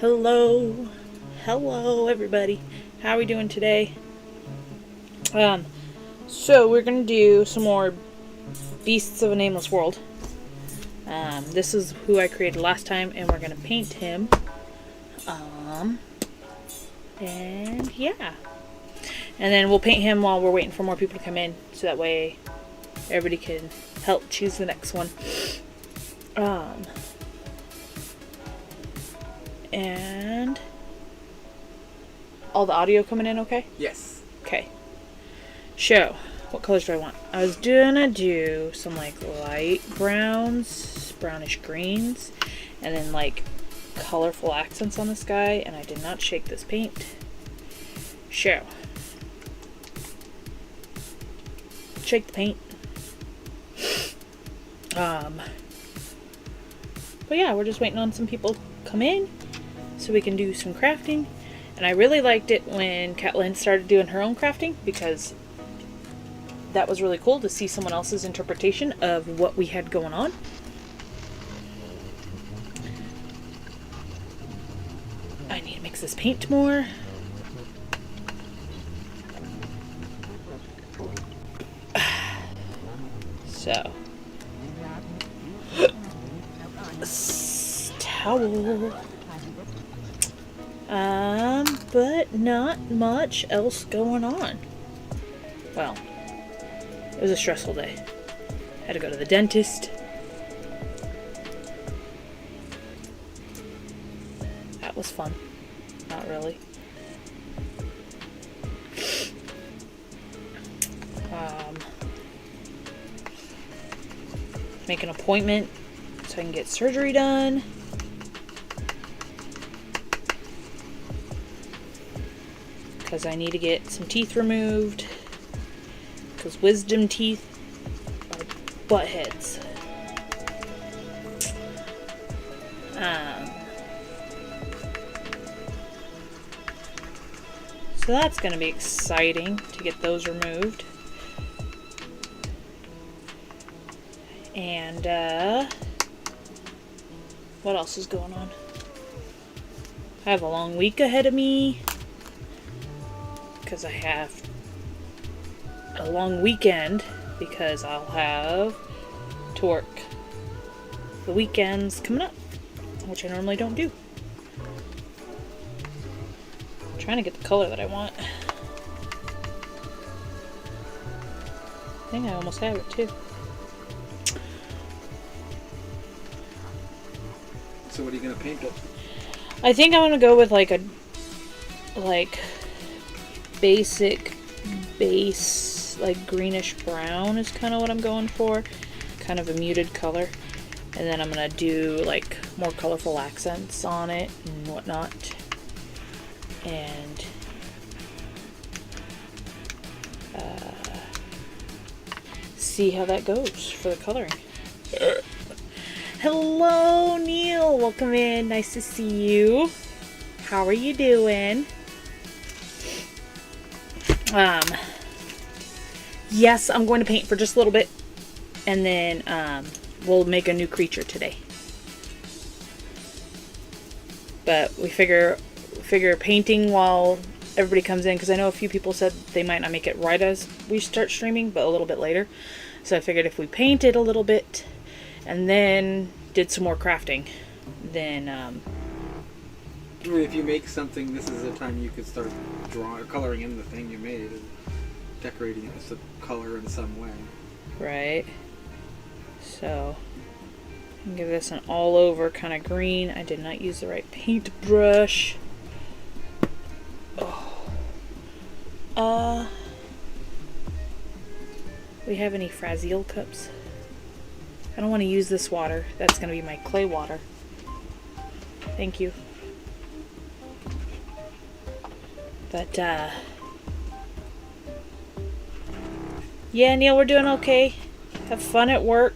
Hello everybody. How are we doing today? So we're gonna do some more Beasts of a Nameless World. This is who I created last time, and we're gonna paint him. And yeah. And then we'll paint him while we're waiting for more people to come in, so that way everybody can help choose the next one. And all the audio coming in okay? Yes. Okay. So, what colors do I want? I was gonna do some like light browns, brownish greens, and then like colorful accents on this guy, and I did not shake this paint. So, shake the paint. But yeah, we're just waiting on some people to come in so we can do some crafting. And I really liked it when Catlin started doing her own crafting, because that was really cool to see someone else's interpretation of what we had going on. I need to mix this paint more. So, towel. But not much else going on. Well, it was a stressful day. Had to go to the dentist. That was fun. Not really. Make an appointment so I can get surgery done. Because I need to get some teeth removed. Because wisdom teeth are butt heads. So that's going to be exciting to get those removed. And what else is going on? I have a long week ahead of me, because I have a long weekend, because I'll have to work the weekends coming up, which I normally don't do. I'm trying to get the color that I want. I think I almost have it too. So what are you gonna paint it? I think I'm gonna go with like a basic base, like greenish brown is kind of what I'm going for. Kind of a muted color. And then I'm gonna do like more colorful accents on it and whatnot. And see how that goes for the coloring. Hello, Neil. Welcome in. Nice to see you. How are you doing? Yes, I'm going to paint for just a little bit, and then we'll make a new creature today. But we figure painting while everybody comes in, because I know a few people said they might not make it right as we start streaming, but a little bit later. So I figured if we painted a little bit and then did some more crafting, then if you make something, this is the time you could start drawing or coloring in the thing you made and decorating it with the color in some way. right. So I'm gonna give this an all over kind of green. I did not use the right paintbrush. We have any Frazzile cups? I don't want to use this water. That's going to be my clay water. Thank you. But, yeah, Neil, we're doing okay. Have fun at work.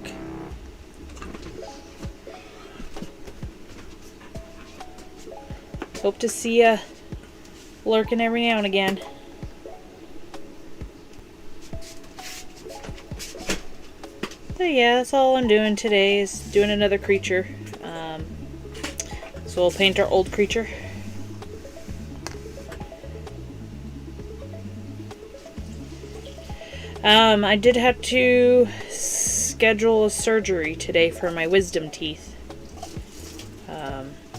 Hope to see ya lurking every now and again. But yeah, that's all I'm doing today, is doing another creature. So we'll paint our old creature. I did have to schedule a surgery today for my wisdom teeth.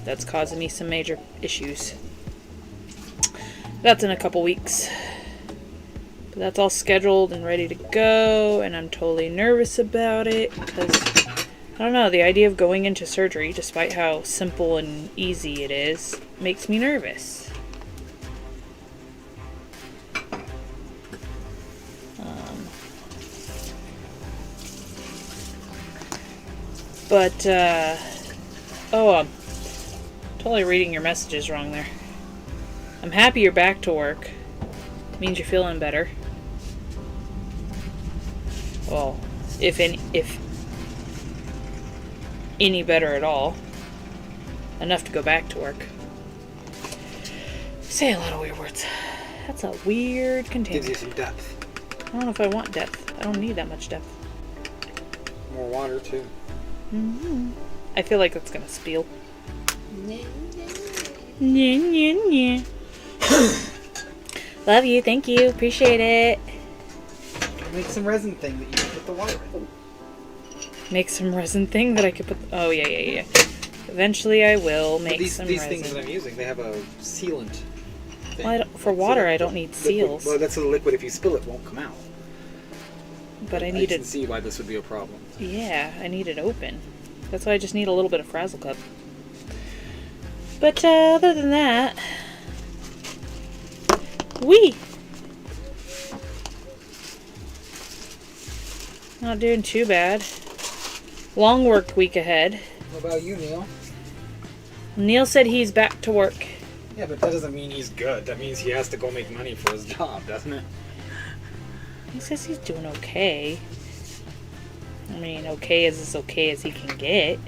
That's causing me some major issues. That's in a couple weeks. But that's all scheduled and ready to go, and I'm totally nervous about it because, I don't know, the idea of going into surgery, despite how simple and easy it is, makes me nervous. Oh, I'm totally reading your messages wrong there. I'm happy you're back to work. Means you're feeling better. Well, if any better at all. Enough to go back to work. Say a lot of weird words. That's a weird container. Gives you some depth. I don't know if I want depth. I don't need that much depth. More water too. I feel like that's gonna spill. Yeah. Love you, thank you, appreciate it. Make some resin thing that you can put the water in. Make some resin thing that I could put. Oh yeah. Eventually, I will make some these resin. Things that I'm using, they have a sealant. Thing. Well, for water, I don't need seals. Well, that's the liquid. If you spill it, won't come out. But I can need see why this would be a problem. Yeah, I need it open. That's why I just need a little bit of Frazzle Cup. But other than that, not doing too bad. Long work week ahead. What about you, Neil? Neil said he's back to work. Yeah, but that doesn't mean he's good. That means he has to go make money for his job, doesn't it? He says he's doing okay. I mean, okay is as okay as he can get.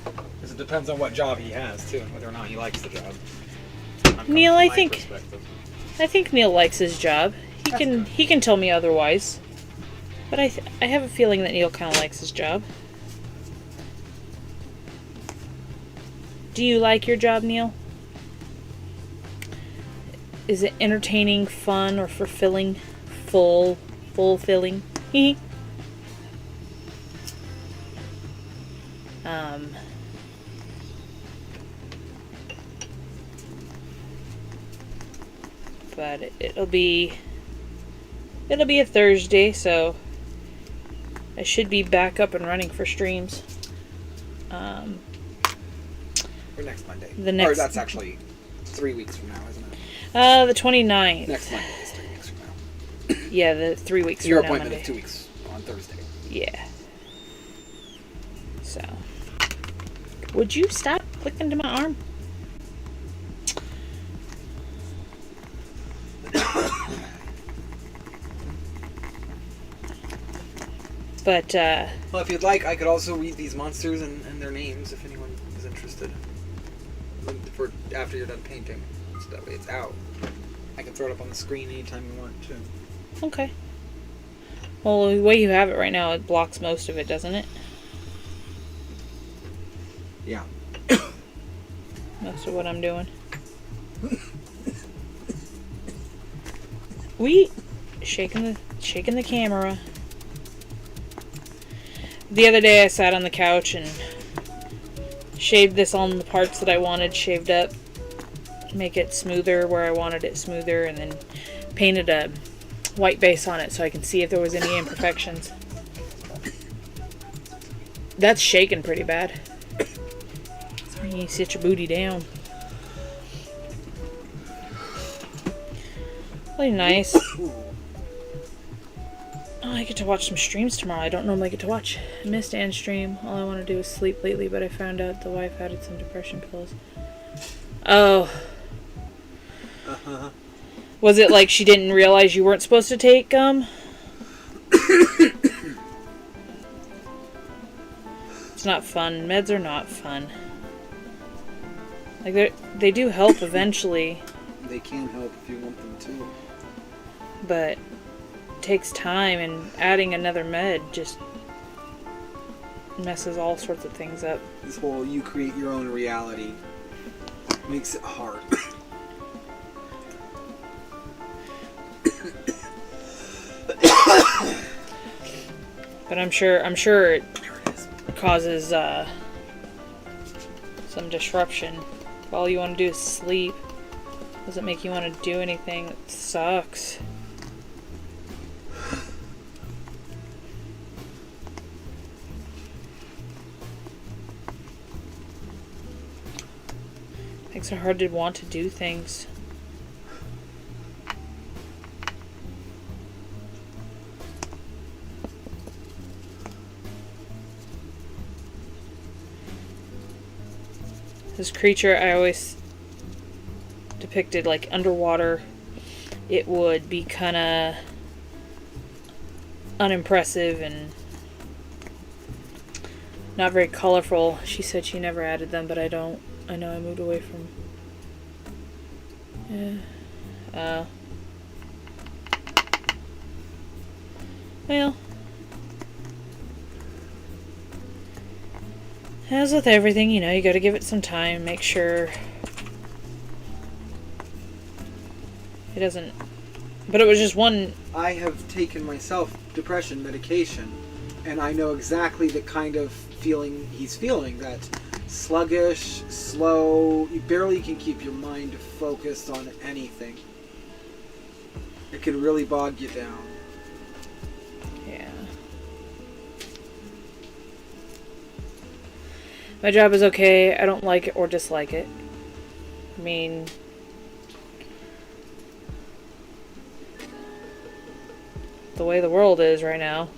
Because it depends on what job he has, too, and whether or not he likes the job. Neil, I think Neil likes his job. He can tell me otherwise. But I have a feeling that Neil kind of likes his job. Do you like your job, Neil? Is it entertaining, fun, or fulfilling? Fulfilling? But it'll be a Thursday, so I should be back up and running for streams. Or next Monday. Or that's actually 3 weeks from now, isn't it? The 29th. Next Monday is 3 weeks from now. Yeah, the 3 weeks Your from now. Your appointment Monday. is 2 weeks on Thursday. Yeah. So, would you stop clicking to my arm? But, well, if you'd like, I could also read these monsters and their names if anyone is interested. For after you're done painting. So that way it's out. I can throw it up on the screen anytime you want, too. Okay. Well, the way you have it right now, it blocks most of it, doesn't it? Yeah. Most of what I'm doing. Shaking the camera. The other day I sat on the couch and shaved this on the parts that I wanted shaved up. Make it smoother where I wanted it smoother, and then painted a white base on it so I can see if there was any imperfections. That's shaking pretty bad. So you sit your booty down. Really nice. Oh, I get to watch some streams tomorrow. I don't normally get to watch. I missed Anne's stream. All I want to do is sleep lately, but I found out the wife added some depression pills. Oh. Was it like she didn't realize you weren't supposed to take It's not fun. Meds are not fun. Like they do help eventually. They can help if you want them to. But it takes time, and adding another med just messes all sorts of things up. This whole you create your own reality Makes it hard. But I'm sure it causes some disruption. If all you want to do is sleep, doesn't make you want to do anything. It sucks. Makes it hard to want to do things. This creature I always depicted like underwater. It would be kind of unimpressive and not very colorful. She said she never added them, but I don't. I know I moved away from... Yeah. Well. As with everything, you know, you gotta give it some time, make sure it doesn't... But it was just one... I have taken myself depression medication, and I know exactly the kind of feeling he's feeling. That sluggish, slow, you barely can keep your mind focused on anything. It can really bog you down. Yeah. My job is okay. I don't like it or dislike it. I mean... the way the world is right now,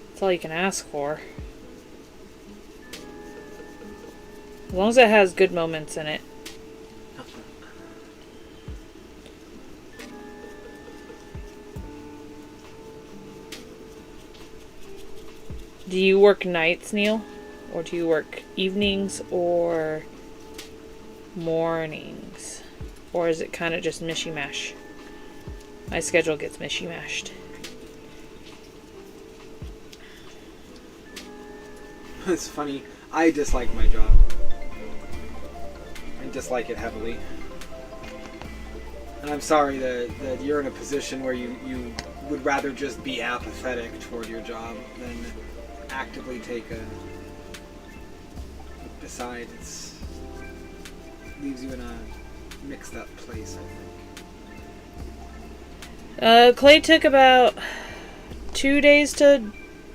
that's all you can ask for. As long as it has good moments in it. Do you work nights, Neil? Or do you work evenings or mornings? Or is it kind of just mishy-mash? My schedule gets mishy-mashed. It's funny. I dislike my job. I dislike it heavily. And I'm sorry that you're in a position where you would rather just be apathetic toward your job than actively take a side. It leaves you in a mixed up place, I think. Clay took about 2 days to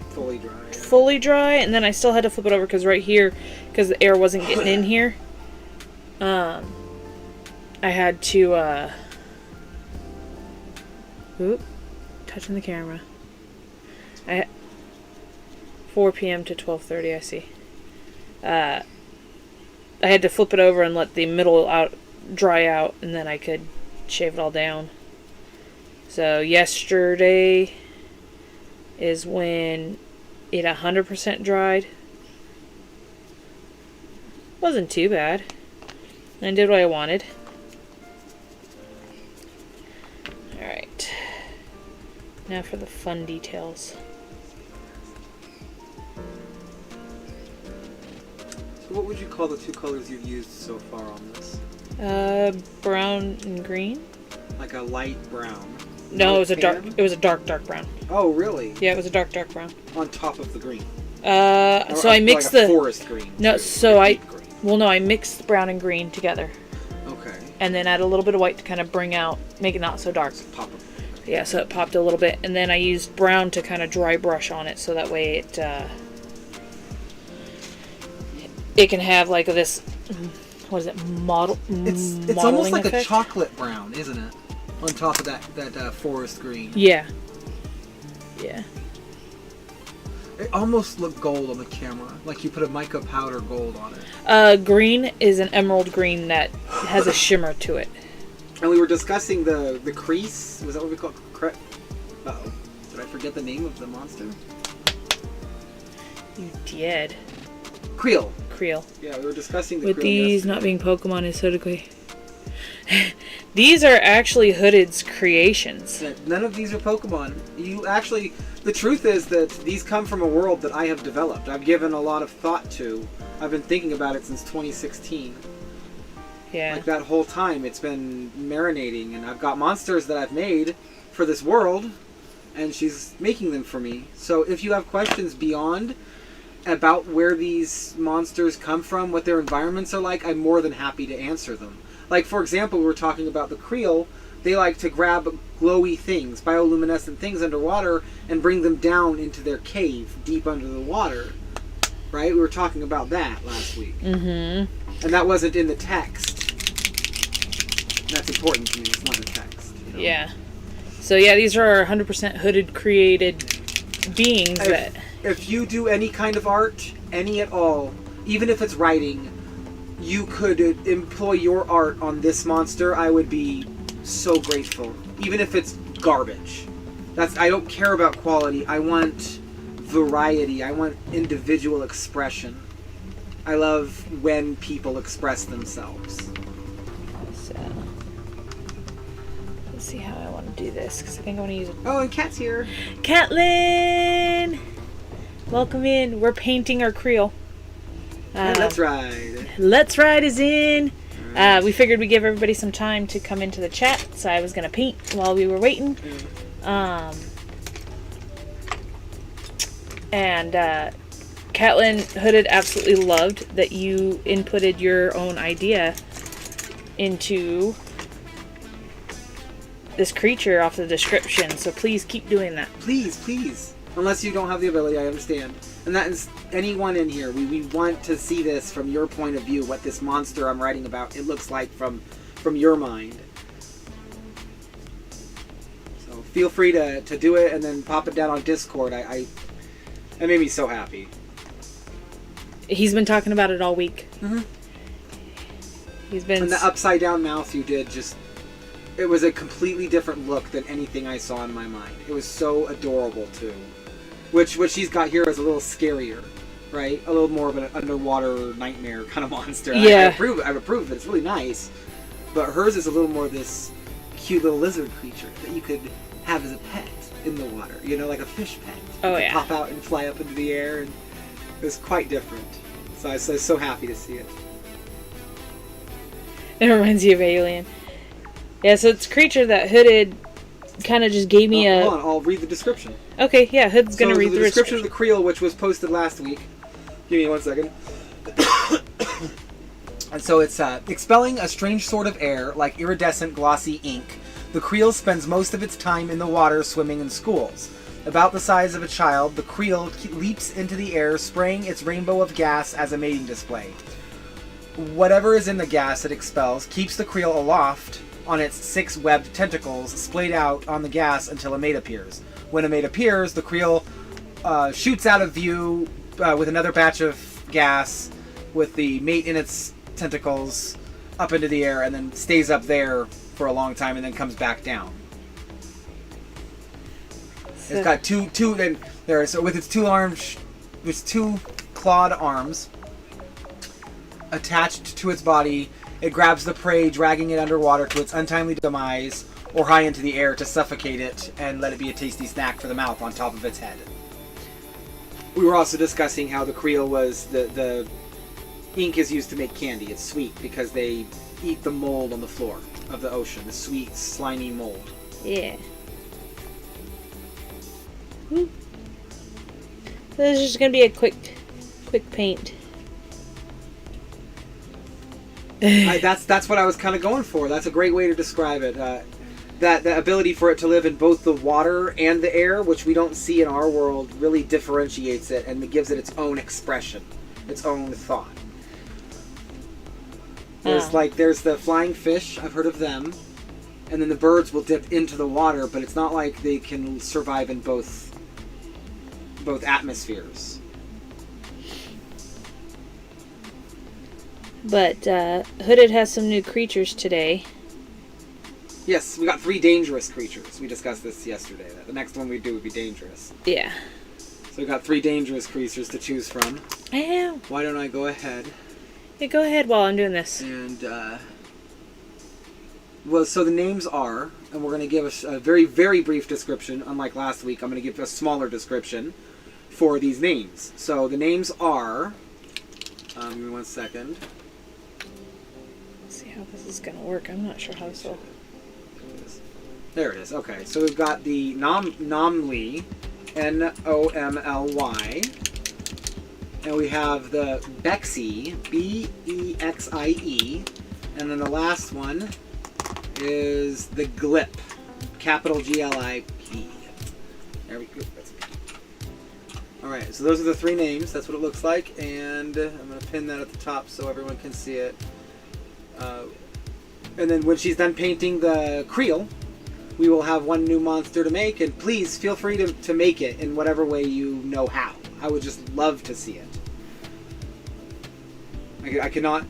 fully dry, and then I still had to flip it over because right here, because the air wasn't getting in here, I had to touching the camera. 4 p.m. to 12:30, I see. I had to flip it over and let the middle dry out, and then I could shave it all down. So yesterday is when it 100% dried. Wasn't too bad. I did what I wanted. Alright. Now for the fun details. So what would you call the two colors you've used so far on this? Brown and green. Like a light brown. No, it was a dark. It was a dark brown. Oh, really? Yeah, it was a dark brown. On top of the green. So I mixed like a forest green. No, too, so like deep green. Well, no, I mixed brown and green together. Okay. And then add a little bit of white to kind of make it not so dark. Pop up. Yeah, so it popped a little bit, and then I used brown to kind of dry brush on it, so that way it can have like this. What is it? It's almost like effect? A chocolate brown, isn't it? On top of that forest green. Yeah. Yeah. It almost looked gold on the camera, like you put a mica powder gold on it. Green is an emerald green that has a shimmer to it. And we were discussing the crease. Was that what we call it? Uh-oh. Did I forget the name of the monster? You did. Creel. Yeah, we were discussing the with Creel these yesterday. not being Pokemon is so ugly. These are actually Hooded's creations. None of these are Pokemon. The truth is that these come from a world that I have developed. I've given a lot of thought to. I've been thinking about it since 2016. Yeah. Like that whole time it's been marinating, and I've got monsters that I've made for this world, and she's making them for me. So if you have questions beyond about where these monsters come from, what their environments are like, I'm more than happy to answer them. Like, for example, we were talking about the creel. They like to grab glowy things, bioluminescent things underwater, and bring them down into their cave deep under the water. Right? We were talking about that last week. Mm-hmm. And that wasn't in the text. That's important to me. It's not in the text. You know? Yeah. So yeah, these are 100% hooded created beings If you do any kind of art, any at all, even if it's writing, you could employ your art on this monster, I would be so grateful. Even if it's garbage. I don't care about quality. I want variety. I want individual expression. I love when people express themselves. So let's see how I want to do this, because I think I want to use it. Oh, and Kat's here. Catlin! Welcome in. We're painting our creel. And let's ride. Let's Ride is in. We figured we'd give everybody some time to come into the chat, so I was going to paint while we were waiting. And Catlin Hooded absolutely loved that you inputted your own idea into this creature off the description, so please keep doing that. Please, please. Unless you don't have the ability, I understand. And that is anyone in here. We want to see this from your point of view, what this monster I'm writing about, it looks like from your mind. So feel free to do it and then pop it down on Discord. It made me so happy. He's been talking about it all week. Mm-hmm. He's been... And the upside down mouth you did, just... It was a completely different look than anything I saw in my mind. It was so adorable, too. Which what she's got here is a little scarier, right? A little more of an underwater nightmare kind of monster. Yeah. I approve of it. It's really nice. But hers is a little more this cute little lizard creature that you could have as a pet in the water. You know, like a fish pet. Oh, you yeah. Pop out and fly up into the air. And it was quite different. So I was so happy to see it. It reminds you of Alien. Yeah, so it's a creature that Hooded kind of just gave me a... Hold on, I'll read the description. Okay, yeah, Hood's going to read the description of the creel, which was posted last week. Give me 1 second. And so it's expelling a strange sort of air, like iridescent glossy ink. The creel spends most of its time in the water swimming in schools. About the size of a child, the creel leaps into the air, spraying its rainbow of gas as a mating display. Whatever is in the gas it expels keeps the creel aloft on its 6 webbed tentacles, splayed out on the gas until a mate appears. When a mate appears, the creel shoots out of view with another batch of gas with the mate in its tentacles up into the air, and then stays up there for a long time and then comes back down. So it's got two then there. So with its 2 arms, with 2 clawed arms attached to its body, it grabs the prey, dragging it underwater to its untimely demise, or high into the air to suffocate it and let it be a tasty snack for the mouth on top of its head. We were also discussing how the creel was the ink is used to make candy. It's sweet because they eat the mold on the floor of the ocean, the sweet, slimy mold. Yeah. So this is just going to be a quick paint. That's what I was kind of going for. That's a great way to describe it. That the ability for it to live in both the water and the air, which we don't see in our world, really differentiates it and gives it its own expression, its own thought. There's the flying fish. I've heard of them, and then the birds will dip into the water, but it's not like they can survive in both atmospheres. But Hooded has some new creatures today. Yes, we got 3 dangerous creatures. We discussed this yesterday. The next one we do would be dangerous. Yeah. So we got 3 dangerous creatures to choose from. I am. Why don't I go ahead? Yeah, go ahead while I'm doing this. And, well, so the names are, and we're going to give a very, very brief description. Unlike last week, I'm going to give a smaller description for these names. So the names are, give me 1 second. Let's see how this is gonna work. I'm not sure how this will. There it is. Okay, so we've got the nomly, Nomly, and we have the Bexie, Bexie, and then the last one is the Glip, capital GLIP. There we go. Alright, so those are the three names. That's what it looks like, and I'm going to pin that at the top so everyone can see it. And then when she's done painting the creel, we will have one new monster to make, and please feel free to make it in whatever way you know how. I would just love to see it. I cannot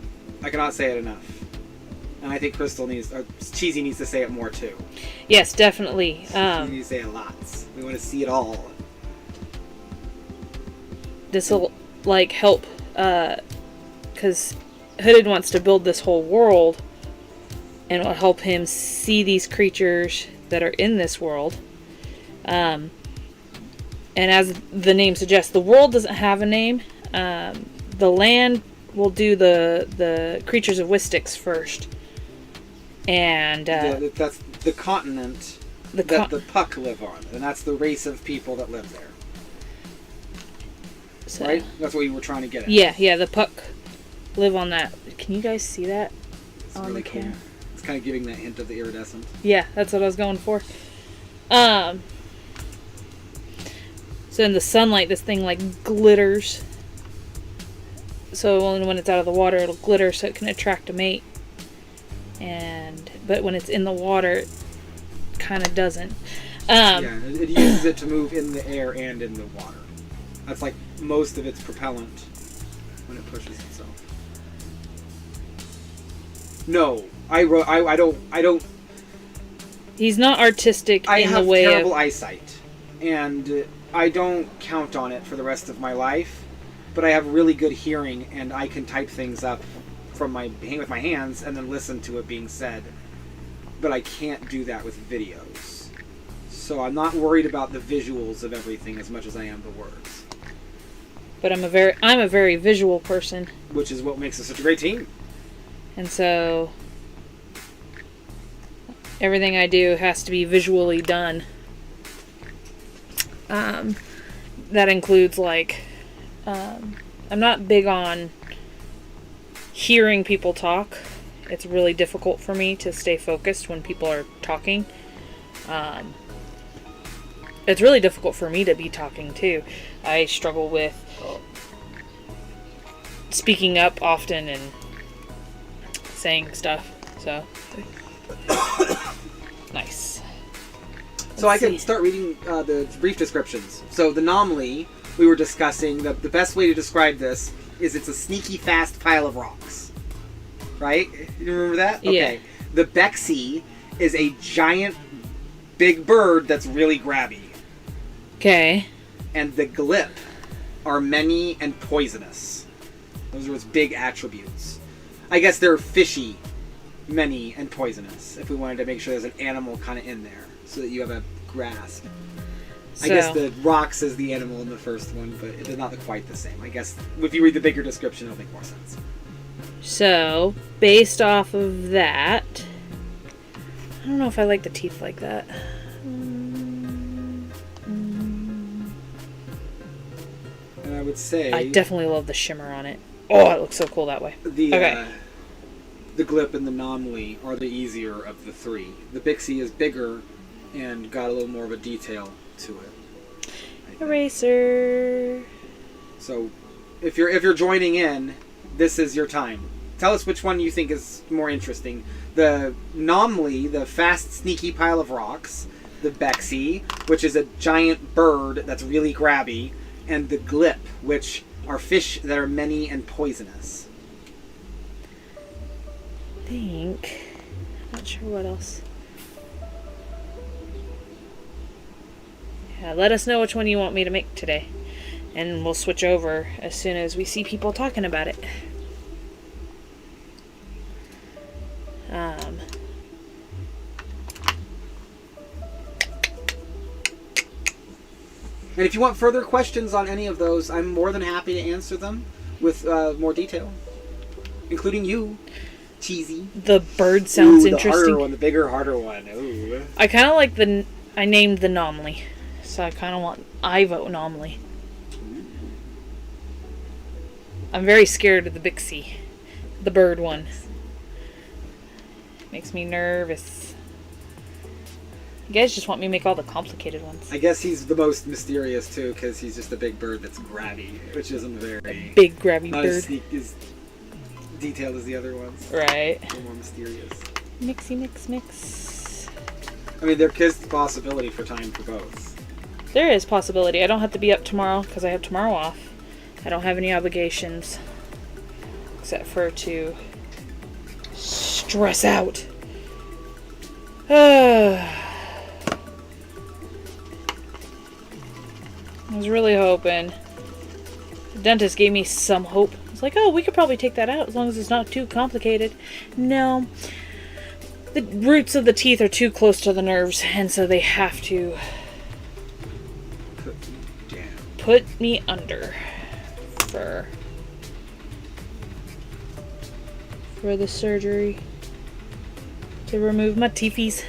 say it enough. And I think Crystal Cheesy needs to say it more too. Yes, definitely. You need to say it lots. We want to see it all. This will like help, because Hooded wants to build this whole world, and it will help him see these creatures that are in this world. And as the name suggests, the world doesn't have a name. The land will do the creatures of Whissticks first, and that's the continent that the Puck live on, and that's the race of people that live there. So, right? That's what you were trying to get at. Yeah, the Puck live on that. Can you guys see that it's on really the camera? Cool. It's kind of giving that hint of the iridescent. Yeah, that's what I was going for. So in the sunlight, this thing like glitters. So when it's out of the water, it'll glitter so it can attract a mate. But when it's in the water, it kind of doesn't. It uses it to move in the air and in the water. That's like most of its propellant when it pushes itself. No, I don't. He's not artistic I in the have way terrible eyesight, and I don't count on it for the rest of my life. But I have really good hearing, and I can type things up with my hands and then listen to it being said. But I can't do that with videos. So I'm not worried about the visuals of everything as much as I am the words. But I'm a very visual person. Which is what makes us such a great team. And so everything I do has to be visually done. That includes like I'm not big on hearing people talk. It's really difficult for me to stay focused when people are talking. It's really difficult for me to be talking too. I struggle with speaking up often and saying stuff. So nice. So I can start reading the brief descriptions. So the anomaly we were discussing, the best way to describe this is it's a sneaky, fast pile of rocks. Right? You remember that? Okay. Yeah. The Bexie is a giant, big bird that's really grabby. Okay. And the Glip are many and poisonous. Those are its big attributes. I guess they're fishy, many, and poisonous, if we wanted to make sure there's an animal kind of in there, so that you have a grasp. I guess the rocks is the animal in the first one, but it's not quite the same. I guess if you read the bigger description, it'll make more sense. So, based off of that, I don't know if I like the teeth like that. And I would say I definitely love the shimmer on it. Oh, it looks so cool that way. The Glip and the Nomly are the easier of the three. The Bixie is bigger and got a little more of a detail to it. Eraser. So, if you're joining in, this is your time. Tell us which one you think is more interesting. The Nomly, the fast, sneaky pile of rocks. The Bexie, which is a giant bird that's really grabby. And the Glip, which are fish that are many and poisonous. Not sure what else. Yeah, let us know which one you want me to make today. And we'll switch over as soon as we see people talking about it. And if you want further questions on any of those, I'm more than happy to answer them with more detail, including you. cheesy. The bird sounds the interesting. harder one, the bigger, harder one. Ooh. I kind of like I named the Nomley. So I kind of want... I vote Nomley. I'm very scared of the Bixie. The bird one. Makes me nervous. You guys just want me to make all the complicated ones. I guess he's the most mysterious, too, because he's just a big bird that's grabby, which isn't very... Big grabby not bird. as detailed as the other ones. Right. A little more mysterious. Mixy mix. I mean, there is the possibility for time for both. There is possibility. I don't have to be up tomorrow because I have tomorrow off. I don't have any obligations except for to stress out. I was really hoping. The dentist gave me some hope. I was like, oh, we could probably take that out as long as it's not too complicated. No. The roots of the teeth are too close to the nerves, and so they have to put me under for the surgery to remove my teethies.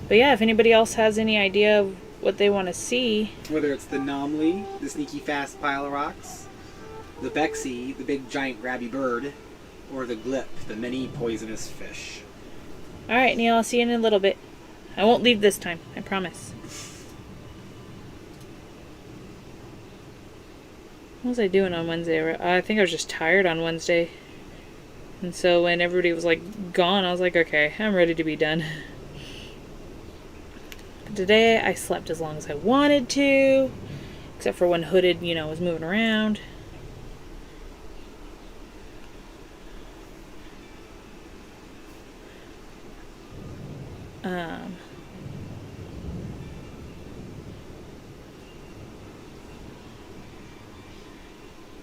But yeah, if anybody else has any idea of what they want to see, whether it's the Nomley, the sneaky fast pile of rocks, the Bexy, the big giant grabby bird, or the Glip, the mini poisonous fish. Alright, Neil, I'll see you in a little bit. I won't leave this time, I promise. What was I doing on Wednesday? I think I was just tired on Wednesday. And so when everybody was like gone, I was like, okay, I'm ready to be done. Today I slept as long as I wanted to, except for when Hooded, was moving around.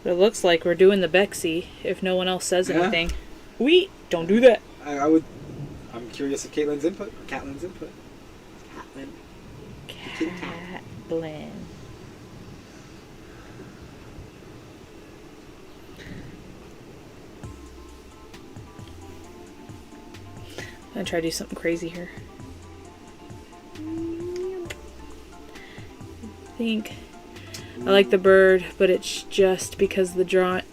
But it looks like we're doing the Bexy if no one else says anything. Don't do that. I'm curious of Caitlin's input, or Caitlin's input. Caitlin. I'm gonna try to do something crazy here. I think I like the bird, but it's just because drawing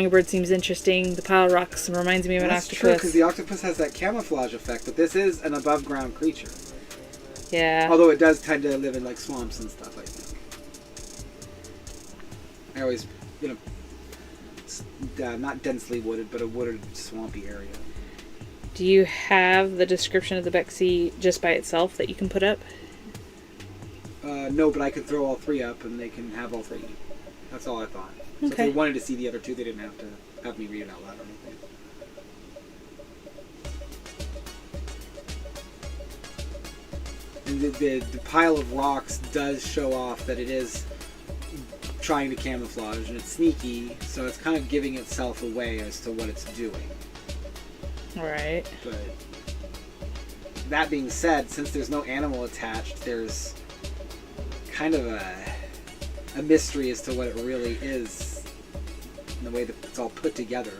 a bird seems interesting. The pile of rocks reminds me of an octopus. That's true, because the octopus has that camouflage effect, but this is an above ground creature. Yeah. Although it does tend to live in like swamps and stuff, I think. I always, not densely wooded, but a wooded, swampy area. Do you have the description of the Bexy just by itself that you can put up? No, but I could throw all three up and they can have all three. That's all I thought. So if they wanted to see the other two, they didn't have to have me read it out loud or anything. And the pile of rocks does show off that it is trying to camouflage, and it's sneaky, so it's kind of giving itself away as to what it's doing. Right. But that being said, since there's no animal attached, there's kind of a mystery as to what it really is in the way that it's all put together.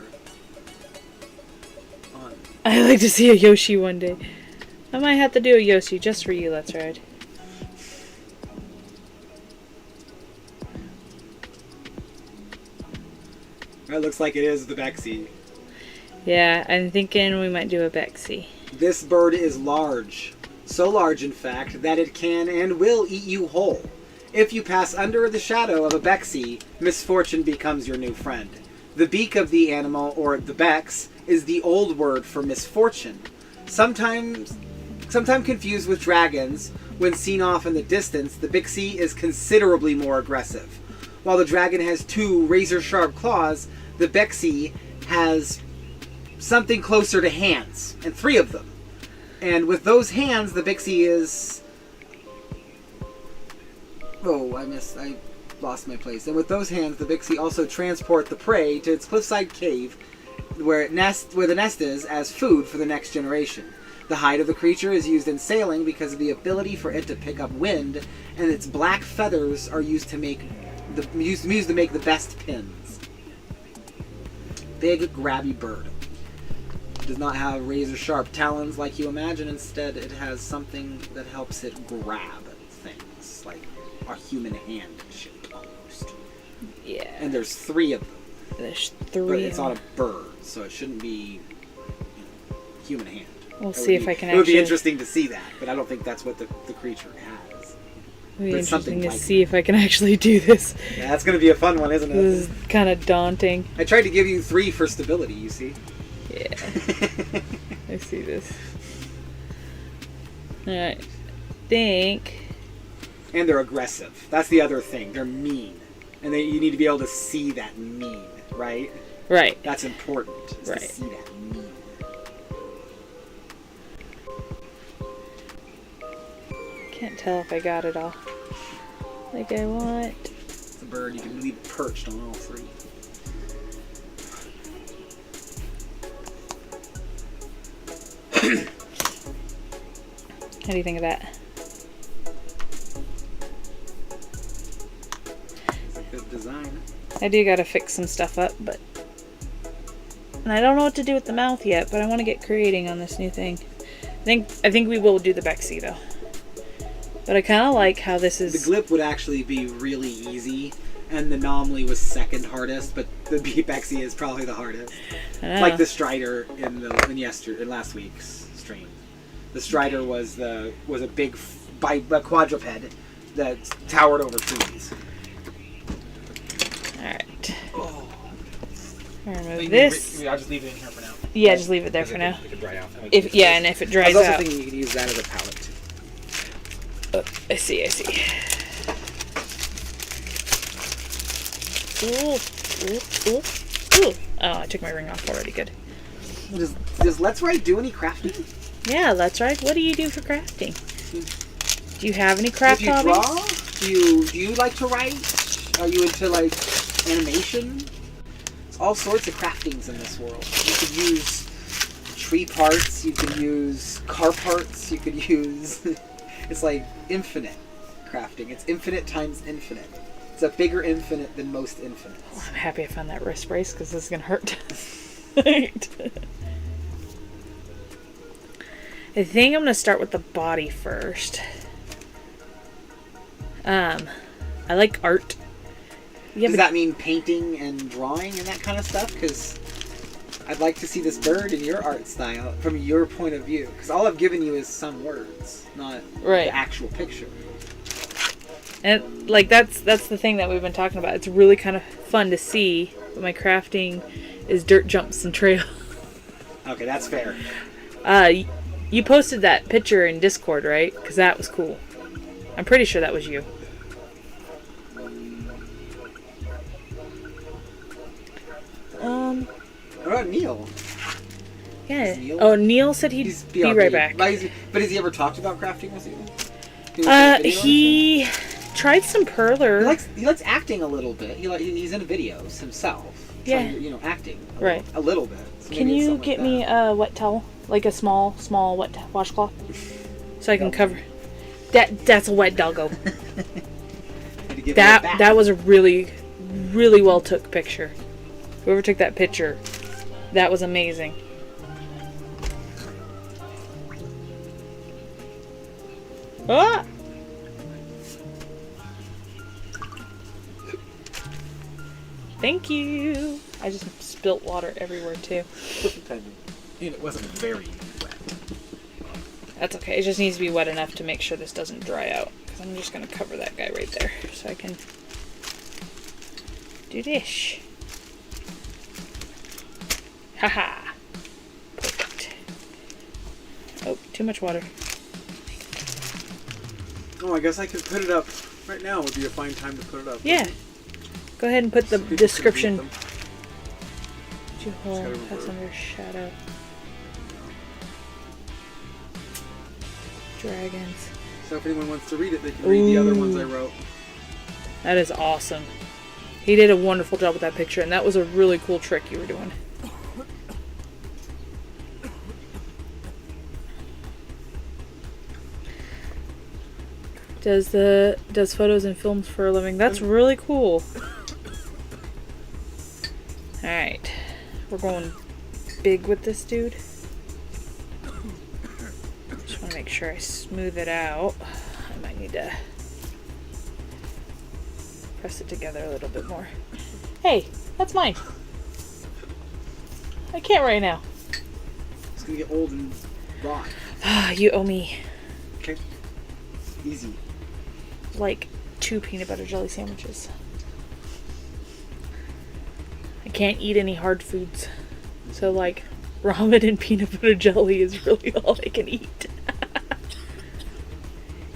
I'd like to see a Yoshi one day. I might have to do a Yoshi just for you, Let's Ride. It looks like it is the Bexy. Yeah, I'm thinking we might do a Bexy. This bird is large. So large, in fact, that it can and will eat you whole. If you pass under the shadow of a Bexy, misfortune becomes your new friend. The beak of the animal, or the Bex, is the old word for misfortune. Sometimes confused with dragons, when seen off in the distance, the Bixie is considerably more aggressive. While the dragon has 2 razor-sharp claws, the Bexy has something closer to hands, and 3 of them. And with those hands, the Bixie is... Oh, I lost my place. And with those hands, the Bixie also transport the prey to its cliffside cave where the nest is as food for the next generation. The hide of the creature is used in sailing because of the ability for it to pick up wind, and its black feathers are used to make the best pins. Big, grabby bird. It does not have razor-sharp talons like you imagine. Instead, it has something that helps it grab things, like a human hand shape almost. Yeah. And there's 3 of them. There's 3. But it's on a bird, so it shouldn't be human hand. We'll see if I can actually... It would be interesting to see that, but I don't think that's what the creature has. It would be interesting to see if I can actually do this. Yeah, that's going to be a fun one, isn't it? This is kind of daunting. I tried to give you 3 for stability, you see? Yeah. I see this. Alright. Think. And they're aggressive. That's the other thing. They're mean. And you need to be able to see that mean, right? Right. That's important. Right. To see that mean. Can't tell if I got it all like I want. It's a bird. You can leave it perched on all 3. How do you think of that? It's a good design. I do gotta fix some stuff up, and I don't know what to do with the mouth yet, but I want to get creating on this new thing. I think we will do the Bexy though. But I kind of like how this is... The Glip would actually be really easy, and the Nomley was second hardest, but the Bexy is probably the hardest. Like the Strider in last week's stream. The Strider was a big quadruped that towered over trees. Alright. Oh. Remove this. I'll just leave it in here for now. Yeah, just leave it there for now. It could dry out. And if it dries out... I was also thinking you could use that as a palette too. Oh, I see. Ooh. Oh, I took my ring off already. Good. Does Let's Ride do any crafting? Yeah, Let's Ride. What do you do for crafting? Do you have any craft hobbies? Do you draw? Do you like to write? Are you into like animation? There's all sorts of craftings in this world. You could use tree parts. You could use car parts. You could use... It's like infinite crafting. It's infinite times infinite. It's a bigger infinite than most infinites. Well, I'm happy I found that wrist brace because this is going to hurt. I think I'm going to start with the body first. I like art. Yeah, does that mean painting and drawing and that kind of stuff? Because I'd like to see this bird in your art style from your point of view. Because all I've given you is some words, not the actual picture. And like that's the thing that we've been talking about. It's really kind of fun to see, but my crafting is dirt jumps and trails. Okay, that's fair. You posted that picture in Discord, right? Because that was cool. I'm pretty sure that was you. What about Neil? Yeah. Neil said he'd be right back. But has he ever talked about crafting with you? He tried some perler. He likes acting a little bit. He's in videos himself. Yeah. Trying to, acting. A little bit. So can you get me a wet towel? Like a small wet washcloth? So I can cover... That's a wet doggo. That was a really, really well took picture. Whoever took that picture, that was amazing. Ah! Thank you. I just spilt water everywhere too. It wasn't very wet. That's okay. It just needs to be wet enough to make sure this doesn't dry out. Because I'm just going to cover that guy right there so I can do this. Haha. Perfect. Oh, too much water. Oh, I guess I could put it up right now. Would be a fine time to put it up. Yeah. Go ahead and put the description. That's under shadow. Dragons. So if anyone wants to read it, they can read the other ones I wrote. That is awesome. He did a wonderful job with that picture, and that was a really cool trick you were doing. does photos and films for a living. That's really cool. Alright. We're going big with this dude. Just want to make sure I smooth it out. I might need to press it together a little bit more. Hey, that's mine. I can't right now. It's gonna get old and rot. You owe me. Okay. Easy. Like 2 peanut butter jelly sandwiches. I can't eat any hard foods. So like ramen and peanut butter jelly is really all I can eat.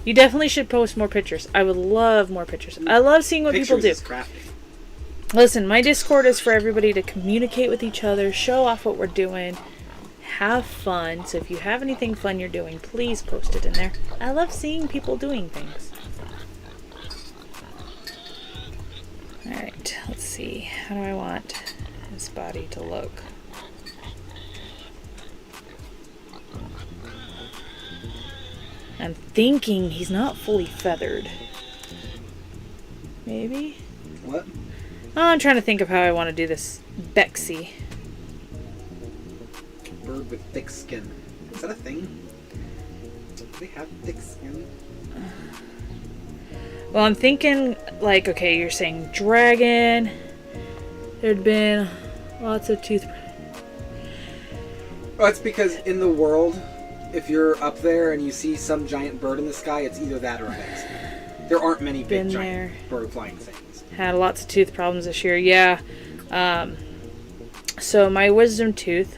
You definitely should post more pictures. I would love more pictures. I love seeing what people do. Is crafting. Listen, my Discord is for everybody to communicate with each other, show off what we're doing, have fun. So if you have anything fun you're doing, please post it in there. I love seeing people doing things. Alright, let's see. How do I want this body to look? I'm thinking he's not fully feathered. Maybe? What? Oh, I'm trying to think of how I want to do this. Bexy. Bird with thick skin. Is that a thing? Do they have thick skin? Well, I'm thinking, like, okay, you're saying dragon. There'd been lots of tooth. Oh, it's because in the world, if you're up there and you see some giant bird in the sky, it's either that or a Bexy. There aren't many big giant bird flying things. Had lots of tooth problems this year, yeah. So my wisdom tooth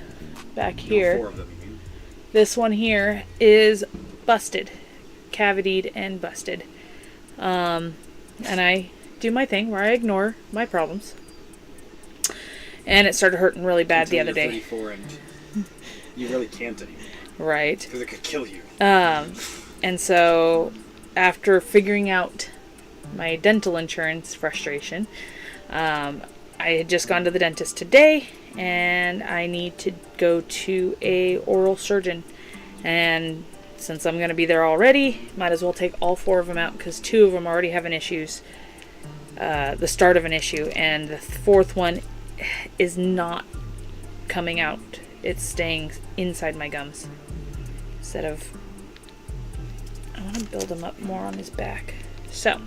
back here, 4 of them, you mean? this one here is busted, cavitied and busted. And I do my thing where I ignore my problems. And it started hurting really bad the other day. 34 and you really can't anymore. Right. Because it could kill you. And so after figuring out my dental insurance frustration, I had just gone to the dentist today and I need to go to a oral surgeon. And since I'm going to be there already, might as well take all 4 of them out because 2 of them already have an issues, the start of an issue, and the 4th one is not coming out. It's staying inside my gums. Instead of, I want to build him up more on his back. So,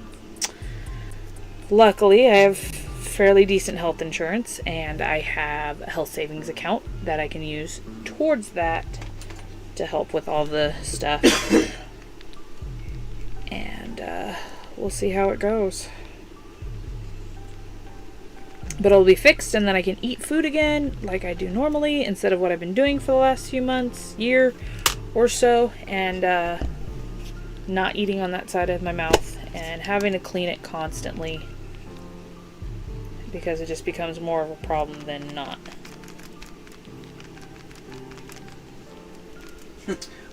luckily I have fairly decent health insurance and I have a health savings account that I can use towards that to help with all the stuff. And we'll see how it goes. But it'll be fixed and then I can eat food again like I do normally instead of what I've been doing for the last few months, year or so, and not eating on that side of my mouth and having to clean it constantly because it just becomes more of a problem than not.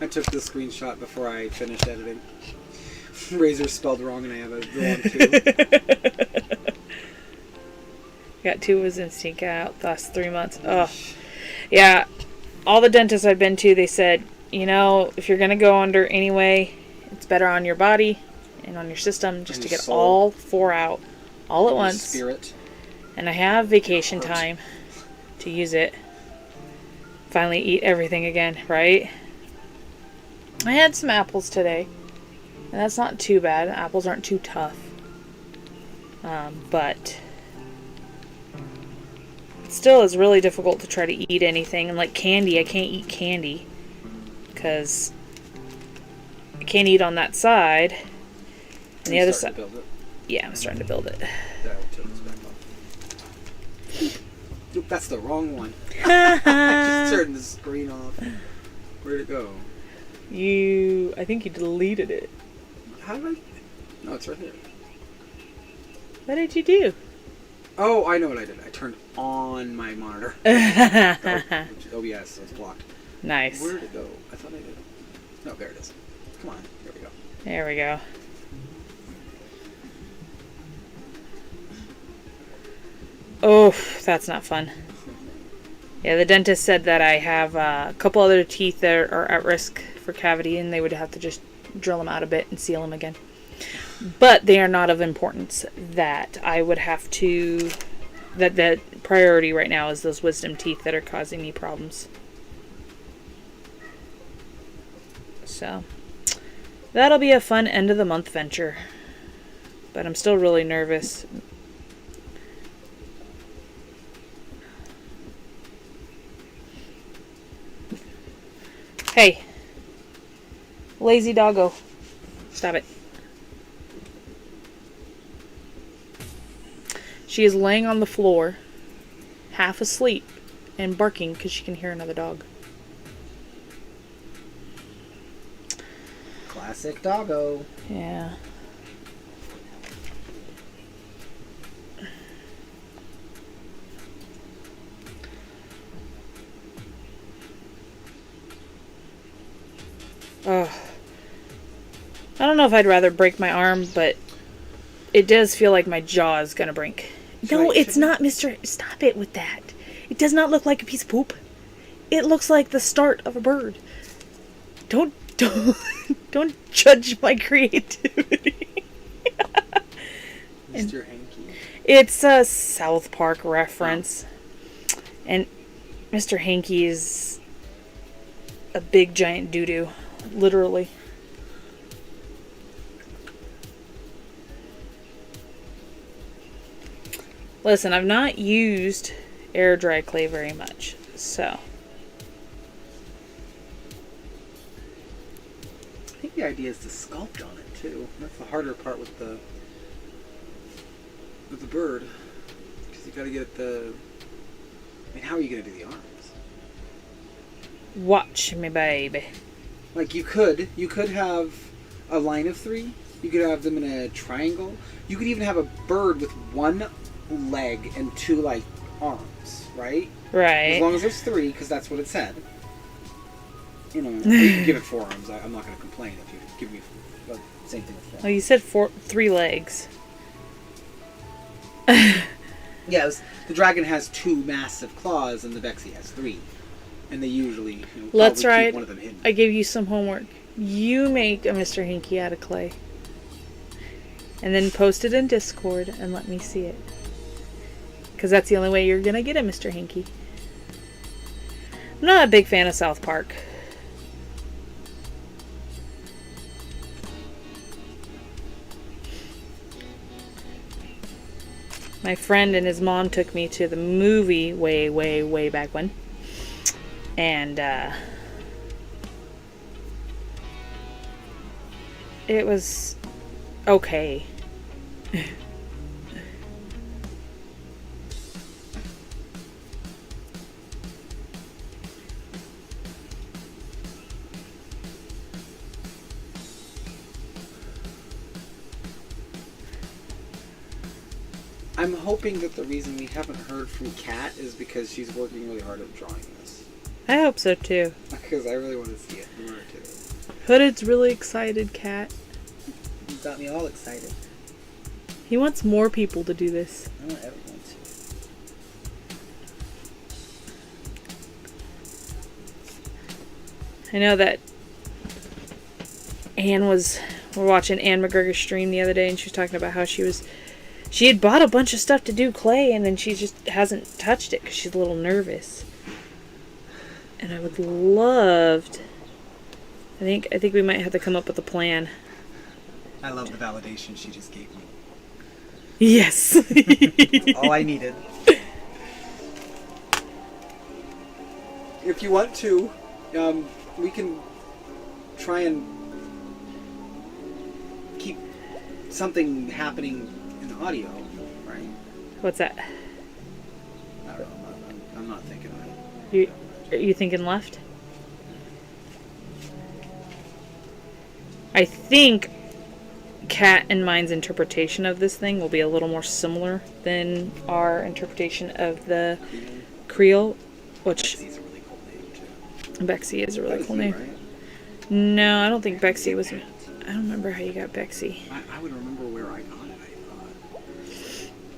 I took the screenshot before I finished editing. Razor spelled wrong and I have a wrong 2. Got 2 wisdom teeth out the last 3 months. Oh, yeah. All the dentists I've been to, they said, you know, if you're going to go under anyway, it's better on your body and on your system just to get soul. all 4 out all at Your once. Spirit. And I have vacation time to use it. Finally eat everything again, right? I had some apples today. And that's not too bad. Apples aren't too tough. But still is really difficult to try to eat anything. And like candy, I can't eat candy because I can't eat on that side. And the other side. Yeah, I'm starting to build it. Nope, that's the wrong one. I just turned the screen off. Where'd it go? I think you deleted it. How did I? No, it's right here. What did you do? Oh, I know what I did. I turned on my monitor. OBS, so it's blocked. Nice. Where did it go? I thought I did. No, there it is. Come on. There we go. There we go. Oh, that's not fun. Yeah, the dentist said that I have a couple other teeth that are at risk for cavity and they would have to just drill them out a bit and seal them again. But they are not of importance that I would have to... That priority right now is those wisdom teeth that are causing me problems. So, that'll be a fun end of the month venture. But I'm still really nervous. Hey. Lazy doggo. Stop it. She is laying on the floor, half asleep, and barking because she can hear another dog. Classic doggo. Yeah. Ugh. I don't know if I'd rather break my arm, but it does feel like my jaw is gonna break. No, it's not, Mr. Stop it with that. It does not look like a piece of poop. It looks like the start of a bird. Don't judge my creativity. Mr. Hanky. It's a South Park reference. Oh. And Mr. Hanky is a big giant doo-doo. Literally. Listen, I've not used air dry clay very much, so. I think the idea is to sculpt on it too. That's the harder part with the bird, because you got to get the. I mean, how are you going to do the arms? Watch me, baby. Like you could have a line of 3. You could have them in a triangle. You could even have a bird with one leg and 2 like arms, right? Right. As long as there's 3, because that's what it said. You know, you can give it 4 arms. I'm not going to complain if you give me the same thing with 4. Oh, you said 3 legs. Yes, the dragon has 2 massive claws, and the Bexy has 3, and they usually Let's keep ride. one of them hidden. I gave you some homework. You make a Mr. Hanky out of clay, and then post it in Discord and let me see it. Because that's the only way you're going to get a Mr. Hanky. I'm not a big fan of South Park. My friend and his mom took me to the movie way, way, way back when. And, it was okay. I'm hoping that the reason we haven't heard from Kat is because she's working really hard at drawing this. I hope so too. Because I really want to see it in order to. Hooded's really excited, Kat. You got me all excited. He wants more people to do this. I want everyone to. I know that we're watching Anne McGregor's stream the other day, and she was talking about how she had bought a bunch of stuff to do clay, and then she just hasn't touched it because she's a little nervous. And I would love to, I think we might have to come up with a plan. I love the validation she just gave me. Yes. That's all I needed. If you want to, we can try and keep something happening in the audio, right? What's that? I don't know. I'm not thinking of it. Are you thinking left? I think Kat and mine's interpretation of this thing will be a little more similar than our interpretation of the Creole, which Bexy's a really cool name too. Bexy is a really cool you, name. Right? No, I don't think Bexy was. I don't remember how you got Bexy. I would remember where I got it, I thought.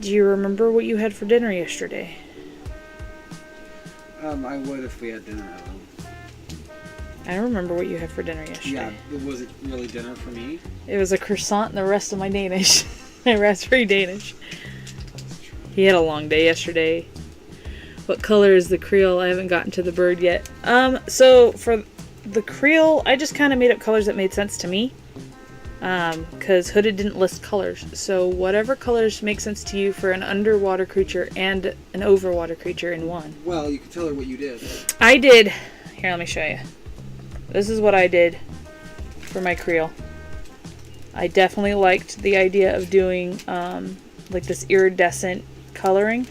Do you remember what you had for dinner yesterday? I would if we had dinner at home. I don't remember what you had for dinner yesterday. Yeah, was it really dinner for me? It was a croissant and the rest of my Danish. My raspberry Danish. He had a long day yesterday. What color is the Creole? I haven't gotten to the bird yet. So for the Creole, I just kind of made up colors that made sense to me. Because Hooded didn't list colors. So whatever colors make sense to you for an underwater creature and an overwater creature in one. Well, you can tell her what you did. I did. Here, let me show you. This is what I did for my Creole. I definitely liked the idea of doing like this iridescent coloring.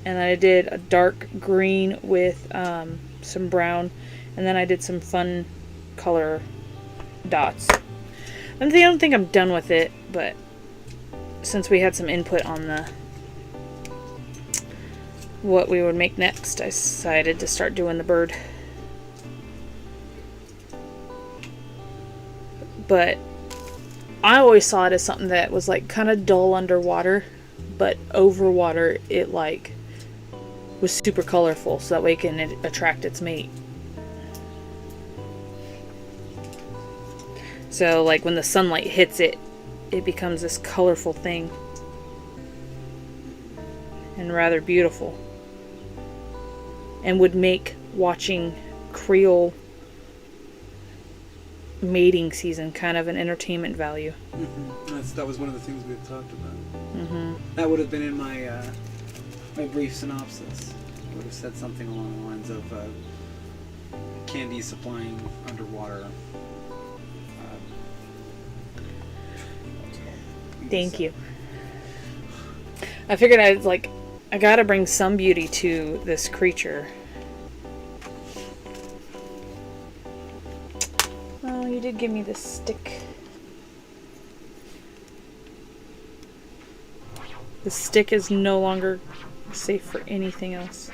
And then I did a dark green with some brown. And then I did some fun color dots. I don't think I'm done with it, but since we had some input on the what we would make next, I decided to start doing the bird. But I always saw it as something that was like kind of dull underwater, but over water it like was super colorful, so that way it can attract its mate. So like when the sunlight hits it, it becomes this colorful thing and rather beautiful, and would make watching Creole mating season kind of an entertainment value. That was one of the things we had talked about. That would have been in my my brief synopsis. I would have said something along the lines of candy supplying underwater. Thank you. I figured I gotta bring some beauty to this creature. Oh, you did give me this stick. The stick is no longer safe for anything else.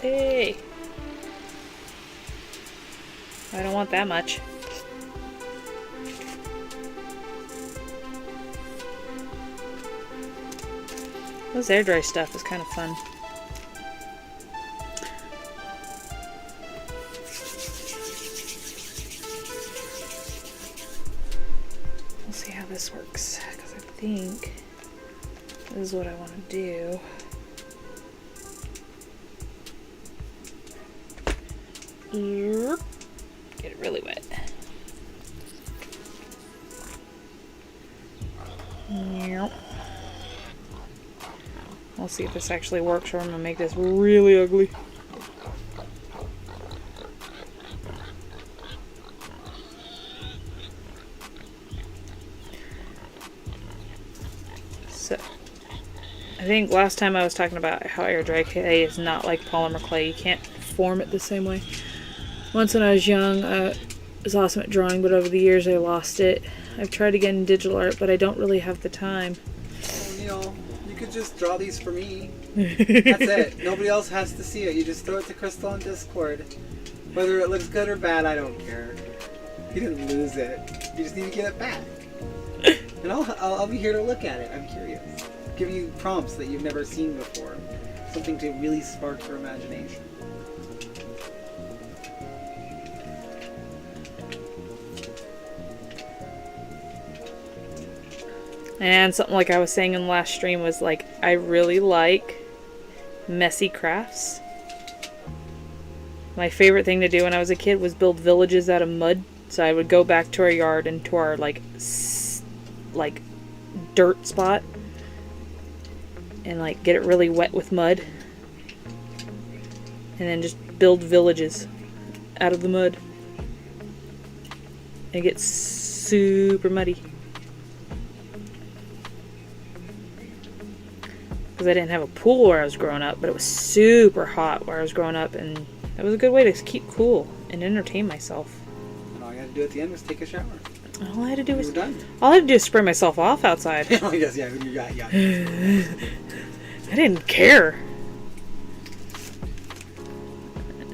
Hey! I don't want that much. This air dry stuff is kind of fun. We'll see how this works, because I think this is what I want to do. Get it really wet. We'll see if this actually works, or I'm gonna make this really ugly. So, I think last time I was talking about how air dry clay is not like polymer clay. You can't form it the same way. Once when I was young, I was awesome at drawing, but over the years I lost it. I've tried again in digital art, but I don't really have the time. Oh, Neil, you could just draw these for me. That's it. Nobody else has to see it. You just throw it to Crystal on Discord. Whether it looks good or bad, I don't care. You didn't lose it. You just need to get it back. And I'll be here to look at it. I'm curious. Give you prompts that you've never seen before. Something to really spark your imagination. And something like I was saying in the last stream was like, I really like messy crafts. My favorite thing to do when I was a kid was build villages out of mud. So I would go back to our yard and to our like dirt spot and like get it really wet with mud. And then just build villages out of the mud. It gets super muddy. Because I didn't have a pool where I was growing up, but it was super hot where I was growing up, and it was a good way to keep cool and entertain myself. And all you had to do at the end was take a shower. All I had to do was you were done. All I had to do was spray myself off outside. Oh yes, yeah, you got. I didn't care.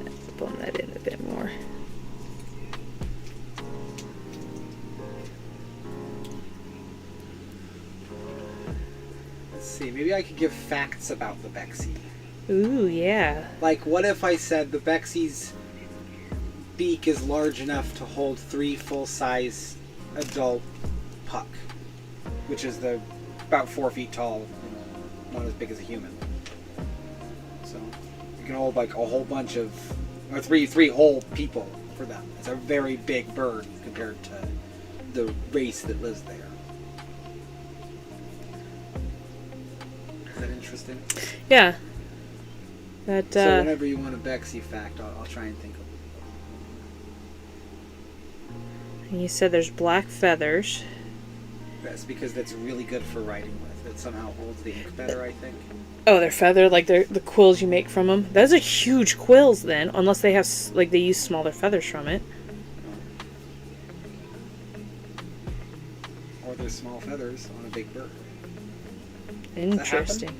Let's bump that in a bit more. Let's see. Maybe I could give facts about the Bexy. Ooh, yeah. Like, what if I said the Bexy's beak is large enough to hold 3 full-size adult puck, which is about 4 feet tall, not as big as a human. So you can hold like a whole bunch of, or three whole people for them. It's a very big bird compared to the race that lives there. Is that interesting? Yeah. That. So whenever you want a Bexy fact, I'll try and think of it. And you said there's black feathers. That's because that's really good for writing with. It somehow holds the ink better, I think. Oh, they're feathered, like they're the quills you make from them. Those are huge quills, then, unless they have like they use smaller feathers from it. Or there's small feathers on a big bird. Interesting.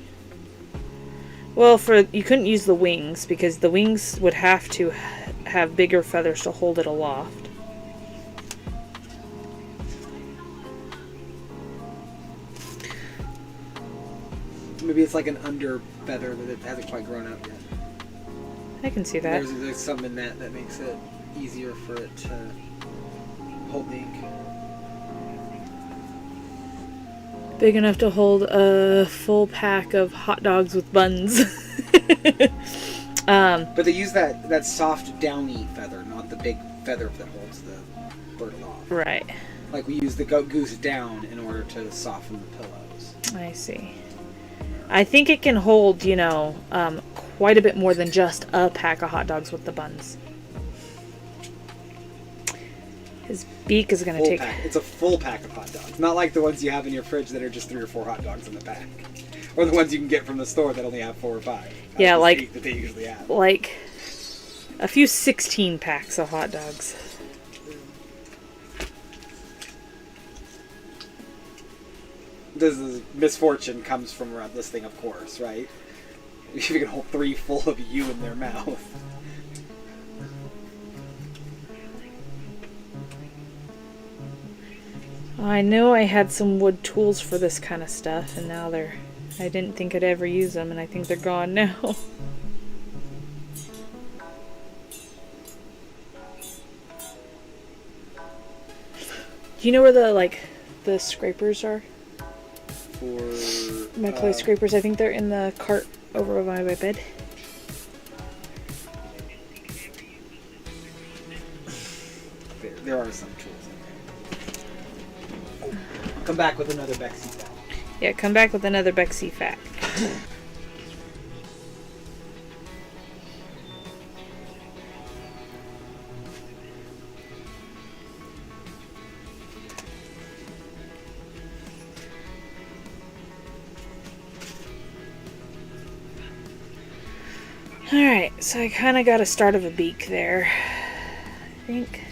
Well, you couldn't use the wings because the wings would have to have bigger feathers to hold it aloft. Maybe it's like an under feather that it hasn't quite grown out yet. I can see that. There's something in that makes it easier for it to hold the ink. Big enough to hold a full pack of hot dogs with buns. But they use that soft downy feather, not the big feather that holds the bird aloft. Right. Like we use the goose down in order to soften the pillows. I see. I think it can hold, quite a bit more than just a pack of hot dogs with the buns. His beak is going to take... It's a full pack of hot dogs. Not like the ones you have in your fridge that are just 3 or 4 hot dogs in the pack. Or the ones you can get from the store that only have 4 or 5. Yeah, like... that they usually have. Like a few 16 packs of hot dogs. This is misfortune comes from around this thing, of course, right? If you can hold 3 full of you in their mouth. I know I had some wood tools for this kind of stuff, and now I didn't think I'd ever use them, and I think they're gone now. Do you know where the scrapers are? For... My clay scrapers, I think they're in the cart over by my bed. There are some tools in there. I'll come back with another Bexy fact. Yeah, come back with another Bexy fact. Alright, so I kind of got a start of a beak there, I think.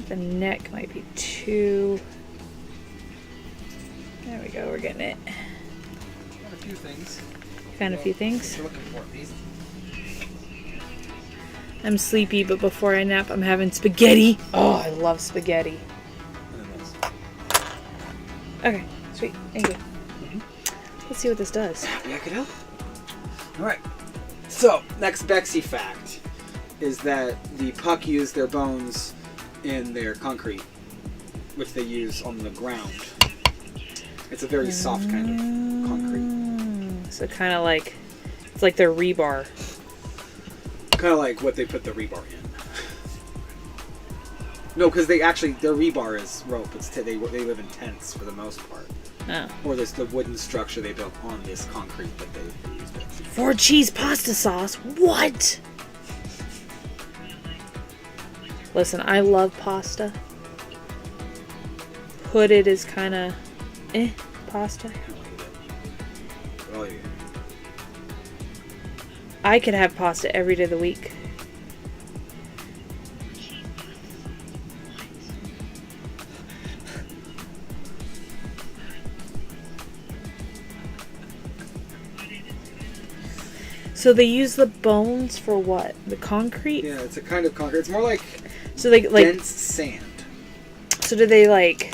The neck might be too... There we go, we're getting it. Got a few things. Found a few things. What you're looking for, please. I'm sleepy, but before I nap, I'm having spaghetti. Oh, I love spaghetti. Okay, sweet. Thank you. Let's see what this does. Happy I could help. Alright. So, next Bexy fact is that the puck use their bones in their concrete, which they use on the ground. It's a very soft kind of concrete. So kind of like, it's like their rebar. Kind of like what they put the rebar in. No, because their rebar is rope. They live in tents for the most part. Oh. Or there's the wooden structure they built on this concrete that they used it. 4 cheese pasta sauce? What? Listen, I love pasta. Hooded is kind of pasta. Oh, yeah. I could have pasta every day of the week. So they use the bones for what? The concrete? Yeah, it's a kind of concrete. It's more like so they like dense sand. So do they like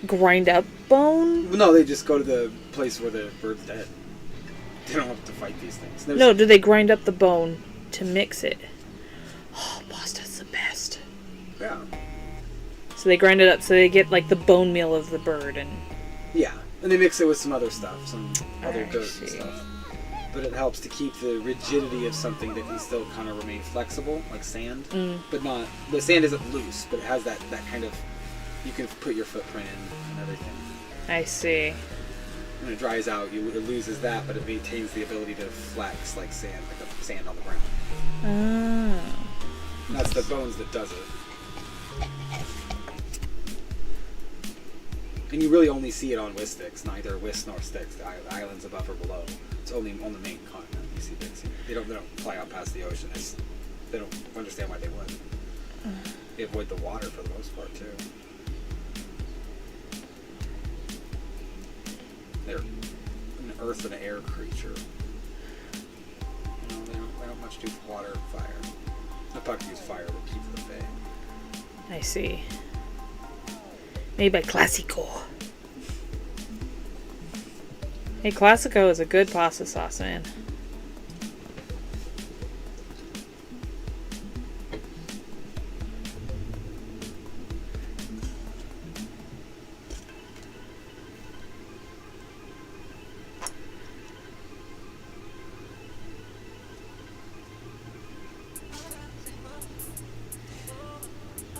grind up bone? No, they just go to the place where the bird's dead. They don't have to fight these things. No, do they grind up the bone to mix it? Oh, pasta's the best. Yeah. So they grind it up so they get like the bone meal of the bird and... Yeah, and they mix it with some other stuff, some other I dirt see. and stuff. But it helps to keep the rigidity of something that can still kind of remain flexible, like sand. But not... The sand isn't loose, but it has that kind of... You can put your footprint in and everything. I see. When it dries out, it loses that, but it maintains the ability to flex like sand, like a sand on the ground. Oh. And that's the bones that does it. And you really only see it on Whissticks, neither Whiss nor Sticks, the islands above or below. It's only on the main continent you see big sea. They don't fly out past the ocean. They don't understand why they would. They avoid the water for the most part too. They're an earth and air creature. You know, they don't much do water and fire. They'll probably use fire to keep them at bay. I see. Made by Classico. Hey, Classico is a good pasta sauce, man.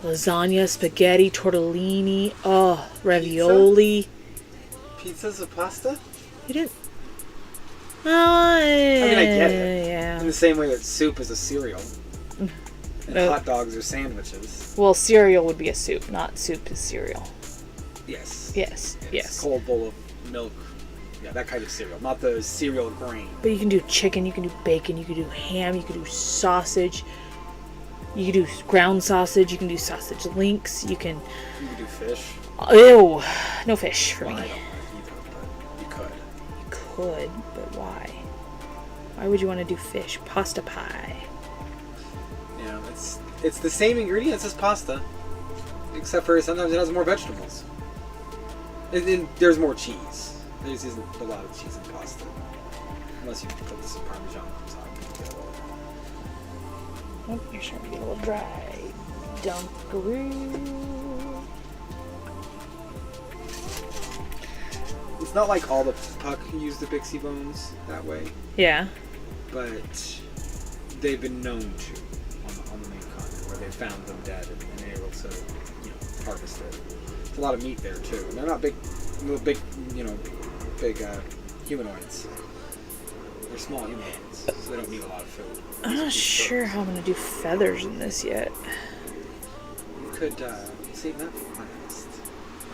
Lasagna, spaghetti, tortellini, oh, ravioli. Pizza's a pasta? You didn't... Oh, I mean, I get it. Yeah. In the same way that soup is a cereal. And No. hot dogs are sandwiches. Well, cereal would be a soup, not soup is cereal. Yes. Yes. Cold bowl of milk. Yeah, that kind of cereal. Not the cereal grain. But you can do chicken, you can do bacon, you can do ham, you can do sausage. You can do ground sausage, you can do sausage links, you can... You could do fish. Ew, no fish for Well, me. I don't like either, but you could. You could, but why? Why would you want to do fish? Pasta pie. You know, it's the same ingredients as pasta, except for sometimes it has more vegetables. And there's more cheese. There isn't a lot of cheese in pasta, unless you put this in Parmesan on top. Oh, you're starting to get a little dry. Dunkaroo. It's not like all the puck use the Bixie bones that way, Yeah. but they've been known to on the main continent, where they found them dead and they're able to, harvest it. There's a lot of meat there too. And they're not big humanoids. They're small humanoids, so they don't need a lot of food. I'm not sure how I'm going to do feathers in this yet. You could save that for last,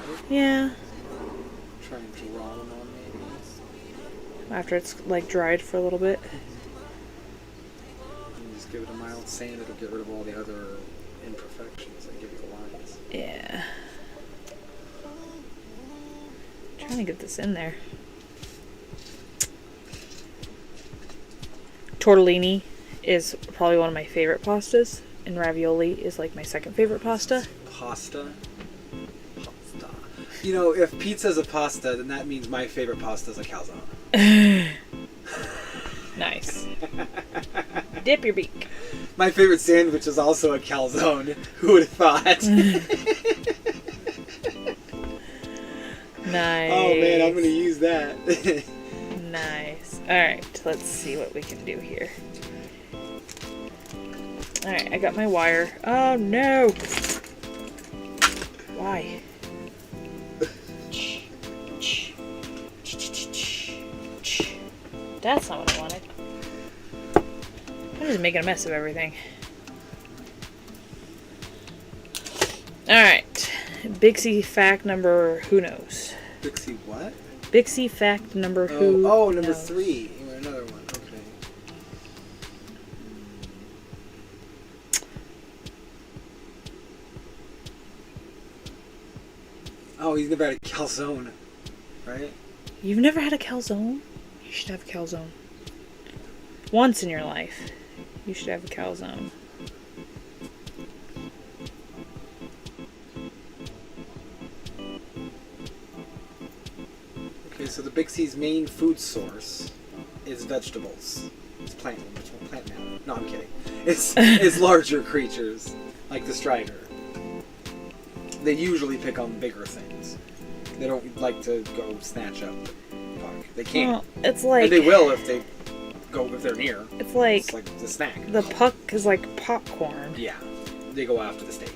right? Yeah. Try and draw them on maybe. After it's like dried for a little bit. And just give it a mild sand. It'll get rid of all the other imperfections and give you the lines. Yeah. Trying to get this in there. Tortellini is probably one of my favorite pastas, and ravioli is like my second favorite pasta. Pasta. You know, if pizza's a pasta, then that means my favorite pasta is a calzone. Nice. Dip your beak. My favorite sandwich is also a calzone. Who would have thought? Nice. Oh man, I'm gonna use that. Nice. Alright, let's see what we can do here. Alright, I got my wire. Oh no! Why? That's not what I wanted. I'm just making a mess of everything. Alright. Bixie fact number who knows? Bixie what? Bixie fact number who Oh, number knows? 3. You want another one. Okay. Oh, he's never had a calzone, right? You've never had a calzone? You should have a calzone. Once in your life, you should have a calzone. so the Big C's main food source is vegetables. It's plant matter. No, I'm kidding. It's larger creatures, like the strider. They usually pick on bigger things. They don't like to go snatch up the puck. They can't. Well, it's like... And they will if they're near. It's like the snack. the puck is like popcorn. Yeah. They go after the steak.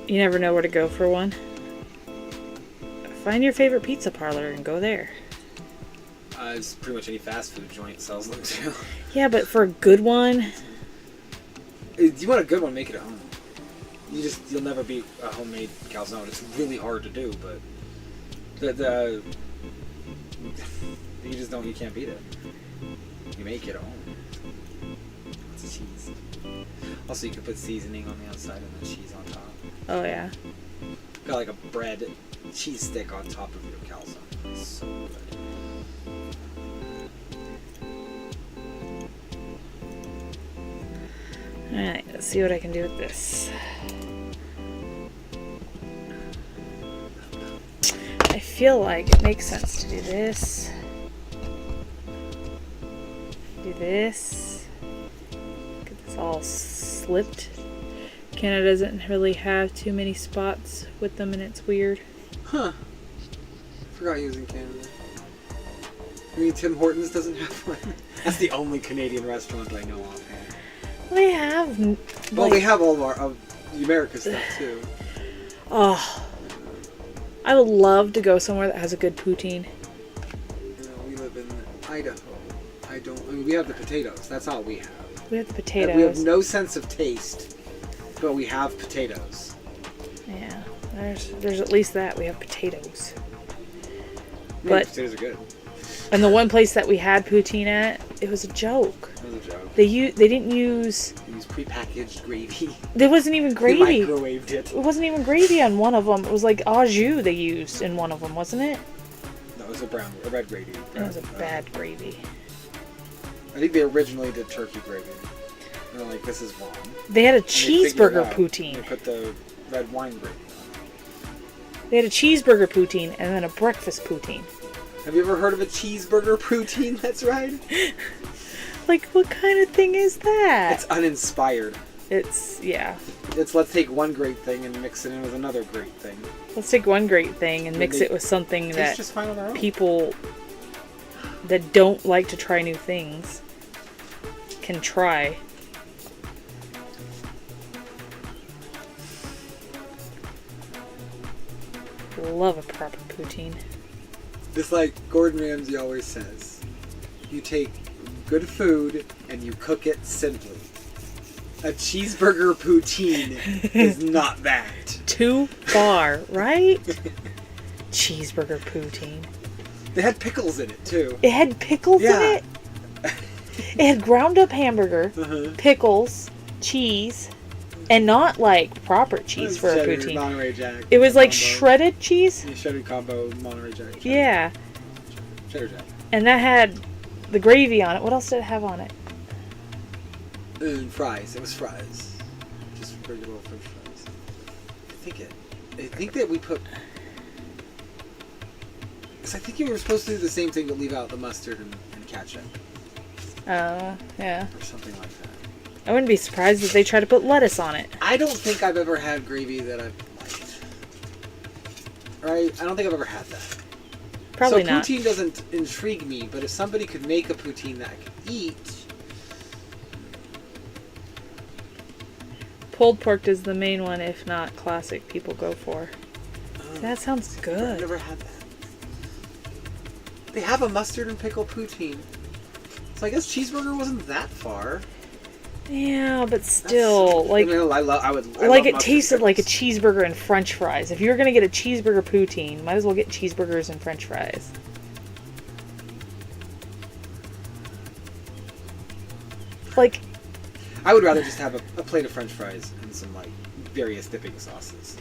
You never know where to go for one. Find your favorite pizza parlor and go there. It's pretty much any fast food joint sells them too. Yeah, but for a good one... If you want a good one, make it at home. You'll never beat a homemade calzone. It's really hard to do, but you can't beat it. You make it at home. Lots of cheese. Also, you can put seasoning on the outside and then cheese on top. Oh, yeah. Got like a bread cheese stick on top of your calzone. It's so good. Alright, let's see what I can do with this. I feel like it makes sense to do this. Do this. Get this all slipped. Canada doesn't really have too many spots with them and it's weird. Huh. Forgot using Canada. I mean, Tim Hortons doesn't have one. That's the only Canadian restaurant I know offhand. They have... Well, they have all of the America stuff, too. Oh. I would love to go somewhere that has a good poutine. We live in Idaho. I mean, we have the potatoes. That's all we have. We have the potatoes. We have no sense of taste, but we have potatoes. Yeah. There's at least that. We have potatoes. Yeah, But potatoes are good. And the one place that we had poutine at, it was a joke. It was a joke. They didn't use... It was prepackaged gravy. There wasn't even gravy. They microwaved it. It wasn't even gravy on one of them. It was like au jus they used in one of them, wasn't it? No, it was a red gravy. It was a bad gravy. I think they originally did turkey gravy. And they're like, this is wrong. They had a And they figured it cheeseburger out. poutine. They put the red wine gravy on They had a cheeseburger poutine and then a breakfast poutine. it. Have you ever heard of a cheeseburger poutine? That's right. Like, what kind of thing is that? It's uninspired. Yeah. It's let's take one great thing and mix it in with another great thing. Let's take one great thing and mix it with something that just fine on their own. people that don't like to try new things can try. Love a proper poutine. Just like Gordon Ramsay always says, you take good food and you cook it simply. A cheeseburger poutine is not that. Too far, right? Cheeseburger poutine. They had pickles in it too. It had pickles in Yeah. it? It had ground up hamburger, Uh-huh. pickles, cheese, and not like proper cheese for a Cheddar, poutine. Monterey Jack. It was like combo. shredded cheese? Yeah, shredded combo, Monterey Jack. Cheddar. Yeah. Cheddar Jack. And that had the gravy on it. What else did it have on it? And fries. It was fries. Just regular old French fries. I think that we put... Because I think you were supposed to do the same thing but leave out the mustard and ketchup. Yeah. Or something like that. I wouldn't be surprised if they tried to put lettuce on it. I don't think I've ever had gravy that I've liked. Right? I don't think I've ever had that. Probably so not. poutine doesn't intrigue me, but if somebody could make a poutine that I could eat... Pulled pork is the main one, if not classic, people go for. That sounds I've good. never had that. They have a mustard and pickle poutine. So I guess cheeseburger wasn't that far. Yeah, but still, like, I would it love tasted like a pickles. cheeseburger and French fries. If you were gonna get a cheeseburger poutine, might as well get cheeseburgers and French fries. Like, I would rather just have a plate of French fries and some like various dipping sauces.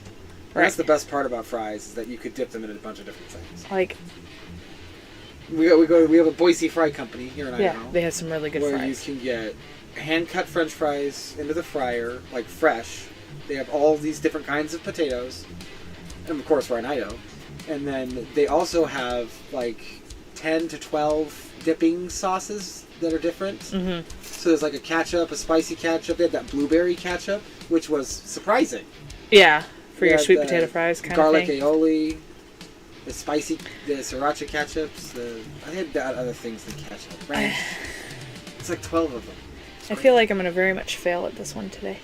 And that's the best part about fries is that you could dip them in a bunch of different things. like, We have a Boise Fry Company here in Idaho. yeah, they have some really good where fries. you can get hand-cut French fries into the fryer, like fresh. They have all these different kinds of potatoes, and of course we're in Idaho. And then they also have like 10 to 12 dipping sauces that are different. Mm-hmm. So there's like a ketchup, a spicy ketchup. They had that blueberry ketchup, which was surprising. Yeah, for They your had sweet the potato fries kind garlic of thing. aioli, the sriracha ketchups. I had other things than ketchup. Ranch. It's like 12 of them. I feel like I'm going to very much fail at this one today.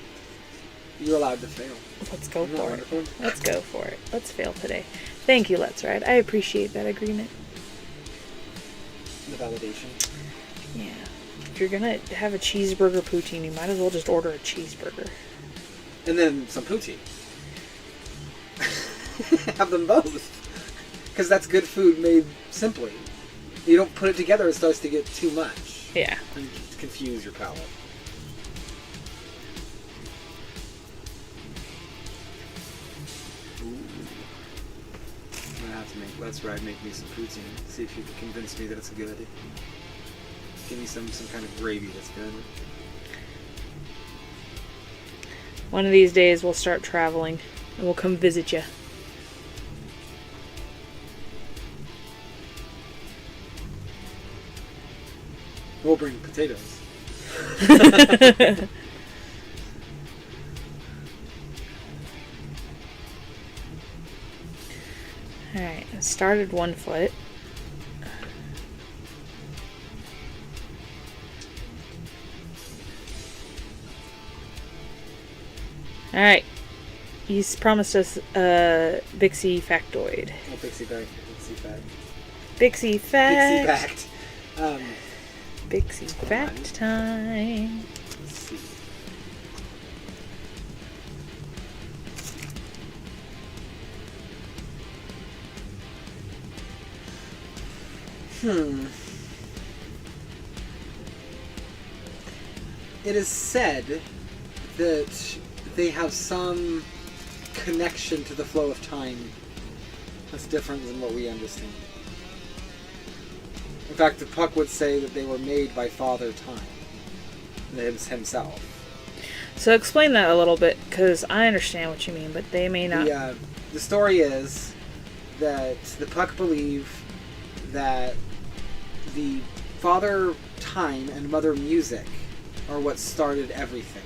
You're allowed to fail. Let's go Isn't that for it. wonderful? Let's go for it. Let's fail today. Thank you, Let's Ride. I appreciate that agreement. The validation. Yeah. If you're going to have a cheeseburger poutine, you might as well just order a cheeseburger. And then some poutine. Have them both. Because that's good food made simply. You don't put it together, it starts to get too much. Yeah. And confuse your palate. Ooh. I'm gonna have to make me some poutine. See if you can convince me that it's good. Give me some kind of gravy that's good. One of these days we'll start traveling and we'll come visit you. We'll bring potatoes. Alright, I started one foot. Alright. He's promised us a Bixie factoid. Oh, Bixie fact. Bixie fact. Bixie fact. Bixie fact time. Let's see. It is said that they have some connection to the flow of time that's different than what we understand. In fact, the Puck would say that they were made by Father Time, himself. So explain that a little bit, because I understand what you mean, but they may not. The story is that the Puck believe that the Father Time and Mother Music are what started everything.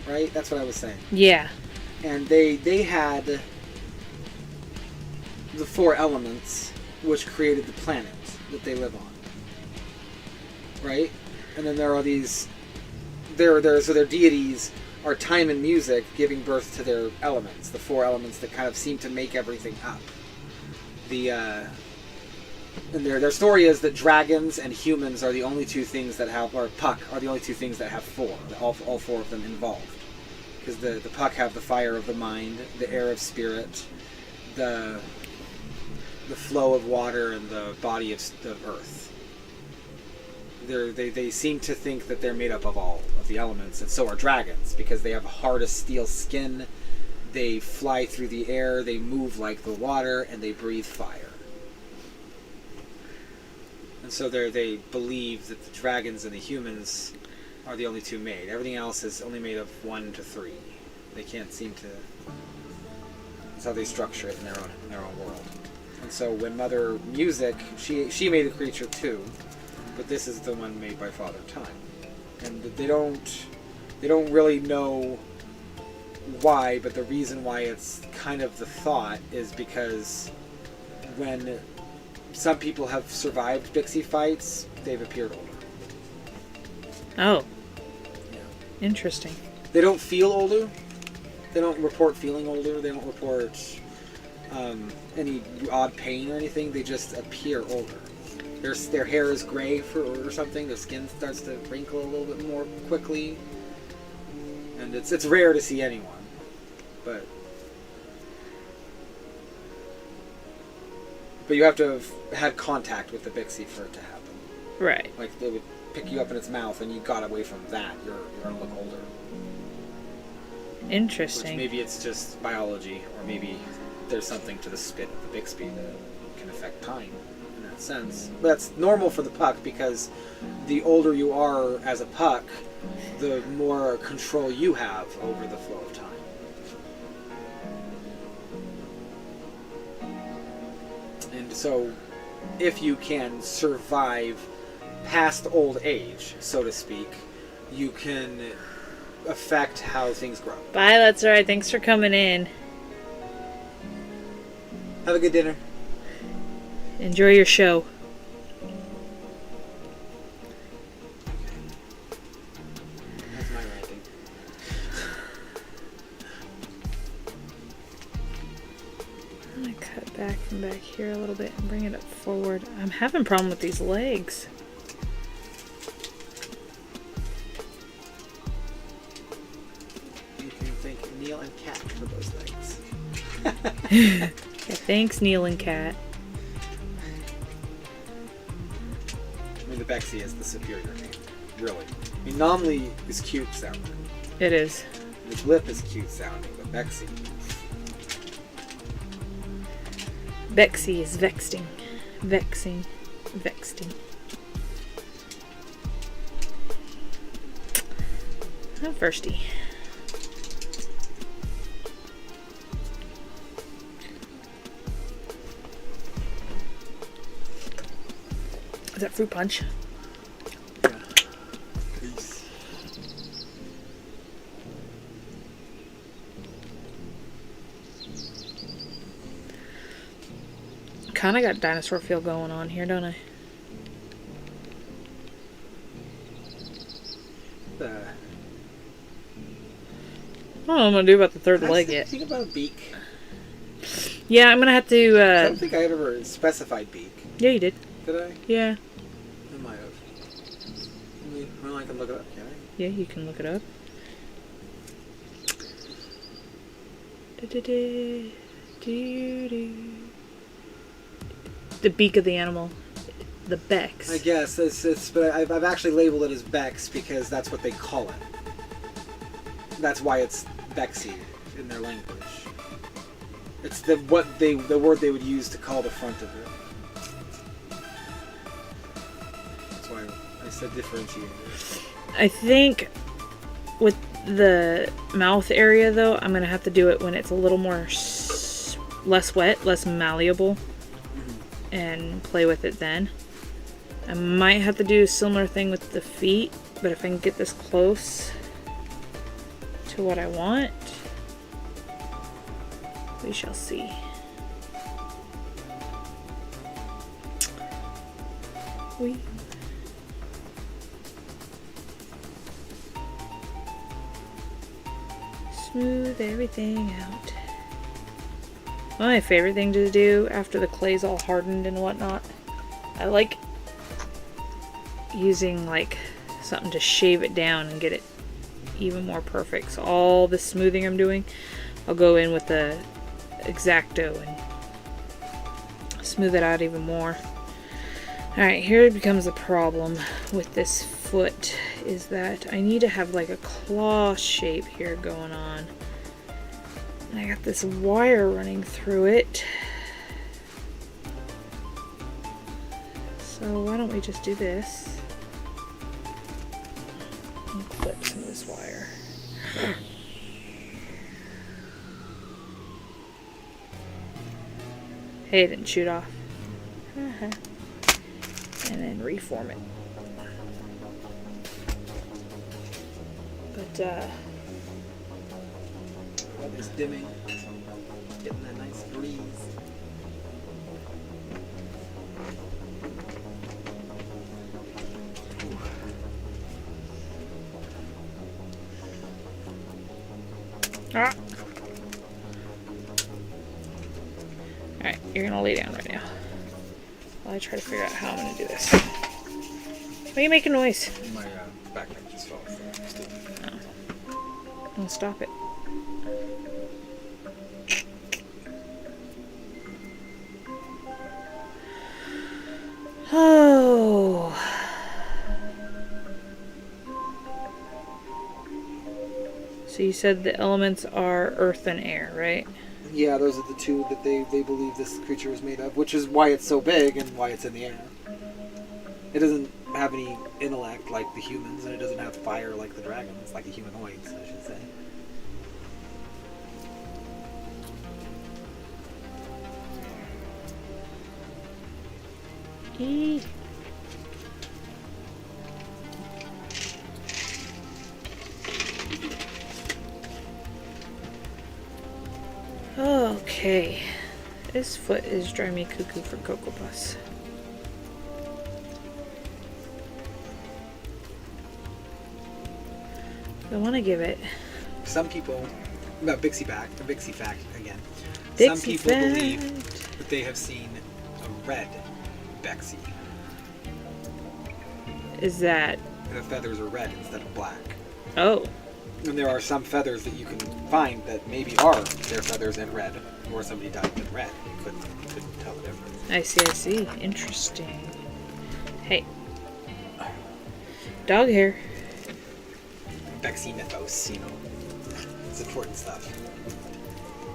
Right? That's what I was saying. Yeah. And they had the four elements which created the planet that they live on. Right? And then there are these so their deities are time and music giving birth to their elements, the four elements that kind of seem to make everything up. And their story is that dragons and humans are the only two things that have, or Puck are the only two things that have four, all four of them involved. Because the Puck have the fire of the mind, the air of spirit, the flow of water, and the body of earth. They seem to think that they're made up of all of the elements, and so are dragons, because they have hard as steel skin, they fly through the air, they move like the water, and they breathe fire. And so they believe that the dragons and the humans are the only two made. Everything else is only made of 1 to 3. They can't seem to... That's how they structure it in their own world. And so when Mother Music, she made a creature too, but this is the one made by Father Time. And they don't really know why, but the reason why it's kind of the thought is because when some people have survived Bixie fights, they've appeared older. Oh. Yeah. Interesting. They don't feel older. They don't report feeling older. They don't report any odd pain or anything. They just appear older. Their hair is gray or something. Their skin starts to wrinkle a little bit more quickly. And it's rare to see anyone. But you have to have had contact with the Bixie for it to happen. Right. Like, they would pick you up in its mouth and you got away from that. You're going to look older. Interesting. Which maybe it's just biology, or maybe there's something to the spit of the Bixby that can affect time in that sense. But that's normal for the Puck, because the older you are as a Puck, the more control you have over the flow of time. And so if you can survive past old age, so to speak, you can affect how things grow. Bye, that's alright. Thanks for coming in. Have a good dinner. Enjoy your show. That's my ranting. I'm gonna cut back from back here a little bit and bring it up forward. I'm having a problem with these legs. You can thank Neil and Kat for those legs. Yeah, thanks, Neil and Kat. I mean, the Bexy is the superior name, really. I mean, Nomley is cute sounding. It is. The Blip is cute sounding, but Bexy. Bexy is vexing. Vexing. Vexing. I'm thirsty. Is that fruit punch? Yeah. Peace. Kind of got dinosaur feel going on here, don't I? Uh, I don't know what I'm gonna do about the third leg yet. Think about a beak. Yeah, I'm gonna have to. I don't think I ever specified beak. Yeah, you did. Did I? Yeah. I might have. Well, I can look it up, can I? Yeah, you can look it up. The beak of the animal. The Bex. I guess but I've actually labeled it as Bex because that's what they call it. That's why it's Bexy in their language. It's the word they would use to call the front of it. That's why I said differentiated. I think with the mouth area though, I'm gonna have to do it when it's a little more less wet, less malleable, and play with it then. I might have to do a similar thing with the feet, but if I can get this close to what I want, we shall see. Smooth everything out. One of my favorite things to do after the clay's all hardened and whatnot, I like using like something to shave it down and get it even more perfect. So all the smoothing I'm doing, I'll go in with the X-Acto and smooth it out even more. Alright, here becomes a problem with this foot, is that I need to have like a claw shape here going on. And I got this wire running through it. So why don't we just do this? And clip some of this wire. Hey, it didn't shoot off. And then reform it. But, Weather's dimming, so I'm getting that nice breeze. ah. Alright, you're gonna lay down right now while I try to figure out how I'm gonna do this. Why are you making noise? My backpack just fell off. I'll stop it. Oh. So you said the elements are earth and air, right? Yeah, those are the two that they believe this creature is made of, which is why it's so big and why it's in the air. It doesn't have any intellect like the humans, and it doesn't have fire like the dragons, like the humanoids, I should say. Eee. Okay. This foot is driving me cuckoo for Cocoa Puffs. I want to give it. Some people, about Bixie fact again. Bixie Some people fact. believe that they have seen a red Bexie. Is that? The feathers are red instead of black. Oh. And there are some feathers that you can find that maybe are their feathers in red, or somebody dyed them in red. You couldn't tell the difference. I see. Interesting. Hey. Dog hair. Bexie mythos, you know. It's important stuff.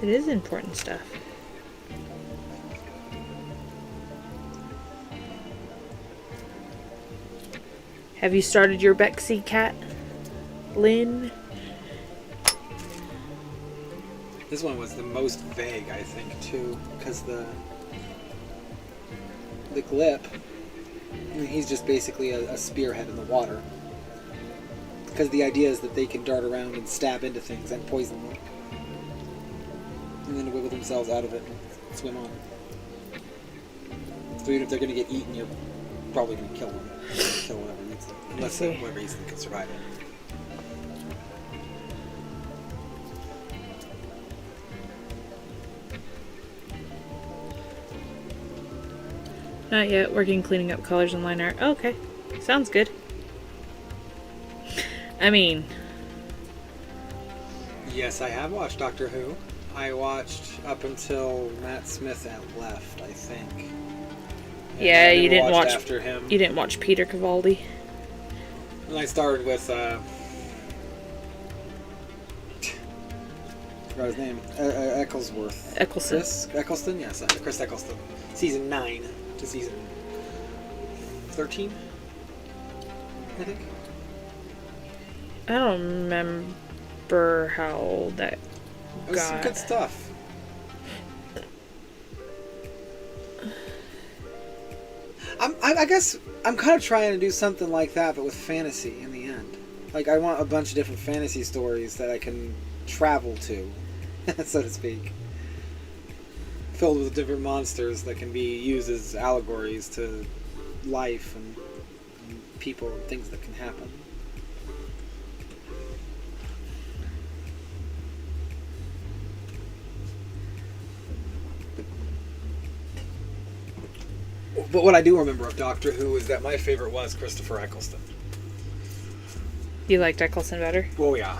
It is important stuff. Have you started your Bexie cat, Lynn? This one was the most vague, I think, too, because the glip, I mean, he's just basically a spearhead in the water. Because the idea is that they can dart around and stab into things and poison them. And then wiggle themselves out of it and swim on. So even if they're going to get eaten, you're probably going to kill them. Kill whatever eats them. Unless whoever eats them can survive it. Not yet. Working cleaning up colors and line art. Okay. Sounds good. I mean... Yes, I have watched Doctor Who. I watched up until Matt Smith had left, I think. And yeah, you didn't watch after him. You didn't watch Peter Capaldi. And I started with forgot his name. Ecclesworth. Eccleston. Chris Eccleston? Yes, Chris Eccleston. Season 9 to season 13, I think. I don't remember how that It was some got. good stuff. I guess I'm kind of trying to do something like that, but with fantasy in the end. Like, I want a bunch of different fantasy stories that I can travel to, so to speak. Filled with different monsters that can be used as allegories to life and people and things that can happen. But what I do remember of Doctor Who is that my favorite was Christopher Eccleston. You liked Eccleston better? Well, yeah.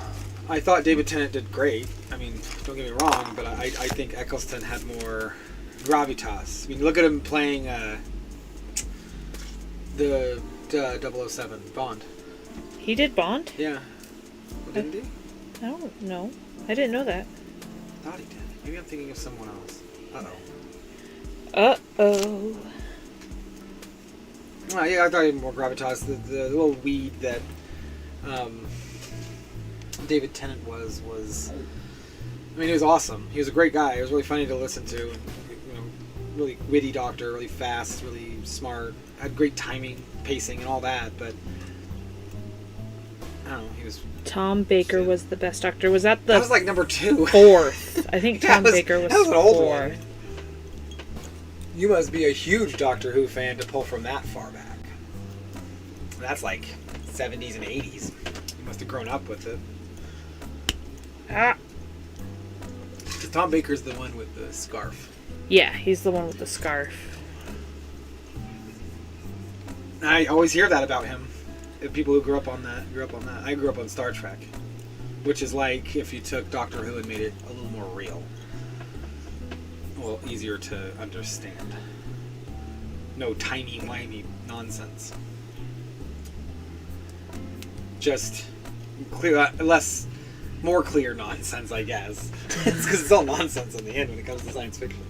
I thought David Tennant did great. I mean, don't get me wrong, but I think Eccleston had more gravitas. I mean, look at him playing the 007 Bond. He did Bond? Yeah. Well, didn't he? I don't know. I didn't know that. I thought he did. Maybe I'm thinking of someone else. Uh-oh. Uh-oh. Well, yeah, I thought he had more gravitas. The little weed that David Tennant was. I mean, he was awesome. He was a great guy. He was really funny to listen to. And, really witty doctor, really fast, really smart. Had great timing, pacing, and all that. But I don't know. He was. Tom Baker was the best doctor. Was that the That was like number 2. fourth? I think Tom Baker was that was an old fourth. one. You must be a huge Doctor Who fan to pull from that far back. That's like 70s and 80s. You must have grown up with it. Ah. 'Cause Tom Baker's the one with the scarf. Yeah, he's the one with the scarf. I always hear that about him. People who grew up on that. I grew up on Star Trek, which is like if you took Doctor Who and made it a little more real. Well, easier to understand. No timey-wimey nonsense. Just more clear nonsense, I guess. It's because it's all nonsense in the end when it comes to science fiction.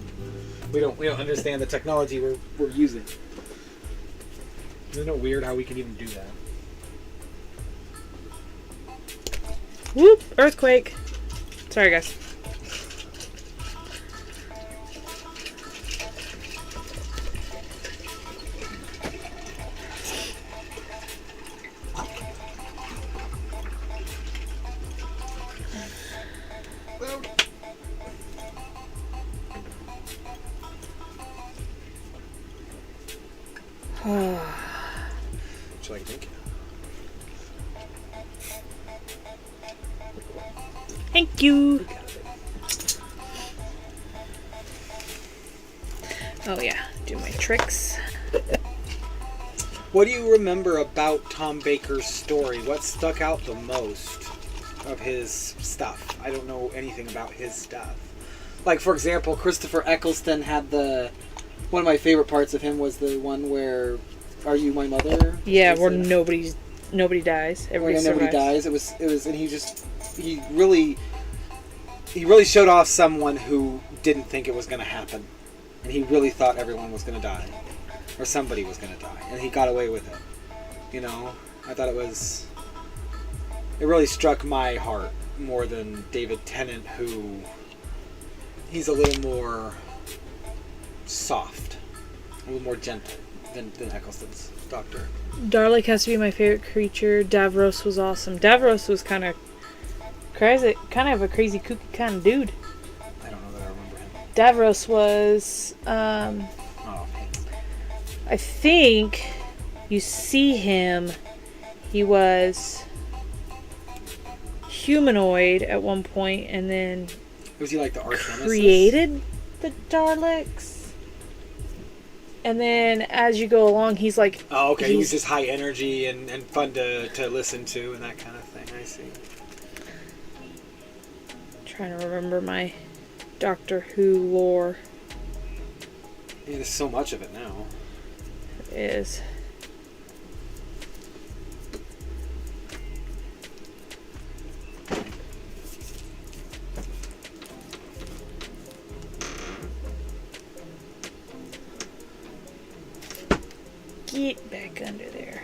We don't understand the technology we're using. Isn't it weird how we can even do that? Whoop! Earthquake. Sorry, guys. Would you like a drink? Thank you. Oh yeah, do my tricks. What do you remember about Tom Baker's story? What stuck out the most of his stuff? I don't know anything about his stuff. Like, for example, Christopher Eccleston had one of my favorite parts of him was the one where, "Are you my mother?" Yeah, where nobody dies. Everybody survives. Nobody dies. It was, and he really showed off someone who didn't think it was going to happen, and he really thought everyone was going to die, or somebody was going to die, and he got away with it. You know, I thought it really struck my heart more than David Tennant, who he's a little more soft, a little more gentle than Eccleston's Doctor. Dalek has to be my favorite creature. Davros was awesome. Davros was kind of crazy, kind of a crazy, kooky kind of dude. I don't know that I remember him. Davros was, I think you see him, he was humanoid at one point, and then Was he like the arch nemesis? created the Daleks. And then as you go along, he's like... Oh, okay. He was just high energy and fun to listen to and that kind of thing. I see. Trying to remember my Doctor Who lore. Yeah, there's so much of it now. It is. Get back under there.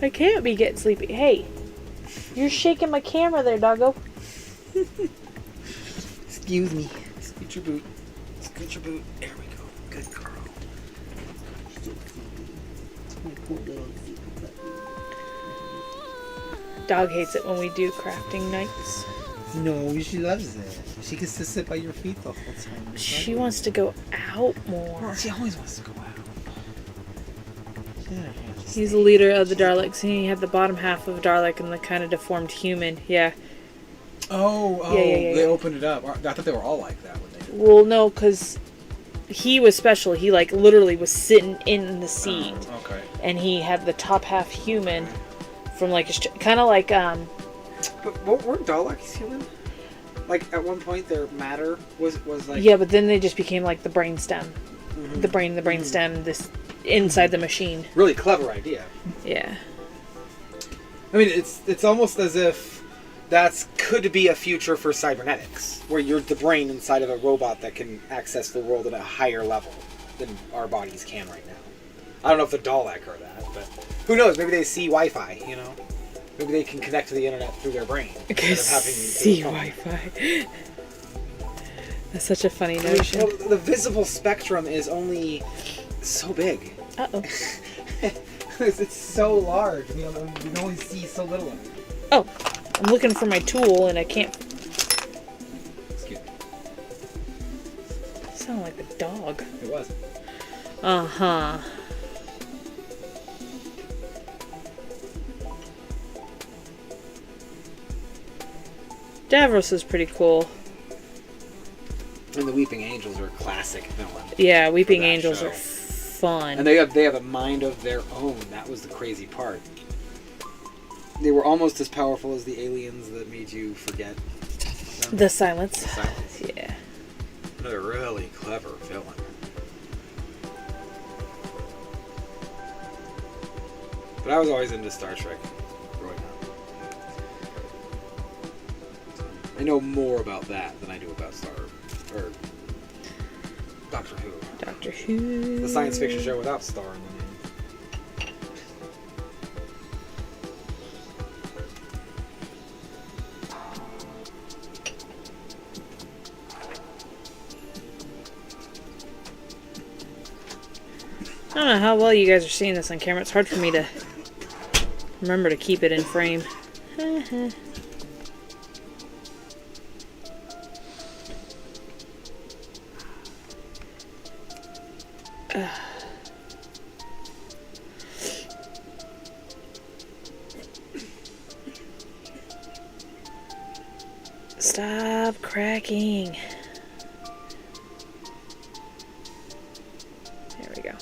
I can't be getting sleepy. Hey, you're shaking my camera there, doggo. Excuse me. Scoot your boot. Scoot your boot. There we go. Good girl. Dog hates it when we do crafting nights. No, she loves it. She gets to sit by your feet the whole time. She wants to go out more. She always wants to go out. Yeah. He's the leader of the Daleks, and he had the bottom half of a Dalek and the kind of deformed human. Yeah. Oh, Yeah. They opened it up. I thought they were all like that when they did. Well, no, because he was special. He, like, literally was sitting in the seat. Oh, okay. And he had the top half human from, like, kind of like, But weren't Daleks human? Like, at one point, their matter was like... Yeah, but then they just became, like, the brain stem. Mm-hmm. The brain stem, this inside the machine. Really clever idea. Yeah. I mean, it's almost as if could be a future for cybernetics, where you're the brain inside of a robot that can access the world at a higher level than our bodies can right now. I don't know if the Dalek are that, but who knows? Maybe they see Wi-Fi, you know? Maybe they can connect to the internet through their brain. See Wi-Fi. That's such a funny notion. Well, the visible spectrum is only so big. Uh-oh. It's so large. You know, we can only see so little of it. Oh, I'm looking for my tool and I can't... Excuse me. Sound like a dog. It was. Uh-huh. Davros is pretty cool. And the Weeping Angels are a classic villain. Yeah, Weeping that Angels show. are fun. And they have a mind of their own. That was the crazy part. They were almost as powerful as the aliens that made you forget them. The Silence. The Silence. Yeah. Another really clever villain. But I was always into Star Trek growing up. I know more about that than I do about Doctor Who. Doctor Who. The science fiction show without Star in the name. don't know how well you guys are seeing this on camera. It's hard for me to remember to keep it in frame. Stop cracking. There we go.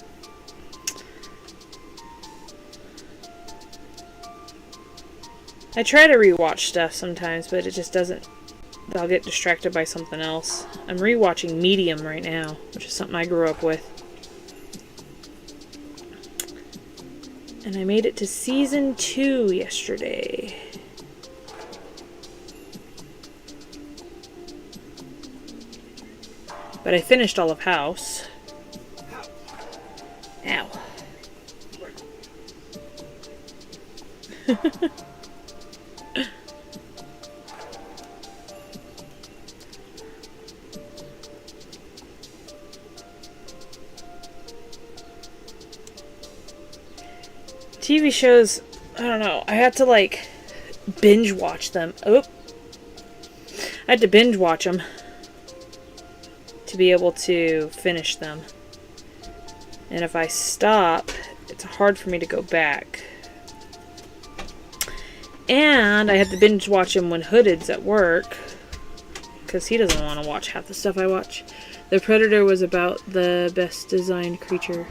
I try to rewatch stuff sometimes, but it just doesn't. I'll get distracted by something else. I'm rewatching Medium right now, which is something I grew up with. And I made it to season 2 yesterday. But I finished all of House. Ow. TV shows, I don't know. I had to like binge watch them. Oh. I had to binge watch them to be able to finish them. And if I stop, it's hard for me to go back. And I had to binge watch him when Hooded's at work, because he doesn't want to watch half the stuff I watch. The Predator was about the best designed creature.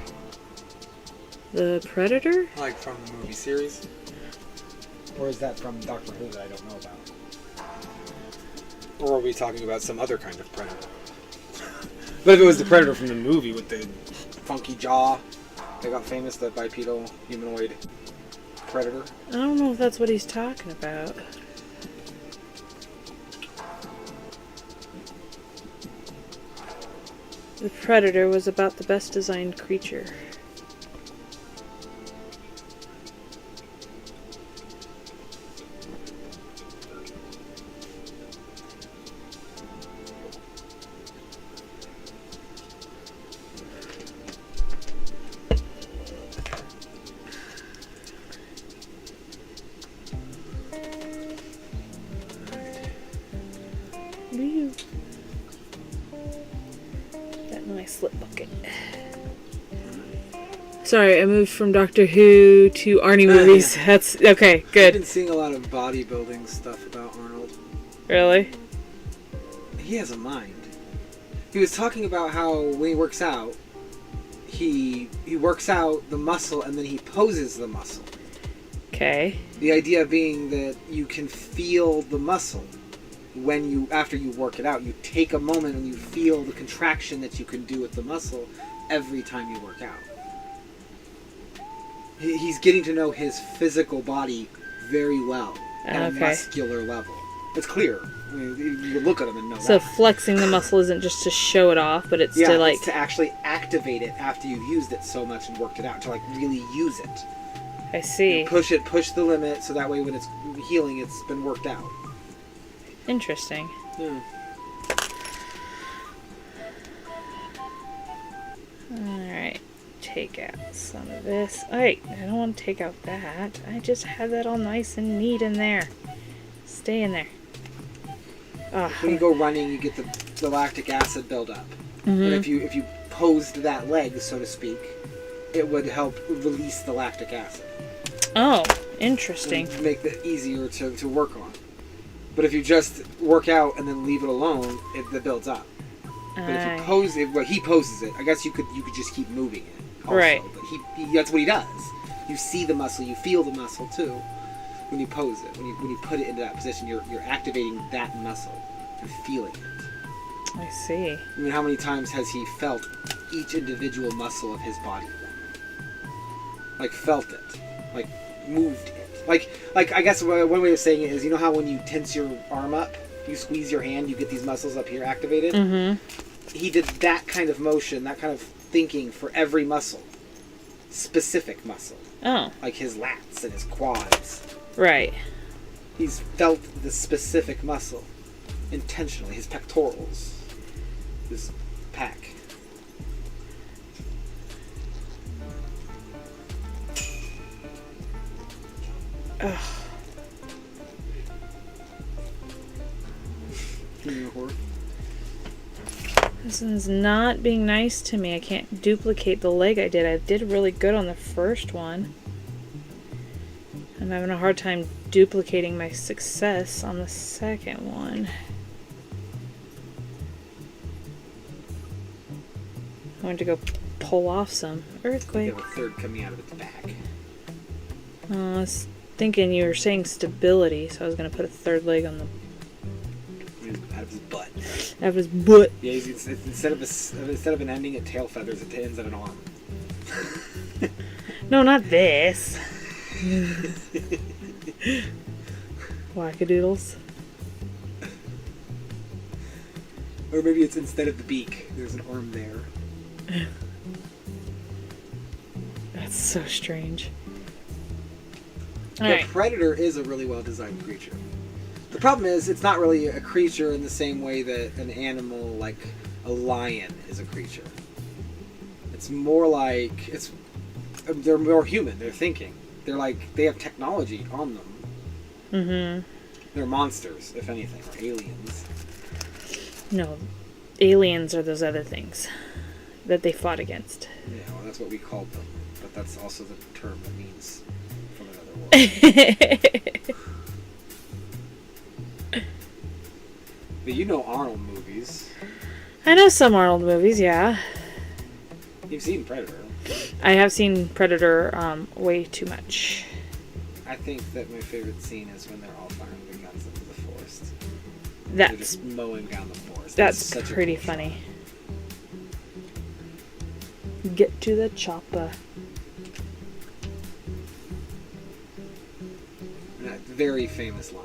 The Predator? Like from the movie series? Or is that from Doctor Who that I don't know about? Or are we talking about some other kind of predator? But if it was the Predator from the movie with the funky jaw, they got famous, the bipedal humanoid predator. I don't know if that's what he's talking about. The Predator was about the best designed creature. That nice slip bucket. Sorry, I moved from Doctor Who to Arnie movies. That's okay, good. I've been seeing a lot of bodybuilding stuff about Arnold. Really? He has a mind. He was talking about how when he works out, he works out the muscle and then he poses the muscle. Okay. The idea being that you can feel the muscle when you, after you work it out, you take a moment and you feel the contraction that you can do with the muscle every time you work out. He's getting to know his physical body very well at a muscular level. It's clear. I mean, you look at him and know so that. flexing the muscle isn't just to show it off, but it's to like... it's to actually activate it after you've used it so much and worked it out, to like really use it. I see. You push the limit, so that way when it's healing, it's been worked out. Interesting. Yeah. Alright. Take out some of this. Wait, I don't want to take out that. I just had that all nice and neat in there. Stay in there. When you go running, you get the lactic acid buildup. Mm-hmm. But if you posed that leg, so to speak, it would help release the lactic acid. Oh, interesting. And make it easier to work on. But if you just work out and then leave it alone, it builds up. But if you pose it, well, he poses it. I guess you could just keep moving it. Also, right. But he that's what he does. You see the muscle, you feel the muscle too. When you pose it, when you put it into that position, you're activating that muscle and feeling it. I see. I mean, how many times has he felt each individual muscle of his body? Like felt it, like moved it. Like I guess one way of saying it is, you know how when you tense your arm up, you squeeze your hand, you get these muscles up here activated? Mm-hmm. He did that kind of motion, that kind of thinking for every muscle. Specific muscle. Oh. Like his lats and his quads. Right. He's felt the specific muscle intentionally. His pectorals. His pack. Ugh. This one's not being nice to me. I can't duplicate the leg I did. I did really good on the first one. I'm having a hard time duplicating my success on the second one. I'm going to go pull off some earthquake. You have a third coming out of its back. I was thinking you were saying stability, so I was going to put a third leg on the Out of his butt. out of his butt. Yeah, instead of an ending at tail feathers, it ends at an arm. No, not this. Wackadoodles. Or maybe it's instead of the beak, there's an arm there. That's so strange. The Alright. predator is a really well designed creature. The problem is, it's not really a creature in the same way that an animal like a lion is a creature. It's more like they're more human. They're thinking. They're like they have technology on them. Mm-hmm. They're monsters, if anything, or aliens. No, aliens are those other things that they fought against. Yeah, well, that's what we called them. But that's also the term that means from another world. But you know Arnold movies. I know some Arnold movies, yeah. You've seen Predator. I have seen Predator way too much. I think that my favorite scene is when they're all firing their guns into the forest. They're That's just mowing down the forest. that's It's such a pretty cool funny. Get to the chopper. shot. And that very famous line.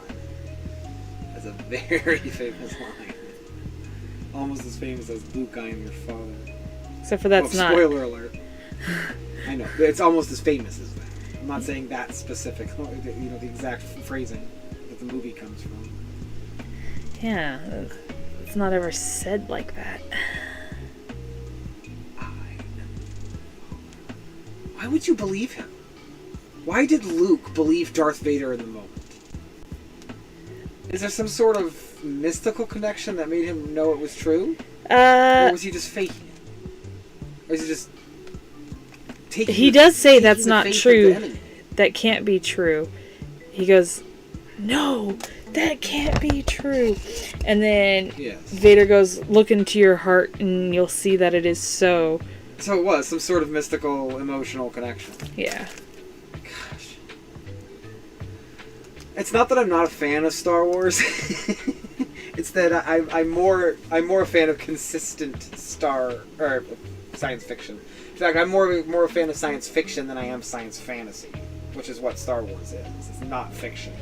That's a very famous line. Almost as famous as Luke, I am your father. Except for that's not. Spoiler alert. I know. It's almost as famous as that. I'm not saying that specific, the exact phrasing that the movie comes from. Yeah, it's not ever said like that. Why would you believe him? Why did Luke believe Darth Vader in the moment? Is there some sort of mystical connection that made him know it was true? Or was he just faking it? Or is he just taking He does say that's the not faith of true. the enemy? That can't be true. He goes, no, that can't be true. And then Yes. Vader goes, look into your heart and you'll see that it is so. So it was some sort of mystical, emotional connection. Yeah. Gosh. It's not that I'm not a fan of Star Wars. It's that I'm more a fan of consistent science fiction. In fact, I'm more a fan of science fiction than I am science fantasy, which is what Star Wars is. It's not fiction.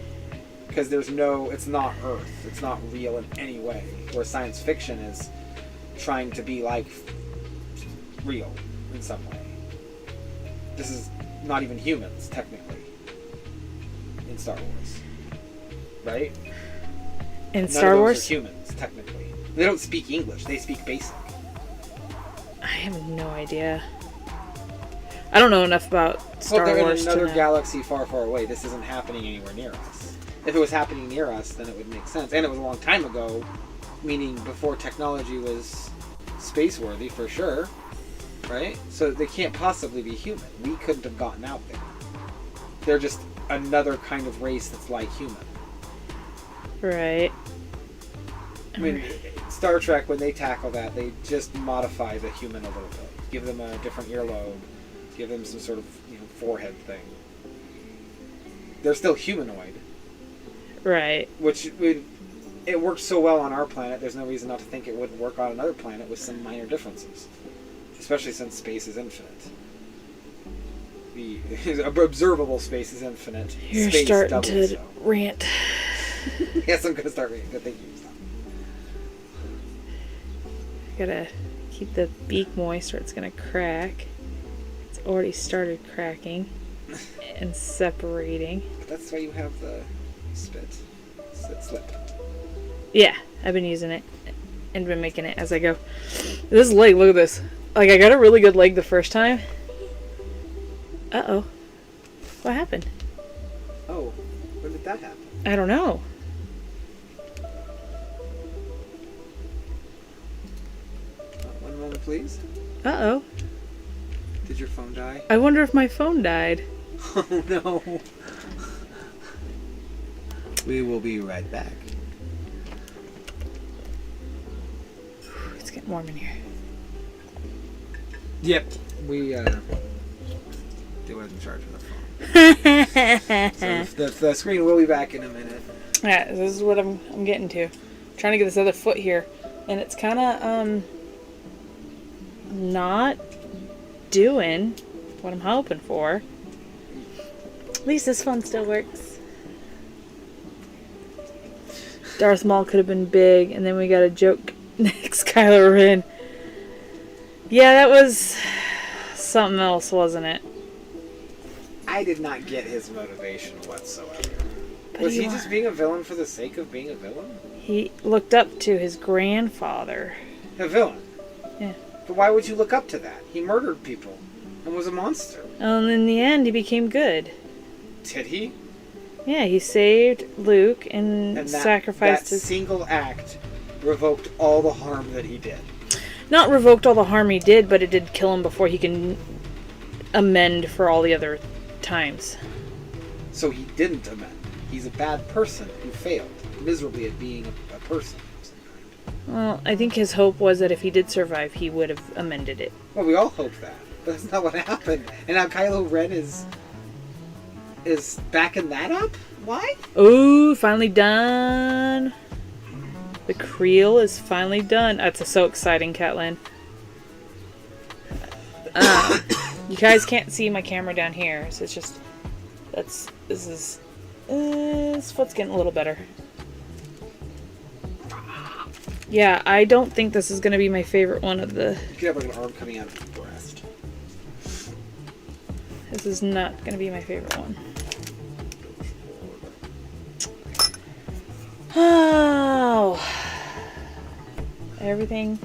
Because it's not Earth. It's not real in any way. Where science fiction is trying to be like real in some way. This is not even humans, technically, in Star Wars. Right? In None Star of those Wars? are humans, technically. They don't speak English. They speak basic. I have no idea. I don't know enough about Star Well, they're Wars in to another know. galaxy far, far away. This isn't happening anywhere near us. If it was happening near us, then it would make sense. And it was a long time ago, meaning before technology was space-worthy, for sure. Right? So they can't possibly be human. We couldn't have gotten out there. They're just another kind of race that's like human. Right. I mean, Star Trek, when they tackle that, they just modify the human a little bit. Give them a different earlobe. Give them some sort of forehead thing. They're still humanoid. Right. Which it works so well on our planet, there's no reason not to think it wouldn't work on another planet with some minor differences. Especially since space is infinite. The observable space is infinite. You're Space starting doubles to so. rant. Yes, I'm going to start reading. Good, thank you. Gotta keep the beak moist or it's gonna crack. It's already started cracking and separating. But that's why you have the slip. Yeah, I've been using it and been making it as I go. This leg, look at this. Like, I got a really good leg the first time. Uh-oh. What happened? Oh, that happen? I don't know. One moment, please. Uh-oh. Did your phone die? I wonder if my phone died. Oh no. We will be right back. It's getting warm in here. Yep. They weren't in charge of the phone. So the screen will be back in a minute. Yeah, this is what I'm getting to. I'm trying to get this other foot here, and it's kind of not doing what I'm hoping for. At least this phone still works. Darth Maul could have been big, and then we got a joke next Kylo Ren. Yeah, that was something else, wasn't it? I did not get his motivation whatsoever. But Was he just being a villain for the sake of being a villain? He looked up to his grandfather. A villain? Yeah. But why would you look up to that? He murdered people and was a monster. And in the end, he became good. Did he? Yeah, he saved Luke and And sacrificed that his... single act revoked all the harm that he did. Not revoked all the harm he did, but it did kill him before he can amend for all the other times. So he didn't amend. He's a bad person who failed miserably at being a person. Well, I think his hope was that if he did survive, he would have amended it. Well, we all hope that. But that's not what happened. And now Kylo Ren is backing that up? Why? Ooh, finally done. The creel is finally done. That's so exciting, Catlin. You guys can't see my camera down here, so it's just... This foot's getting a little better. Yeah, I don't think this is going to be my favorite one of the... You could have like an arm coming out of his breast. This is not going to be my favorite one. Oh, everything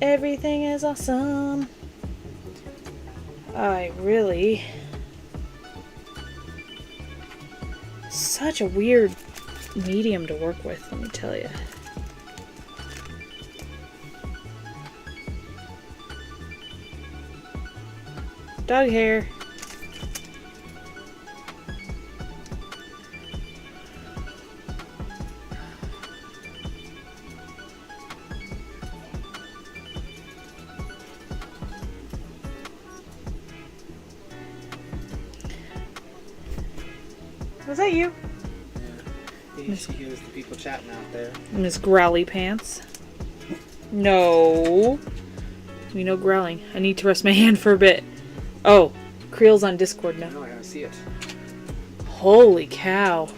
is awesome. I really, such a weird medium to work with, let me tell you. Dog hair. Was that you? Yeah. She hears the people chatting out there. Miss Growly Pants. No. We know growling. I need to rest my hand for a bit. Oh, Creel's on Discord now. No, I gotta see it. Holy cow.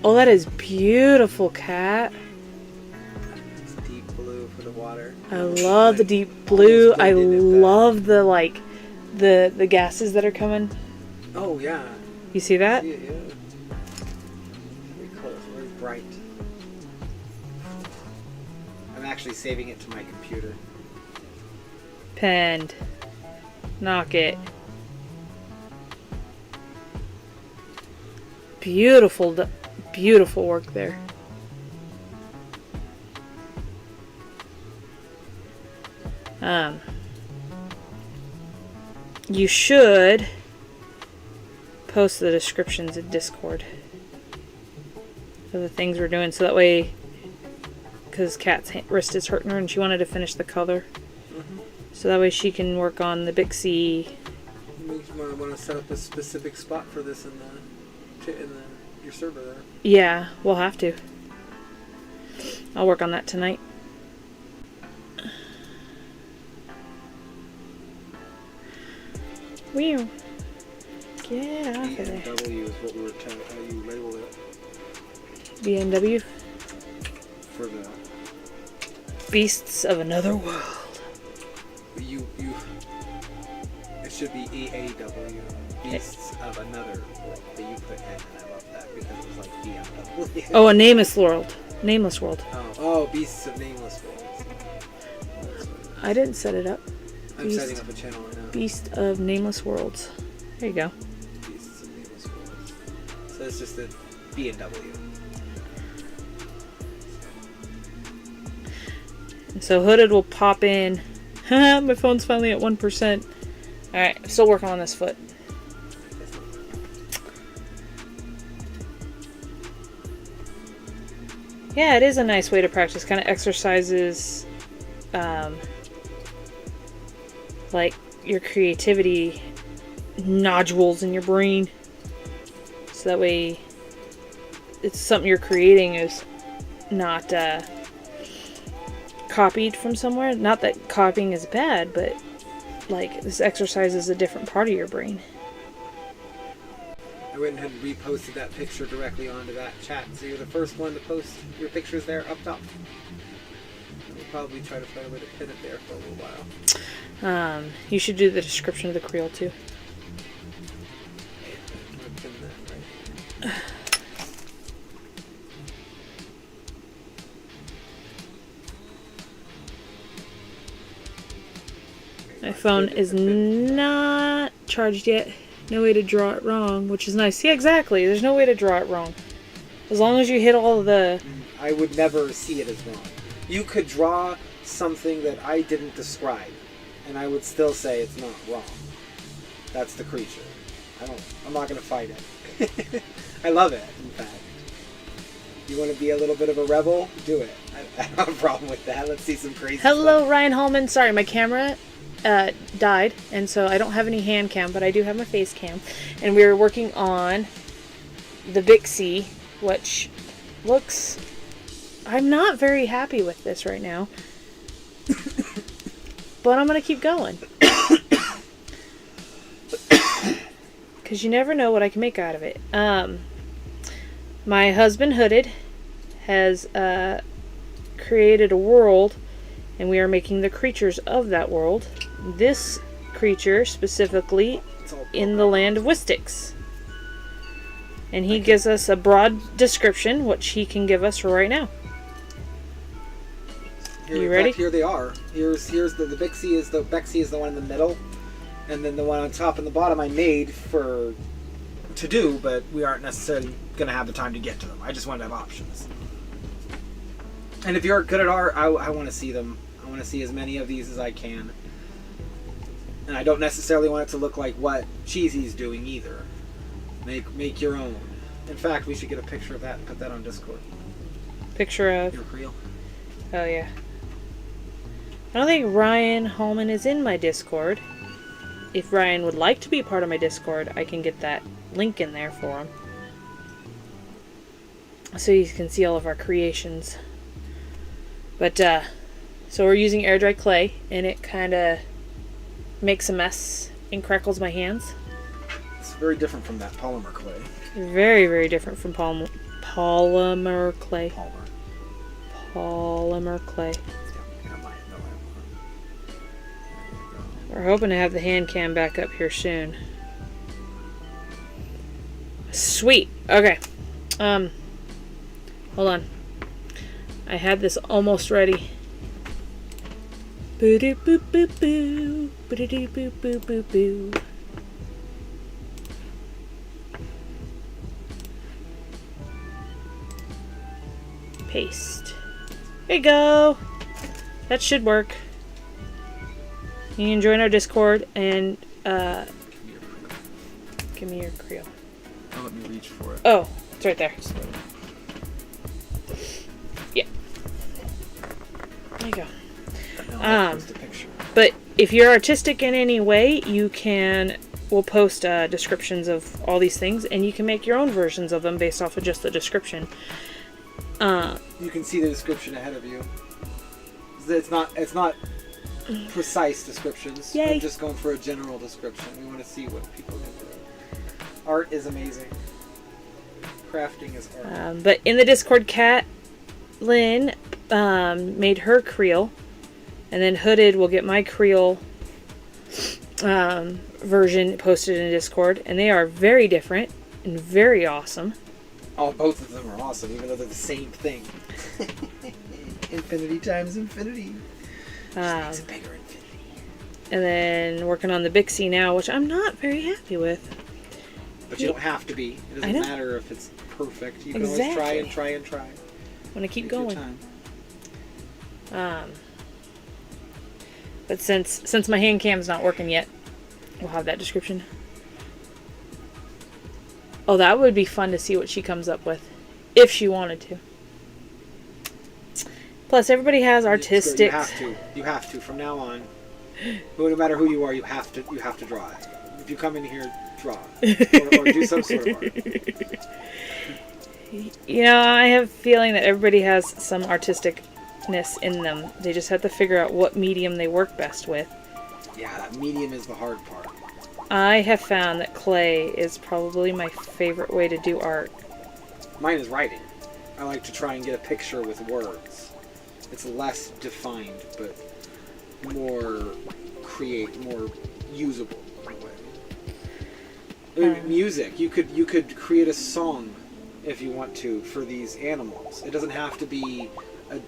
Oh, that is beautiful, cat. It's deep blue for the water. I love the deep blue. I love the, like, the gases that are coming. Oh, yeah. You see that? See it, yeah. Very close, very bright. I'm actually saving it to my computer. Penned. Knock it. Beautiful, beautiful work there. You should post the descriptions in Discord for the things we're doing, so that way, because Kat's wrist is hurting her and she wanted to finish the color. So that way she can work on the Bixie. You might want to set up a specific spot for this in your server there. Yeah, we'll have to. I'll work on that tonight. Weird. Get off of there. BMW is what we were telling how you label it. BMW? For the... Beasts of Another World. It should be EAW. Beasts of Another World. But you put N, and I love that because it was like BMW. Oh, a Nameless World. Nameless World. Oh, Beasts of Nameless Worlds. I didn't set it up. I'm setting up a channel right now. Beast of Nameless Worlds. There you go. Beasts of Nameless Worlds. So it's just a B and W. So hooded will pop in. My phone's finally at 1%. Alright, I'm still working on this foot. Yeah, it is a nice way to practice. Kind of exercises, like your creativity nodules in your brain. So that way, it's something you're creating is not copied from somewhere. Not that copying is bad, but like this exercises a different part of your brain. I went and had reposted that picture directly onto that chat, so you're the first one to post your pictures there up top. We'll probably try to find a way to pin it there for a little while. You should do the description of the creel too. I'm gonna pin that right here. My phone is not charged yet. No way to draw it wrong, which is nice. Yeah, exactly. There's no way to draw it wrong. As long as you hit all of the... I would never see it as wrong. You could draw something that I didn't describe, and I would still say it's not wrong. That's the creature. I'm not going to fight it. I love it, in fact. You want to be a little bit of a rebel? Do it. I don't have a problem with that. Let's see some crazy Hello, stuff. Ryan Hallman. Sorry, my camera died, and so I don't have any hand cam, but I do have my face cam. And we're working on the Bixie, which looks... I'm not very happy with this right now. But I'm going to keep going. Because you never know what I can make out of it. My husband, Hooded, has created a world, and we are making the creatures of that world. This creature specifically in the land of Whissticks. And he gives us a broad description, which he can give us right now. You ready? Here they are. Here's the Bixie is the one in the middle, and then the one on top and the bottom I made to do, but we aren't necessarily going to have the time to get to them. I just wanted to have options. And if you're good at art, I want to see them. I want to see as many of these as I can. And I don't necessarily want it to look like what Cheesy's doing either. Make your own. In fact, we should get a picture of that and put that on Discord. Picture of... Your creel. Oh, yeah. I don't think Ryan Hallman is in my Discord. If Ryan would like to be part of my Discord, I can get that link in there for him. So you can see all of our creations. But, so we're using air dry clay, and it kind of makes a mess and crackles my hands. It's very different from that polymerclay. Very, very different from polymerclay. Polymerclay. We're hoping to have the hand cam back up here soon. Sweet. Okay. Hold on. I had this almost ready. Boo-doo boo boo boo. Boo-doo boo boo boo boo. Paste. There you go. That should work. You can join our Discord and give me your creel. Don't let me reach for it. Oh, it's right there. Yeah. There you go. Post a picture. But if you're artistic in any way, we'll post descriptions of all these things, and you can make your own versions of them based off of just the description. You can see the description ahead of you. It's not precise descriptions. Yay. We're just going for a general description. We want to see what people can do. Art is amazing. Crafting is art. But in the Discord, Kat Lynn made her creel, and then Hooded will get my creel version posted in Discord, and they are very different and very awesome. Oh, both of them are awesome, even though they're the same thing. Infinity times infinity. Just makes a bigger infinity. And then working on the Bixie now, which I'm not very happy with. But you don't have to be. It doesn't matter if it's perfect. You can always try and try and try. I'm gonna keep going. But since my hand cam's not working yet, we'll have that description. Oh, that would be fun to see what she comes up with, if she wanted to. Plus, everybody has artistic. You have to. From now on, no matter who you are, you have to draw it. If you come in here, draw or do some sort of art. You know, I have a feeling that everybody has some artisticness in them. They just have to figure out what medium they work best with. Yeah, that medium is the hard part. I have found that clay is probably my favorite way to do art. Mine is writing. I like to try and get a picture with words. It's less defined, but more usable in a way. Music. You could create a song if you want to for these animals. It doesn't have to be a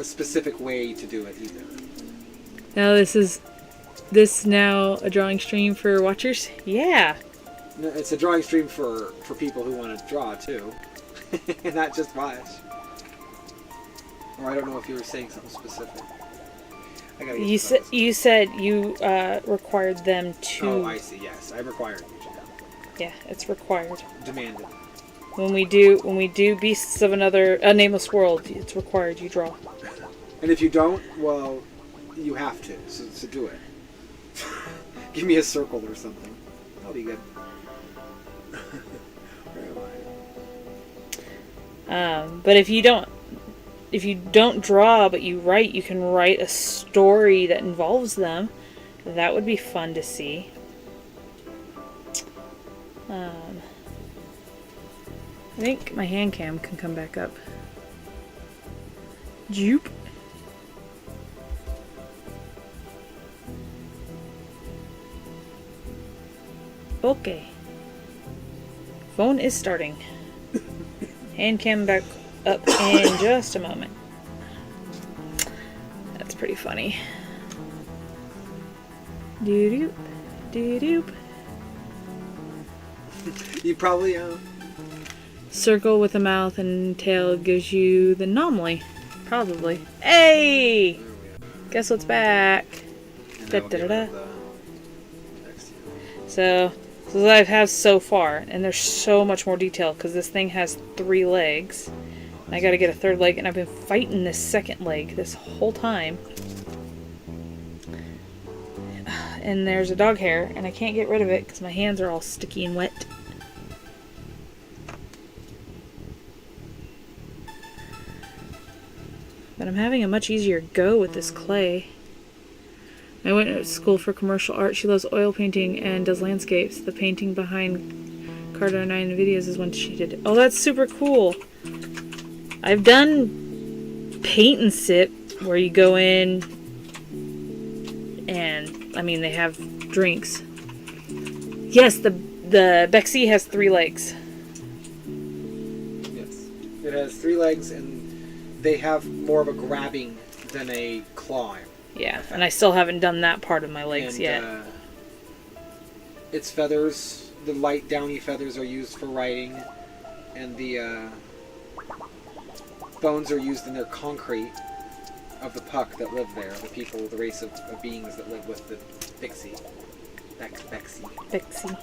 specific way to do it either. Now is this now a drawing stream for watchers? Yeah. No, it's a drawing stream for people who want to draw too, not just watch. Or I don't know if you were saying something specific. You said you required them to. Oh, I see. Yes, I required you to. Yeah, it's required. Demanded. When we do Beasts of a Nameless World, it's required you draw. And if you don't, well, you have to. So do it. Give me a circle or something. That'll be good. But if you don't draw but you write, you can write a story that involves them. That would be fun to see. I think my hand cam can come back up. Joop. Okay. Phone is starting. Hand cam back up in just a moment. That's pretty funny. Doo-doop. Doo-doop. You probably Circle with a mouth and tail gives you the anomaly. Probably. Hey! Guess what's back? Da-da-da-da. So what I have so far, and there's so much more detail because this thing has 3 legs. And I gotta get a 3rd leg, and I've been fighting this 2nd leg this whole time. And there's a dog hair, and I can't get rid of it because my hands are all sticky and wet. But I'm having a much easier go with this clay. I went to school for commercial art. She loves oil painting and does landscapes. The painting behind Carter 9 videos is one she did. Oh, that's super cool. I've done paint and sip where you go in and, I mean, they have drinks. Yes, the Bexy has 3 legs. Yes. It has 3 legs and they have more of a grabbing than a clawing. Yeah, and I still haven't done that part of my legs yet. Its feathers, the light downy feathers, are used for writing, and the bones are used in their concrete of the puck that live there, the people, the race of beings that live with the Bixie. Bexy. Bexy.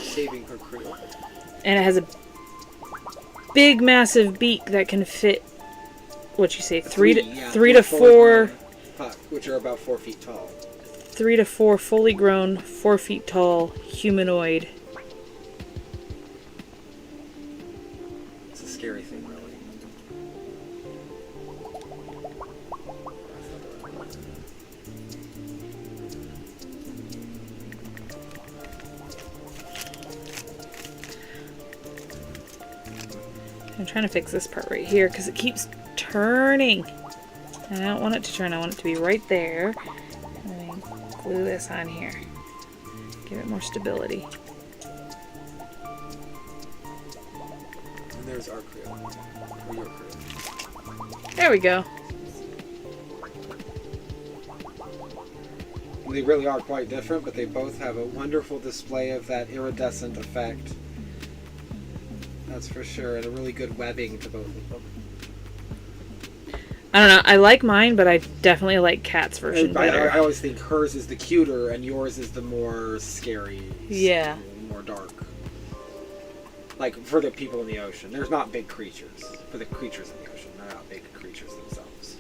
Saving her crew. And it has a big, massive beak that can fit, what you say, 3 to 4 puck, which are about 4 feet tall. 3 to 4 fully grown, 4 feet tall humanoid. It's a scary thing, really. I'm trying to fix this part right here because it keeps turning. And I don't want it to turn. I want it to be right there. Let me glue this on here. Give it more stability. And there's our crew. Or your crew. There we go. They really are quite different, but they both have a wonderful display of that iridescent effect. That's for sure, and a really good webbing to both of them. I don't know. I like mine, but I definitely like Kat's version better. I always think hers is the cuter, and yours is the more scary. Yeah. More dark. Like, for the people in the ocean. There's not big creatures. For the creatures in the ocean. They're not big creatures themselves.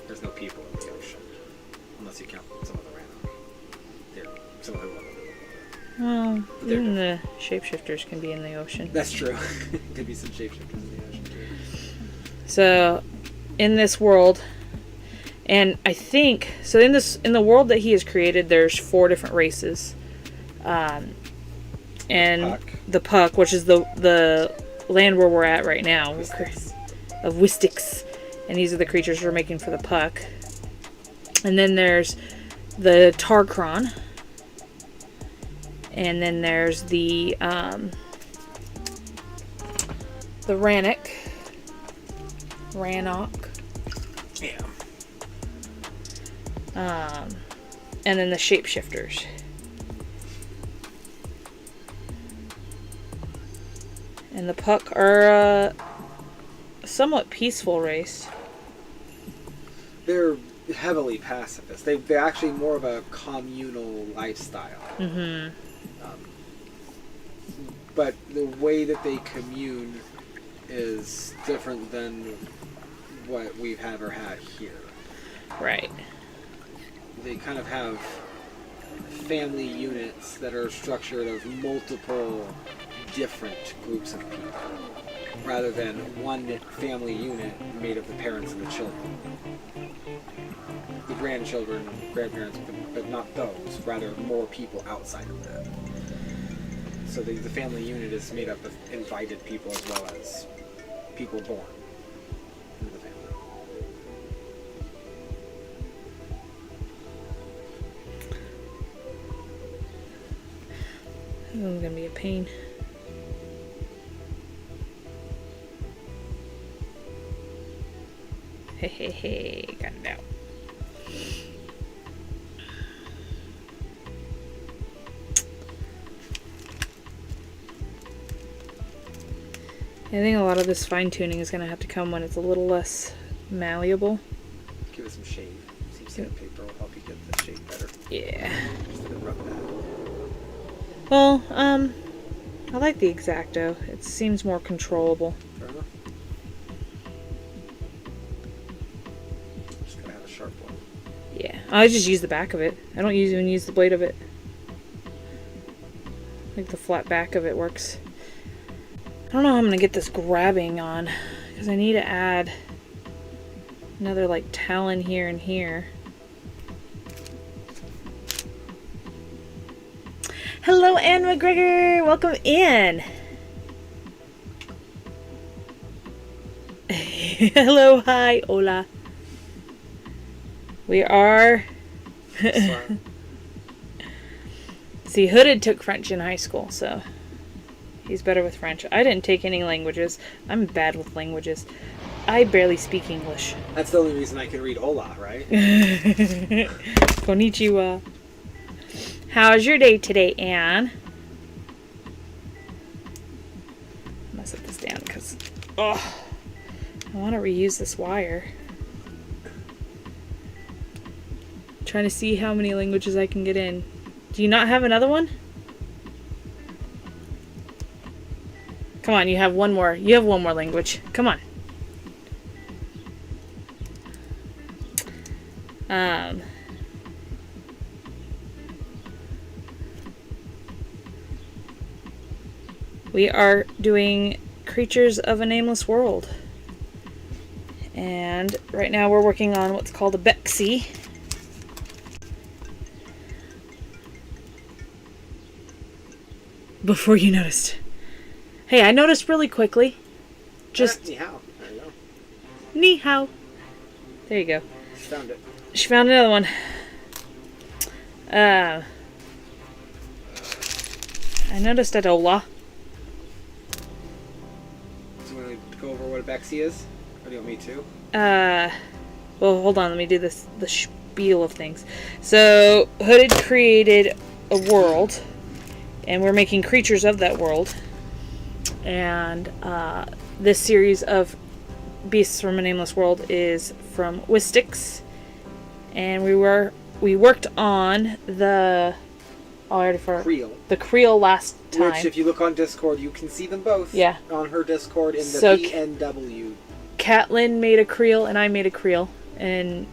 There's no people in the ocean. Unless you count some of the random. Some of them. Well, even the shapeshifters can be in the ocean. That's true. Could be some shapeshifters in the ocean, too. So, in this world, and I think so. In the world that he has created, there's 4 different races, and the Puck, which is the land where we're at right now, of Whissticks, and these are the creatures we're making for the Puck. And then there's the Tarkron, and then there's the Rannoch. Yeah. And then the shapeshifters. And the Puck are a somewhat peaceful race. They're heavily pacifist. They're actually more of a communal lifestyle. Mm-hmm. But the way that they commune is different than what we've ever had here. Right. They kind of have family units that are structured of multiple different groups of people, rather than one family unit made of the parents and the children. The grandchildren, grandparents, but not those, rather more people outside of that. So the family unit is made up of invited people as well as people born into the family. This one's gonna be a pain. Hey, got it out. I think a lot of this fine-tuning is going to have to come when it's a little less malleable. Give it some shade. Some sandpaper will help you get the shape better. Yeah. Just to rub that. Well, I like the X-Acto. It seems more controllable. Fair enough. Just gotta have a sharp one. Yeah, I just use the back of it. I don't even use the blade of it. Like the flat back of it works. I don't know how I'm gonna get this grabbing on, because I need to add another like talon here and here. Hello, Anne McGregor! Welcome in! Hello, hi, hola. We are... See, Hooded took French in high school, so he's better with French. I didn't take any languages. I'm bad with languages. I barely speak English. That's the only reason I can read hola, right? Konnichiwa. How's your day today, Anne? I'm gonna set this down because I want to reuse this wire. Trying to see how many languages I can get in. Do you not have another one? Come on, you have one more. You have one more language. Come on. We are doing Creatures of a Nameless World. And right now we're working on what's called a Bexy. Before you noticed. Hey, I noticed really quickly. Just... Ni hao. There you go. Ni hao. There you go. She found it. She found another one. I noticed that Ola. So we want to go over what a Bexy is? Or do you want me to? Well, hold on. Let me do this. The spiel of things. So Hooded created a world, and we're making creatures of that world. And this series of Beasts from a Nameless World is from Whissticks, and we worked on the the Creel last time. Which, if you look on Discord, you can see them both. Yeah. On her Discord in the So BNW. Catlin made a Creel and I made a Creel, and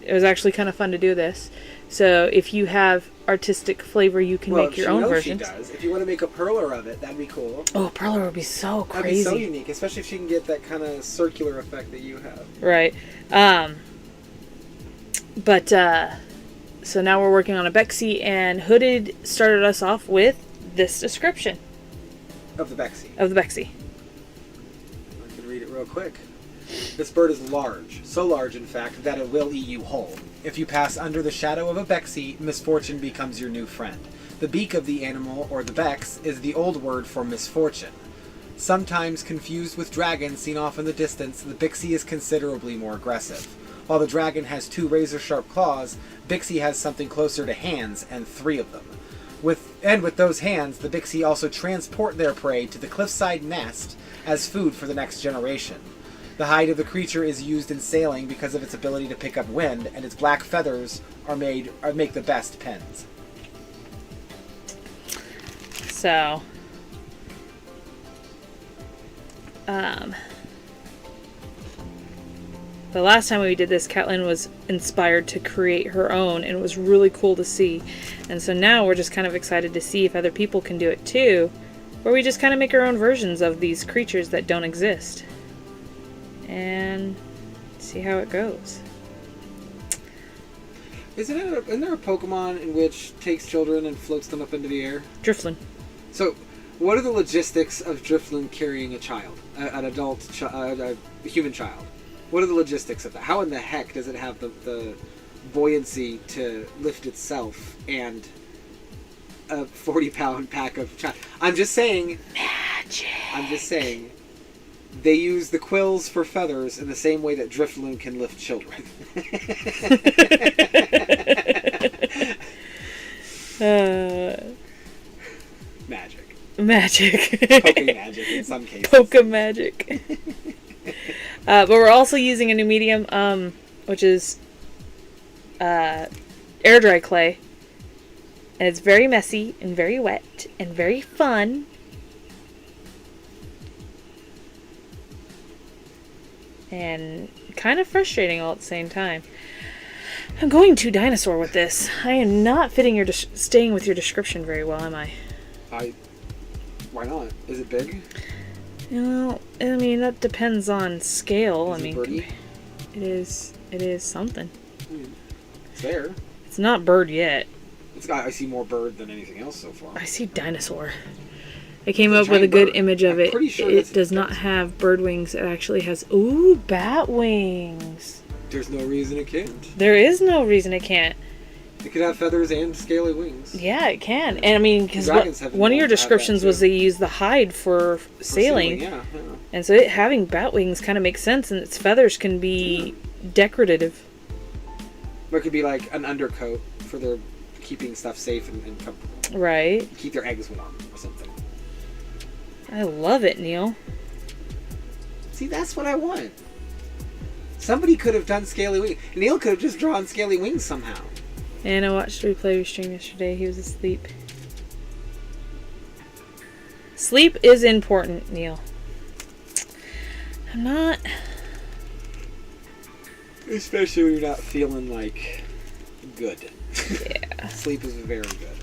it was actually kind of fun to do this. So if you have artistic flavor, you can make your own versions. She does. If you want to make a perler of it, that'd be cool. Oh, perler would be so crazy. That'd be so unique, especially if she can get that kind of circular effect that you have. Right. So now we're working on a Bexy, and Hooded started us off with this description. Of the Bexy. I can read it real quick. This bird is large. So large, in fact, that it will eat you whole. If you pass under the shadow of a Bexy, misfortune becomes your new friend. The beak of the animal, or the Bex, is the old word for misfortune. Sometimes confused with dragon seen off in the distance, the Bixie is considerably more aggressive. While the dragon has 2 razor-sharp claws, Bixie has something closer to hands, and 3 of them. With those hands, the Bixie also transport their prey to the cliffside nest as food for the next generation. The hide of the creature is used in sailing because of its ability to pick up wind, and its black feathers make the best pens. So, the last time we did this, Catlin was inspired to create her own, and it was really cool to see. And so now we're just kind of excited to see if other people can do it too, where we just kind of make our own versions of these creatures that don't exist. And see how it goes. Isn't there a Pokemon in which takes children and floats them up into the air? Drifloon. So, what are the logistics of Drifloon carrying a child? An adult, a human child? What are the logistics of that? How in the heck does it have the buoyancy to lift itself and a 40-pound pack of child? I'm just saying... Magic! I'm just saying... They use the quills for feathers in the same way that Drifloon can lift children. Magic. Poke magic in some cases. Poke magic. But we're also using a new medium, which is air dry clay. And it's very messy and very wet and very fun. And kind of frustrating all at the same time. I'm going too dinosaur with this. I am not fitting staying with your description very well, am I? Why not? Is it big? Well, I mean, that depends on scale. Is it birdie? It is something. It's there. It's not bird yet. I see more bird than anything else so far. I see dinosaur. I came up with a good image of it. Sure it does not have bird wings. It actually has, bat wings. There's no reason it can't. There is no reason it can't. It could have feathers and scaly wings. Yeah, it can. And I mean, because one of your descriptions was they use the hide for sailing. Yeah. And so it having bat wings kind of makes sense, and its feathers can be decorative. Or it could be like an undercoat for their keeping stuff safe and comfortable. Right. Keep their eggs warm or something. I love it, Neil. See, that's what I want. Somebody could have done scaly wings. Neil could have just drawn scaly wings somehow. And I watched replay stream yesterday. He was asleep. Sleep is important, Neil. I'm not... Especially when you're not feeling, like, good. Yeah. Sleep is very good.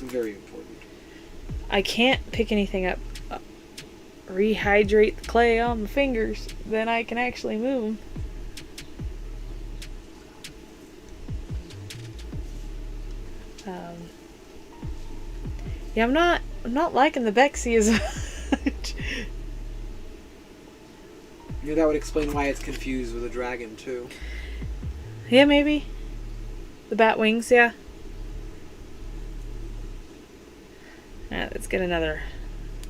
Very important. I can't pick anything up. Rehydrate the clay on my fingers. Then I can actually move them. Yeah, I'm not liking the Bexy as much. Yeah, that would explain why it's confused with a dragon too. Yeah, maybe. The bat wings, yeah. Let's get another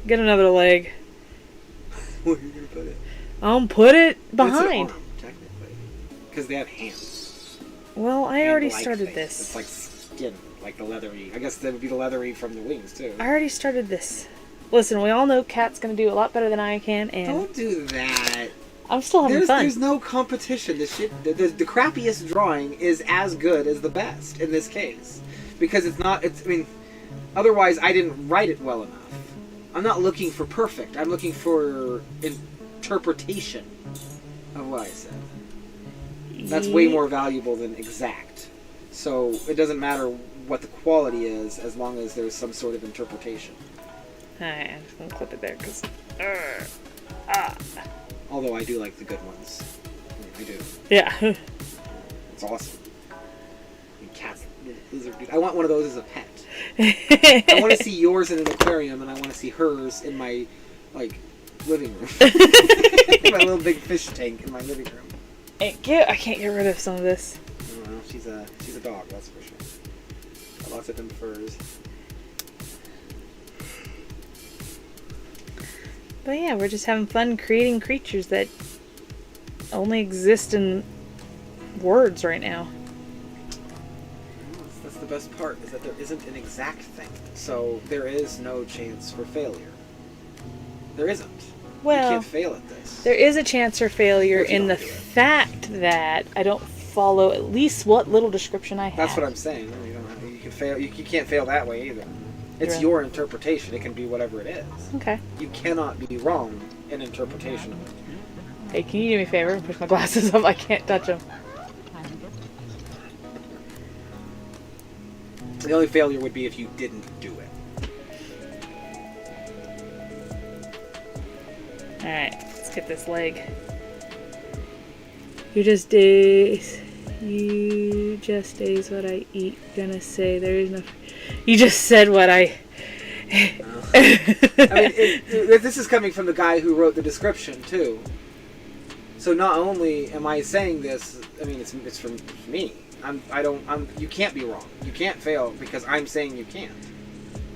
leg. Where are you gonna put it? Put it behind. It's an arm, technically, because they have hands. Well, I already hand-like started thing. this. It's like skin, like the leathery. I guess that would be the leathery from the wings too. I already started this. Listen, we all know Kat's gonna do a lot better than I can, and Don't do that. I'm still having fun. There's no competition. The crappiest drawing is as good as the best in this case, because it's not. I mean, otherwise I didn't write it well enough. I'm not looking for perfect. I'm looking for interpretation of what I said. That's way more valuable than exact. So it doesn't matter what the quality is, as long as there's some sort of interpretation. Alright, I'm just gonna clip it there, because... Although I do like the good ones. I do. Yeah. It's awesome. And cats, lizard dude. I want one of those as a pet. I want to see yours in an aquarium, and I want to see hers in my, like, living room. My little big fish tank in my living room. I can't get rid of some of this. I don't know. She's a dog, that's for sure. Got lots of them furs. But yeah, we're just having fun creating creatures that only exist in words right now. That's the best part, is that there isn't an exact thing. So there is no chance for failure. There isn't. Well, you can't fail at this. there is a chance for failure If you in the don't do it. fact that I don't follow at least what little description I have. That's what I'm saying. You can fail. You can't fail that way either. It's Right. your interpretation. It can be whatever it is. Okay. You cannot be wrong in interpretation of it. Hey, can you do me a favor? Push my glasses up. I can't touch them. The only failure would be if you didn't do it. Alright, let's get this leg. You just days what I eat. Gonna say there is no... You just said what I... I mean, this is coming from the guy who wrote the description, too. So not only am I saying this, I mean, it's from me. You can't be wrong. You can't fail because I'm saying you can't.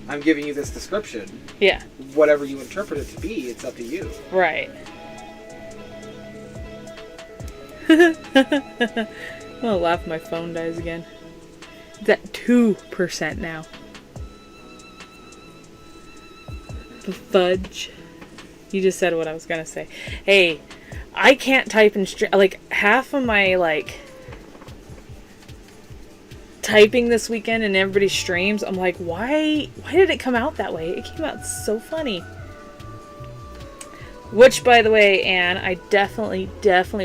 I'm giving you this description. Yeah. Whatever you interpret it to be, it's up to you. Right. I'm gonna laugh if my phone dies again. It's at 2% now. The fudge. You just said what I was gonna say. Hey, I can't type in like half of my typing this weekend in everybody's streams. I'm like, why did it come out that way? It came out so funny. Which, by the way, Anne, I definitely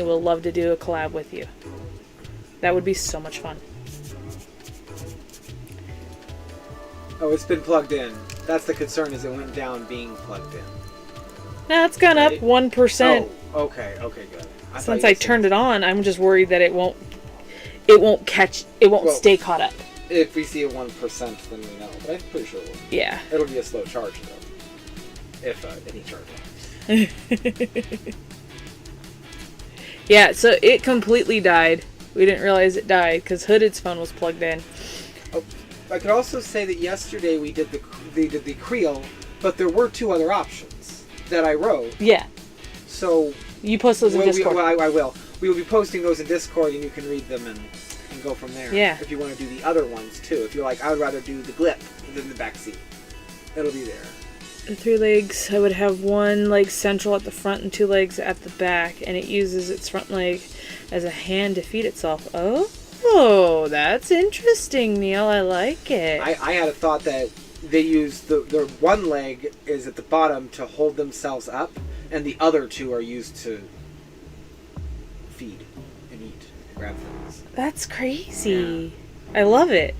will love to do a collab with you. That would be so much fun. Oh, it's been plugged in. That's the concern, is it went down being plugged in. Now it's gone up 1%. Oh, okay, good. Since I turned it on, I'm just worried that it won't stay caught up. If we see a 1%, then we know. But I'm pretty sure it will. Yeah. It'll be a slow charge, though. If any charge. Yeah, so it completely died. We didn't realize it died because Hooded's phone was plugged in. Oh, I could also say that yesterday we did the Creel, but there were 2 other options that I wrote. Yeah. So You post those in Discord. I will. We will be posting those in Discord, and you can read them and go from there. Yeah. If you want to do the other ones too. If you're like, I would rather do the Glip than the backseat, it'll be there. The 3 legs, I would have 1 leg central at the front and 2 legs at the back, and it uses its front leg as a hand to feed itself. Oh, that's interesting, Neil. I like it. I had a thought that they use the 1 leg is at the bottom to hold themselves up, and the other 2 are used to feed and eat, grab things. That's crazy. Yeah. I love it.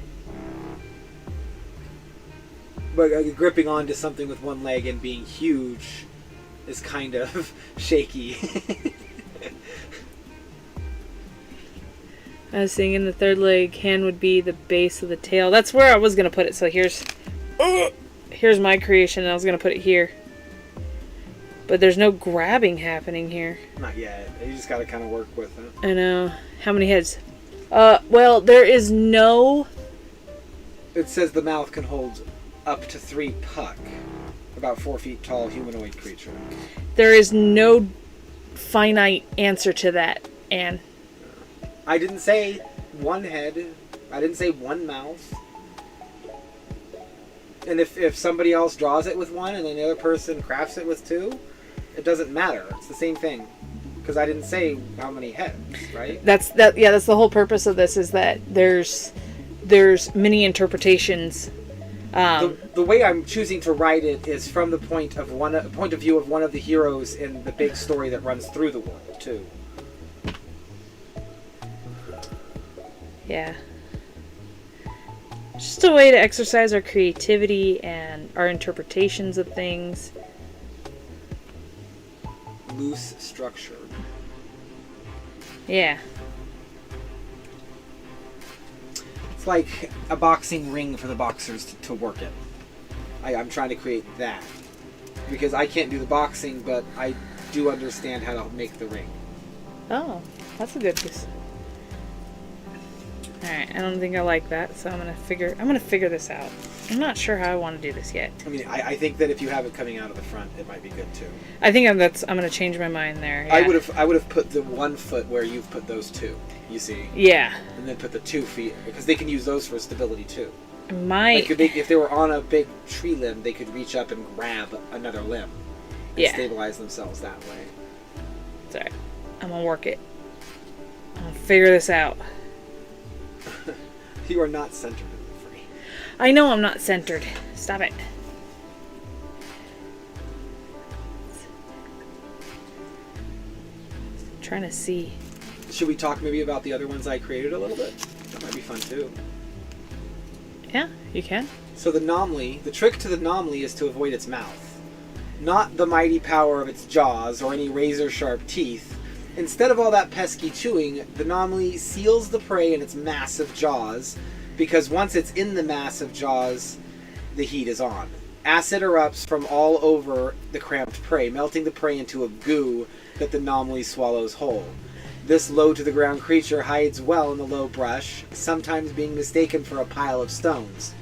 But gripping onto something with 1 leg and being huge is kind of shaky. I was thinking the 3rd leg hand would be the base of the tail. That's where I was going to put it. So here's my creation, and I was going to put it here. But there's no grabbing happening here. Not yet. You just got to kind of work with it. I know. How many heads? Well, there is no... It says the mouth can hold up to 3 puck. About 4 feet tall humanoid creature. There is no finite answer to that, Anne. I didn't say one head. I didn't say one mouth. And if somebody else draws it with one and then the other person crafts it with two, it doesn't matter. It's the same thing. Because I didn't say how many heads, right? That's the whole purpose of this, is that there's many interpretations. The way I'm choosing to write it is from the point of view of one of the heroes in the big story that runs through the world too. Yeah. Just a way to exercise our creativity and our interpretations of things. Loose structure. Yeah. It's like a boxing ring for the boxers to work in. I'm trying to create that. Because I can't do the boxing, but I do understand how to make the ring. Oh, that's a good piece. Alright, I don't think I like that, so I'm gonna figure this out. I'm not sure how I want to do this yet. I mean, I think that if you have it coming out of the front, it might be good too. I think I'm gonna change my mind there. Yeah. I would have put the 1 foot where you've put those two. You see? Yeah. And then put the 2 feet, because they can use those for stability too. Might. Like if they were on a big tree limb, they could reach up and grab another limb and stabilize themselves that way. It's alright. I'm gonna work it. I'm gonna figure this out. You are not centered in the frame. I know I'm not centered. Stop it. I'm trying to see. Should we talk maybe about the other ones I created a little bit? That might be fun too. Yeah, you can. So the trick to the Nomley is to avoid its mouth. Not the mighty power of its jaws or any razor-sharp teeth. Instead of all that pesky chewing, the Nomley seals the prey in its massive jaws, because once it's in the massive jaws, the heat is on. Acid erupts from all over the cramped prey, melting the prey into a goo that the Nomley swallows whole. This low-to-the-ground creature hides well in the low brush, sometimes being mistaken for a pile of stones.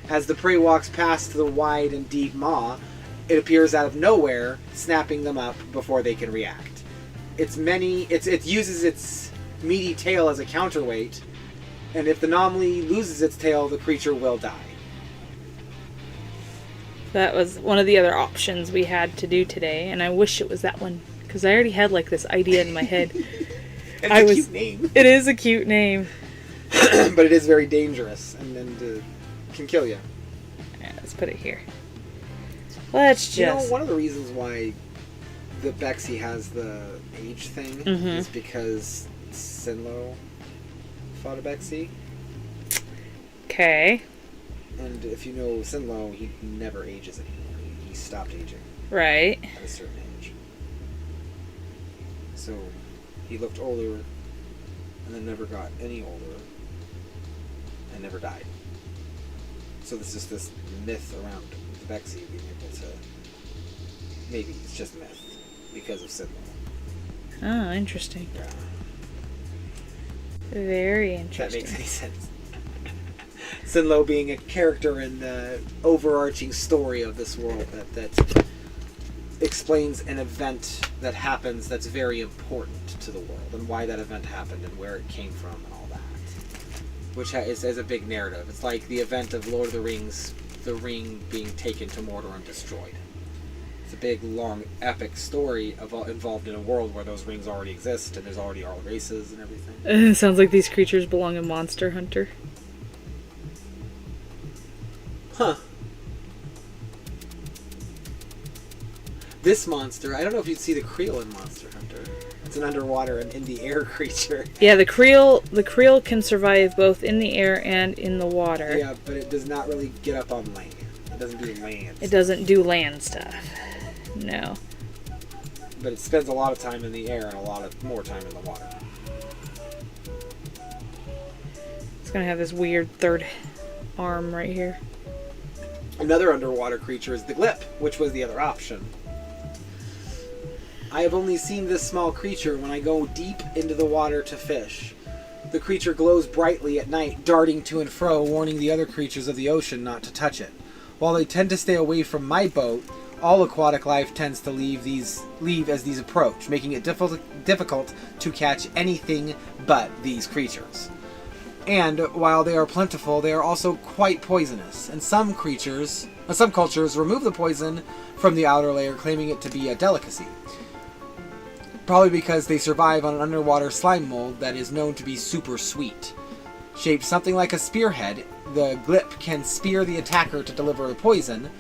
As the prey walks past the wide and deep maw, it appears out of nowhere, snapping them up before they can react. It uses its meaty tail as a counterweight, and if the Nomley loses its tail, the creature will die. That was one of the other options we had to do today, and I wish it was that one, because I already had like this idea in my head. It's a cute name. It is a cute name. But it is very dangerous, and can kill you. Alright, let's put it here. Let's just... You know, one of the reasons why the Bexy has the age thing is because Sinlo fought a Bexy. Okay. And if you know Sinlo, he never ages anymore. He stopped aging. Right. At a certain age. So he looked older and then never got any older and never died. So there's just this myth around the Bexy being able to... Maybe it's just myth because of Sinlo. Oh, interesting. Yeah. Very If that interesting. makes any sense. Sinlo being a character in the overarching story of this world that explains an event that happens that's very important to the world and why that event happened and where it came from and all that. Which is a big narrative. It's like the event of Lord of the Rings, the ring being taken to Mordor and destroyed. It's a big, long, epic story involved in a world where those rings already exist and there's already all races and everything. Sounds like these creatures belong in Monster Hunter. Huh. This monster, I don't know if you'd see the creel in Monster Hunter. It's an underwater and in the air creature. Yeah, the creel can survive both in the air and in the water. Yeah, but it does not really get up on land. It doesn't do land. It doesn't do land stuff. No. But it spends a lot of time in the air and a lot of more time in the water. It's gonna have this weird third arm right here. Another underwater creature is the glip, which was the other option. I have only seen this small creature when I go deep into the water to fish. The creature glows brightly at night, darting to and fro, warning the other creatures of the ocean not to touch it. While they tend to stay away from my boat, all aquatic life tends to leave as these approach, making it difficult to catch anything but these creatures. And while they are plentiful, they are also quite poisonous. And some cultures remove the poison from the outer layer, claiming it to be a delicacy. Probably because they survive on an underwater slime mold that is known to be super sweet. Shaped something like a spearhead, the glip can spear the attacker to deliver the poison.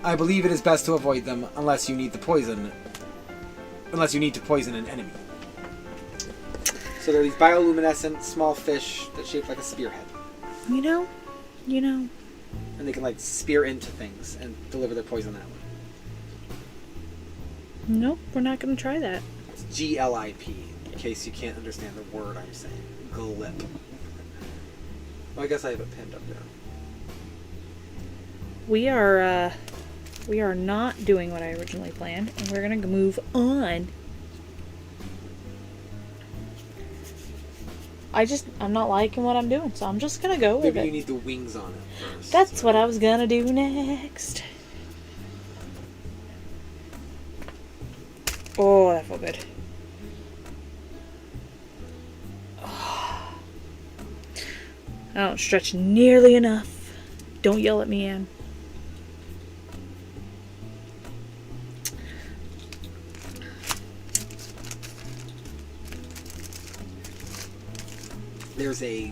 I believe it is best to avoid them unless you need to poison an enemy. So they're these bioluminescent small fish that shape like a spearhead. You know. And they can like spear into things and deliver their poison that way. Nope, we're not going to try that. It's GLIP, in case you can't understand the word I'm saying. Glip. Well, I guess I have it pinned up there. We are not doing what I originally planned, and we're going to move on. I'm not liking what I'm doing, so I'm just going to go with it. Maybe you need the wings on it first. That's what I was going to do next. Oh, that felt good. Oh. I don't stretch nearly enough. Don't yell at me, Anne. There's a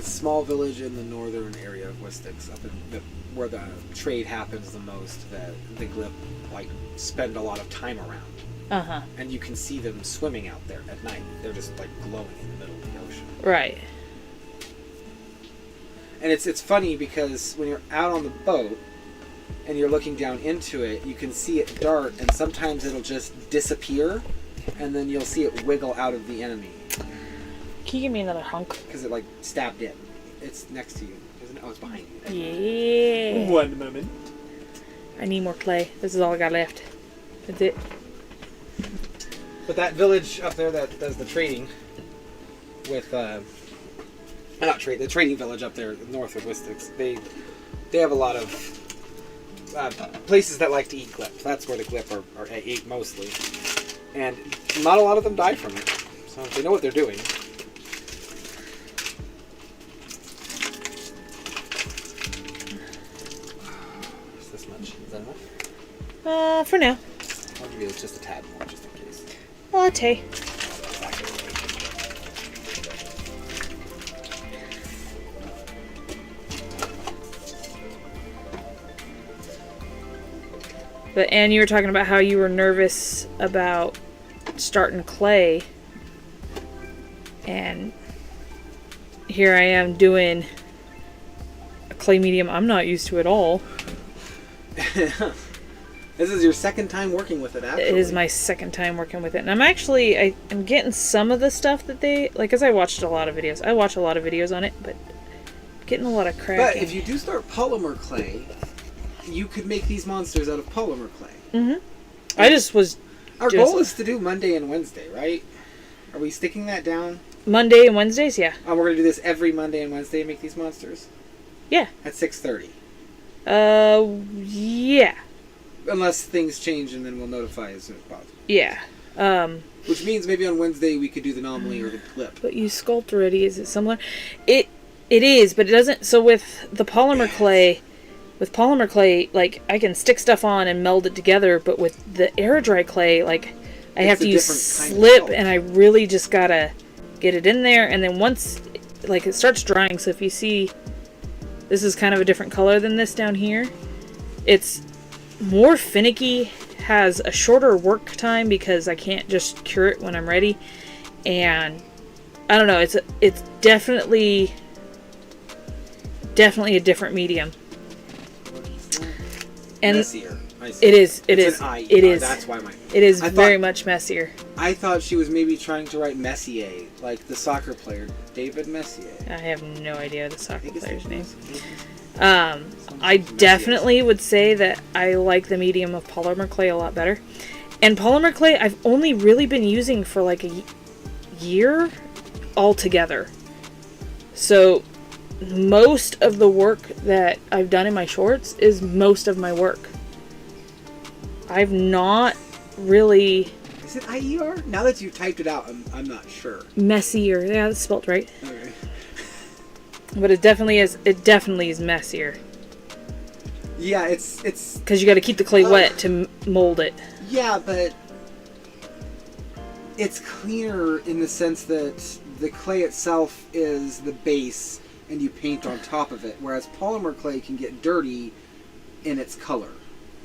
small village in the northern area of Whissticks, up in where the trade happens the most, that the glip like spend a lot of time around. And you can see them swimming out there at night. They're just like glowing in the middle of the ocean. Right. And it's funny because when you're out on the boat and you're looking down into it, you can see it dart, and sometimes it'll just disappear, and then you'll see it wiggle out of the enemy. Can you give me another hunk? Because it like stabbed in. It's next to you, isn't it? Oh, it's behind you. Yeah. One moment. I need more clay. This is all I got left. That's it. But that village up there that does the trading with the trading village up there north of Whissticks, they have a lot of places that like to eat glip. That's where the glip are ate mostly, and not a lot of them die from it. So they know what they're doing. Just this much. Is that enough? For now. I'll give you just a tad more, just in case. Latte. But Anne, you were talking about how you were nervous about starting clay, and here I am doing a clay medium I'm not used to at all. This is your second time working with it, actually. It is my second time working with it, and I'm getting some of the stuff that they like, because I watch a lot of videos on it, but I'm getting a lot of cracking. But if you do start polymerclay, you could make these monsters out of polymerclay. Our goal is to do Monday and Wednesday, right? Are we sticking that down? Monday and Wednesdays, yeah. Oh, we're going to do this every Monday and Wednesday and make these monsters? Yeah. At 6:30? Yeah. Unless things change, and then we'll notify as soon as possible. Yeah. Which means maybe on Wednesday we could do the anomaly or the clip. But you sculpt already. Is it similar? It is, but it doesn't. So with the polymer clay, like I can stick stuff on and meld it together. But with the air dry clay, like I have to use slip, and I really just gotta get it in there. And then once, like it starts drying. So if you see, this is kind of a different color than this down here. It's more finicky, has a shorter work time because I can't just cure it when I'm ready, and I don't know, it's definitely a different medium. And messier. It is. That's why it is very much messier. I thought she was maybe trying to write Messier, like the soccer player David Messier. I have no idea the soccer player's name. I definitely would say that I like the medium of polymer clay a lot better. And polymer clay I've only really been using for like a year altogether. So most of the work that I've done in my shorts is most of my work. I've not really Is it IER? Now that you typed it out, I'm not sure. Messier. Yeah, that's spelled right. Okay. But it definitely is. It definitely is messier. Yeah, it's Because you got to keep the clay wet to mold it. yeah, but it's cleaner in the sense that the clay itself is the base and you paint on top of it, whereas polymer clay can get dirty in its color.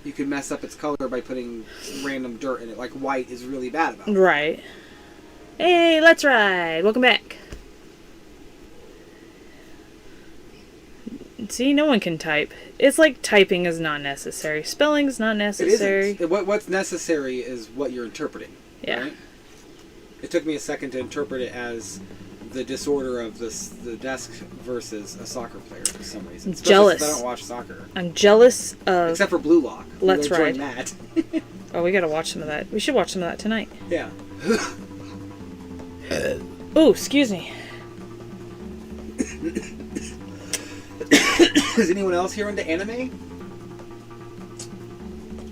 You can mess up its color by putting random dirt in it, like white is really bad about it. Right. Hey, let's ride. Welcome back. See, no one can type. It's like typing is not necessary. Spelling is not necessary. It isn't. What's necessary is what you're interpreting. Yeah. Right? It took me a second to interpret it as the disorder of the desk versus a soccer player for some reason. Especially Jealous. since I don't watch soccer. I'm jealous of... Except for Blue Lock. Let's We're gonna Ride. join that. Oh, we gotta watch some of that. We should watch some of that tonight. Yeah. Oh, excuse me. Is anyone else here into anime?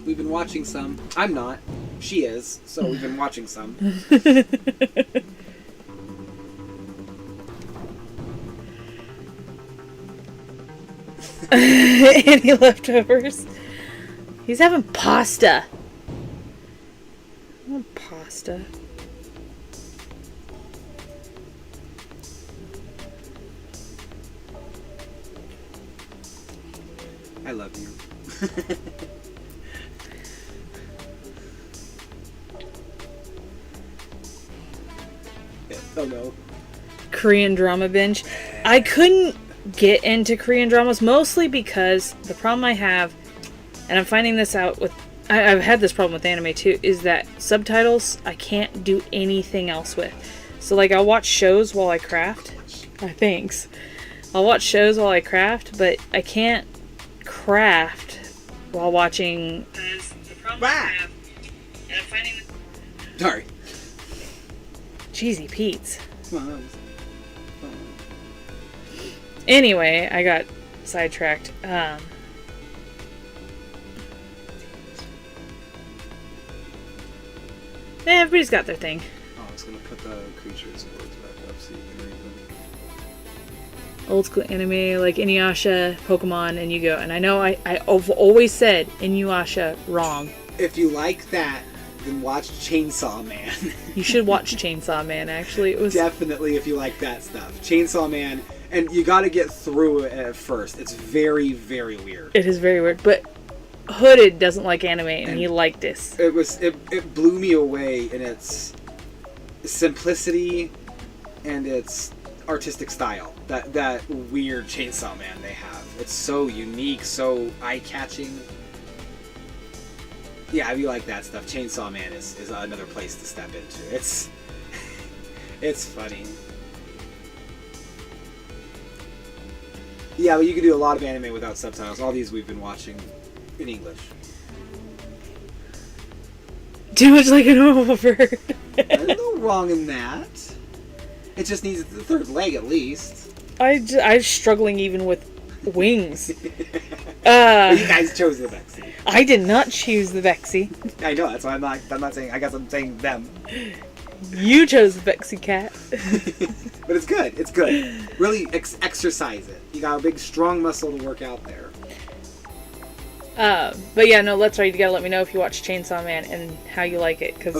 We've been watching some. I'm not. She is. So we've been watching some. Any leftovers? He's having pasta. I want pasta. I love you. Yeah. Oh no. Korean drama binge. I couldn't get into Korean dramas mostly because the problem I have, and I'm finding this out with, I've had this problem with anime too, is that subtitles I can't do anything else with. So like I'll watch shows while I craft. Thanks. I'll watch shows while I craft, but I can't craft while watching. The problem I have, and I'm finding. Sorry. Cheesy Pete's. Come on. Anyway, I got sidetracked. Everybody's got their thing. Oh, I was gonna put the creatures' words back up so you can read them. Old school anime like Inuyasha, Pokemon, and Yu-Gi-Oh! And I know I've always said Inuyasha wrong. If you like that, then watch Chainsaw Man. You should watch Chainsaw Man, actually. It was Definitely if you like that stuff. Chainsaw Man, and you gotta get through it at first. It's very, very weird. It is very weird, but Hooded doesn't like anime, and he liked this. It blew me away in its simplicity and its artistic style. That weird Chainsaw Man they have. It's so unique, so eye-catching. Yeah, if you like that stuff, Chainsaw Man is another place to step into. It's funny. Yeah, but you can do a lot of anime without subtitles. All these we've been watching in English. Too much like a normal bird. There's no wrong in that. It just needs the third leg at least. I'm struggling even with wings. You guys chose the Vexy. I did not choose the Vexy. I know, that's why I'm not saying, I guess I'm saying them. You chose the Vexy cat. But it's good, it's good. Really exercise it. You got a big strong muscle to work out there. But yeah, no, let's ride. You gotta let me know if you watch Chainsaw Man and how you like it, because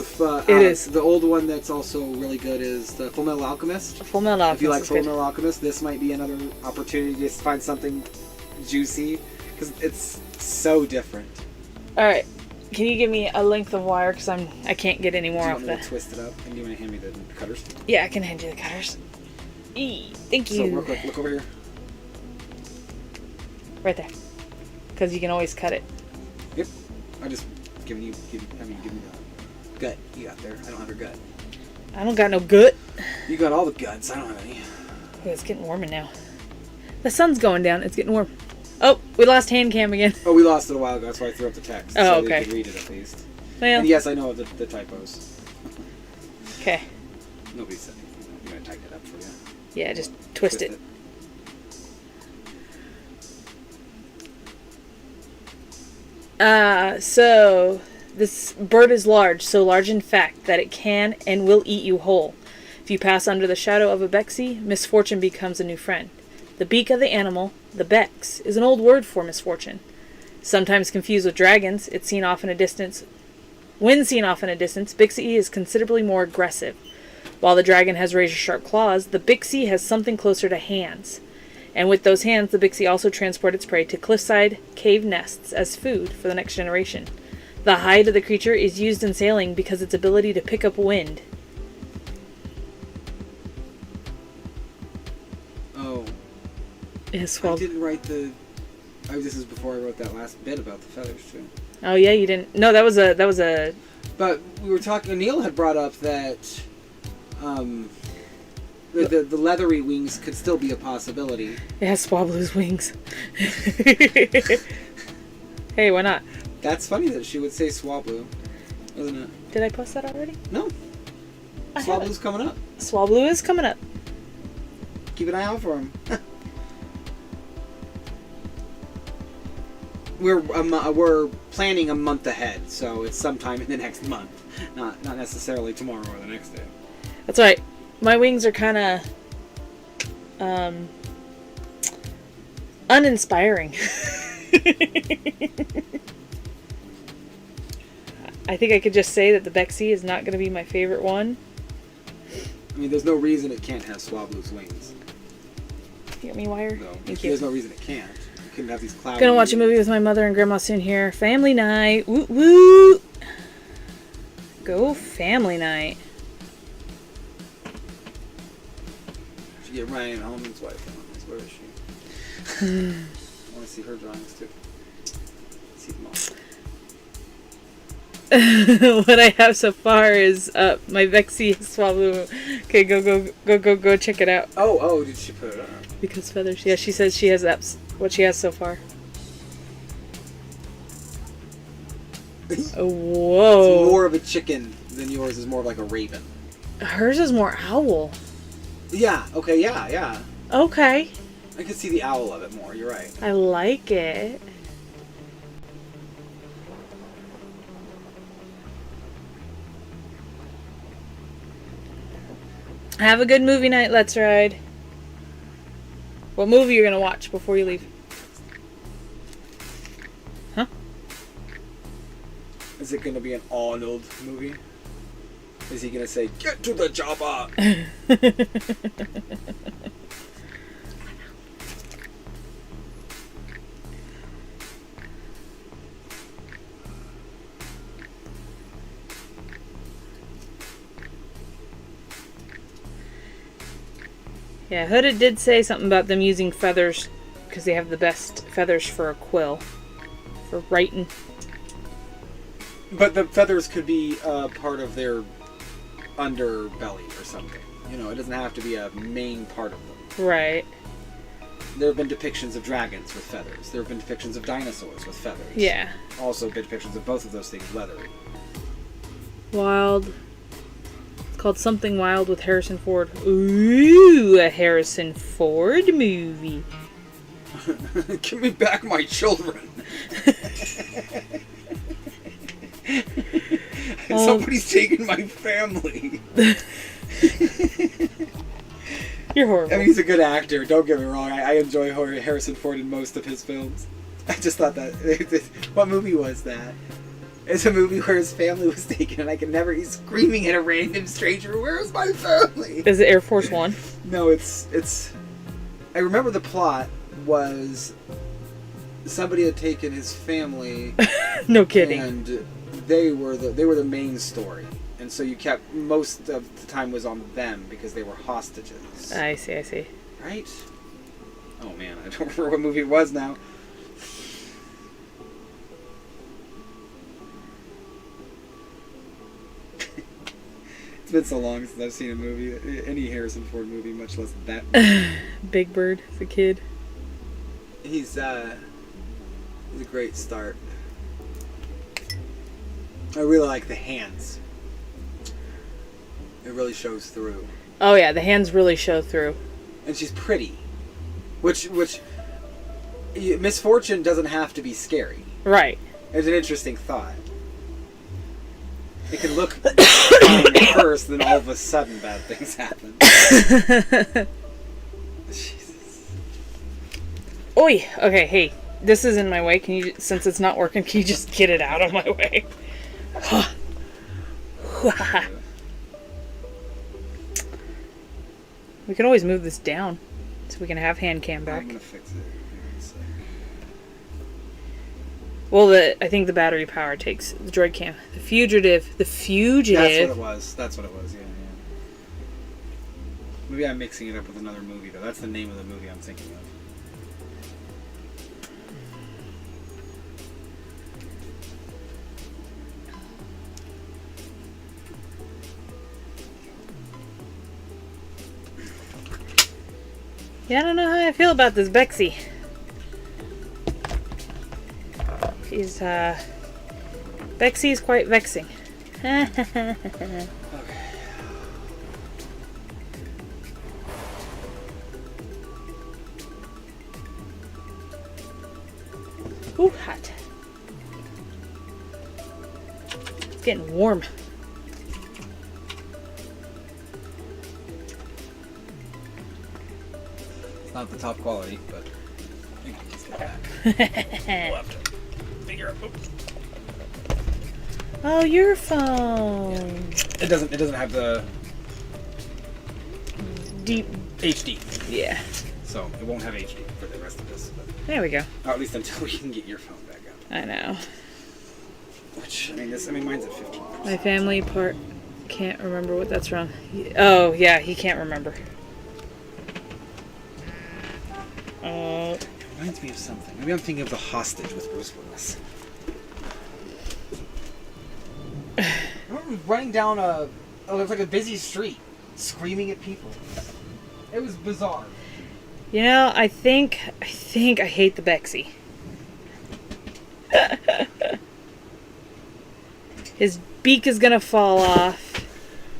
it is. The old one that's also really good is the Full Metal Alchemist. Full Metal Alchemist. If you like is Full good. Metal Alchemist, this might be another opportunity to find something juicy, because it's so different. All right, can you give me a length of wire, because I can't get any more Do you off want me that. to twist it up? And do you want to hand me the cutters? Yeah, I can hand you the cutters. Thank you. So real quick, look over here. Right there, because you can always cut it. Yep. I'm just giving me the gut you got there. I don't have your gut. I don't got no gut. You got all the guts. I don't have any. Oh, it's getting warmer now. The sun's going down. It's getting warm. Oh, we lost hand cam again. Oh, we lost it a while ago. That's why I threw up the text. Oh, so okay. we could read it at least. Well, And yes, I know the typos. okay. Nobody said anything. I'm going to tighten it up for you. Yeah, just twist it. it. So This bird is large, so large in fact that it can and will eat you whole. If you pass under the shadow of a Bexie, misfortune becomes a new friend. The beak of the animal, the bex, is an old word for misfortune. Sometimes confused with dragons, it's seen off in a distance. When seen off in a distance, Bixie is considerably more aggressive. While the dragon has razor-sharp claws, the Bixie has something closer to hands. And with those hands, the Bixie also transport its prey to cliffside cave nests as food for the next generation. The hide of the creature is used in sailing because its ability to pick up wind. Oh. Yes, I didn't write the... this is before I wrote that last bit about the feathers, too. Oh yeah, you didn't... No, that was a... But we were talking... Neil had brought up that... The leathery wings could still be a possibility. It has Swablu's wings. Hey, why not? That's funny that she would say Swablu, isn't it? Did I post that already? No. Swablu's coming up. Swablu is coming up. Keep an eye out for him. We're planning a month ahead, so it's sometime in the next month, not necessarily tomorrow or the next day. That's right. My wings are kind of uninspiring. I think I could just say that the Bexie is not going to be my favorite one. I mean, there's no reason it can't have Swablu's wings. You got me wire? No, Thank you. there's no reason it can't. You couldn't have these clouds. Gonna watch a movie with my mother and grandma soon here. Family night. Woo woo. Go family night. Should get Ryan Allman's wife on this. Where is she? I want to see her drawings too. See them all. What I have so far is my Vexie Swablu. Okay, go check it out. Oh, did she put it up? Because feathers. Yeah, she says she has what she has so far. Oh, whoa. It's more of a chicken than yours is more of like a raven. Hers is more owl. Yeah, okay, yeah. Okay. I could see the owl of it more, you're right. I like it. Have a good movie night, Let's Ride. What movie you're gonna watch before you leave? Huh? Is it gonna be an Arnold movie? Is he gonna say, "Get to the chopper"? Yeah, Hooded did say something about them using feathers because they have the best feathers for a quill. For writing. But the feathers could be part of their underbelly or something. You know, it doesn't have to be a main part of them. Right. There have been depictions of dragons with feathers. There have been depictions of dinosaurs with feathers. Yeah. Also been depictions of both of those things leathery. Wild. It's called Something Wild with Harrison Ford. Ooh, a Harrison Ford movie. Give me back my children. Somebody's taken my family. You're horrible. I mean, he's a good actor. Don't get me wrong. I enjoy Harrison Ford in most of his films. I just thought that... What movie was that? It's a movie where his family was taken, and I can never... He's screaming at a random stranger, "Where's my family?" Is it Air Force One? No, it's... I remember the plot was... Somebody had taken his family... No kidding. And they were the main story. And so you kept... Most of the time was on them, because they were hostages. I see. Right? Oh man, I don't remember what movie it was now. It's been so long since I've seen a movie, any Harrison Ford movie, much less that. Big Bird, the kid. He's a great start. I really like the hands. It really shows through. Oh yeah, the hands really show through. And she's pretty. Which misfortune doesn't have to be scary. Right. It's an interesting thought. It can look fine at first, then all of a sudden bad things happen. Jesus. Oi! Okay, hey, this is in my way. Can you, since it's not working, can you just get it out of my way? We can always move this down so we can have hand cam back. I'm gonna fix it. Hang on a sec. Well, I think the battery power takes the droid cam. The fugitive. That's what it was. Yeah. Maybe I'm mixing it up with another movie though. That's the name of the movie I'm thinking of. Yeah, I don't know how I feel about this Bexy. Bexy is quite vexing. Okay. Ooh, hot. It's getting warm. It's not the top quality, but hang on, let's get back. We'll have to figure out. Oops. Oh, your phone. It doesn't have the Deep. HD, Yeah. so it won't have HD for the rest of this. But, There we go. or at least until we can get your phone back up. I know. Which mine's at 15%. My family part can't remember what that's from. Oh, yeah, he can't remember. It reminds me of something. Maybe I'm thinking of The Hostage with Bruce Willis. I remember running down it was like a busy street, screaming at people. It was bizarre. You know, I think I hate the Bexy. His beak is gonna fall off.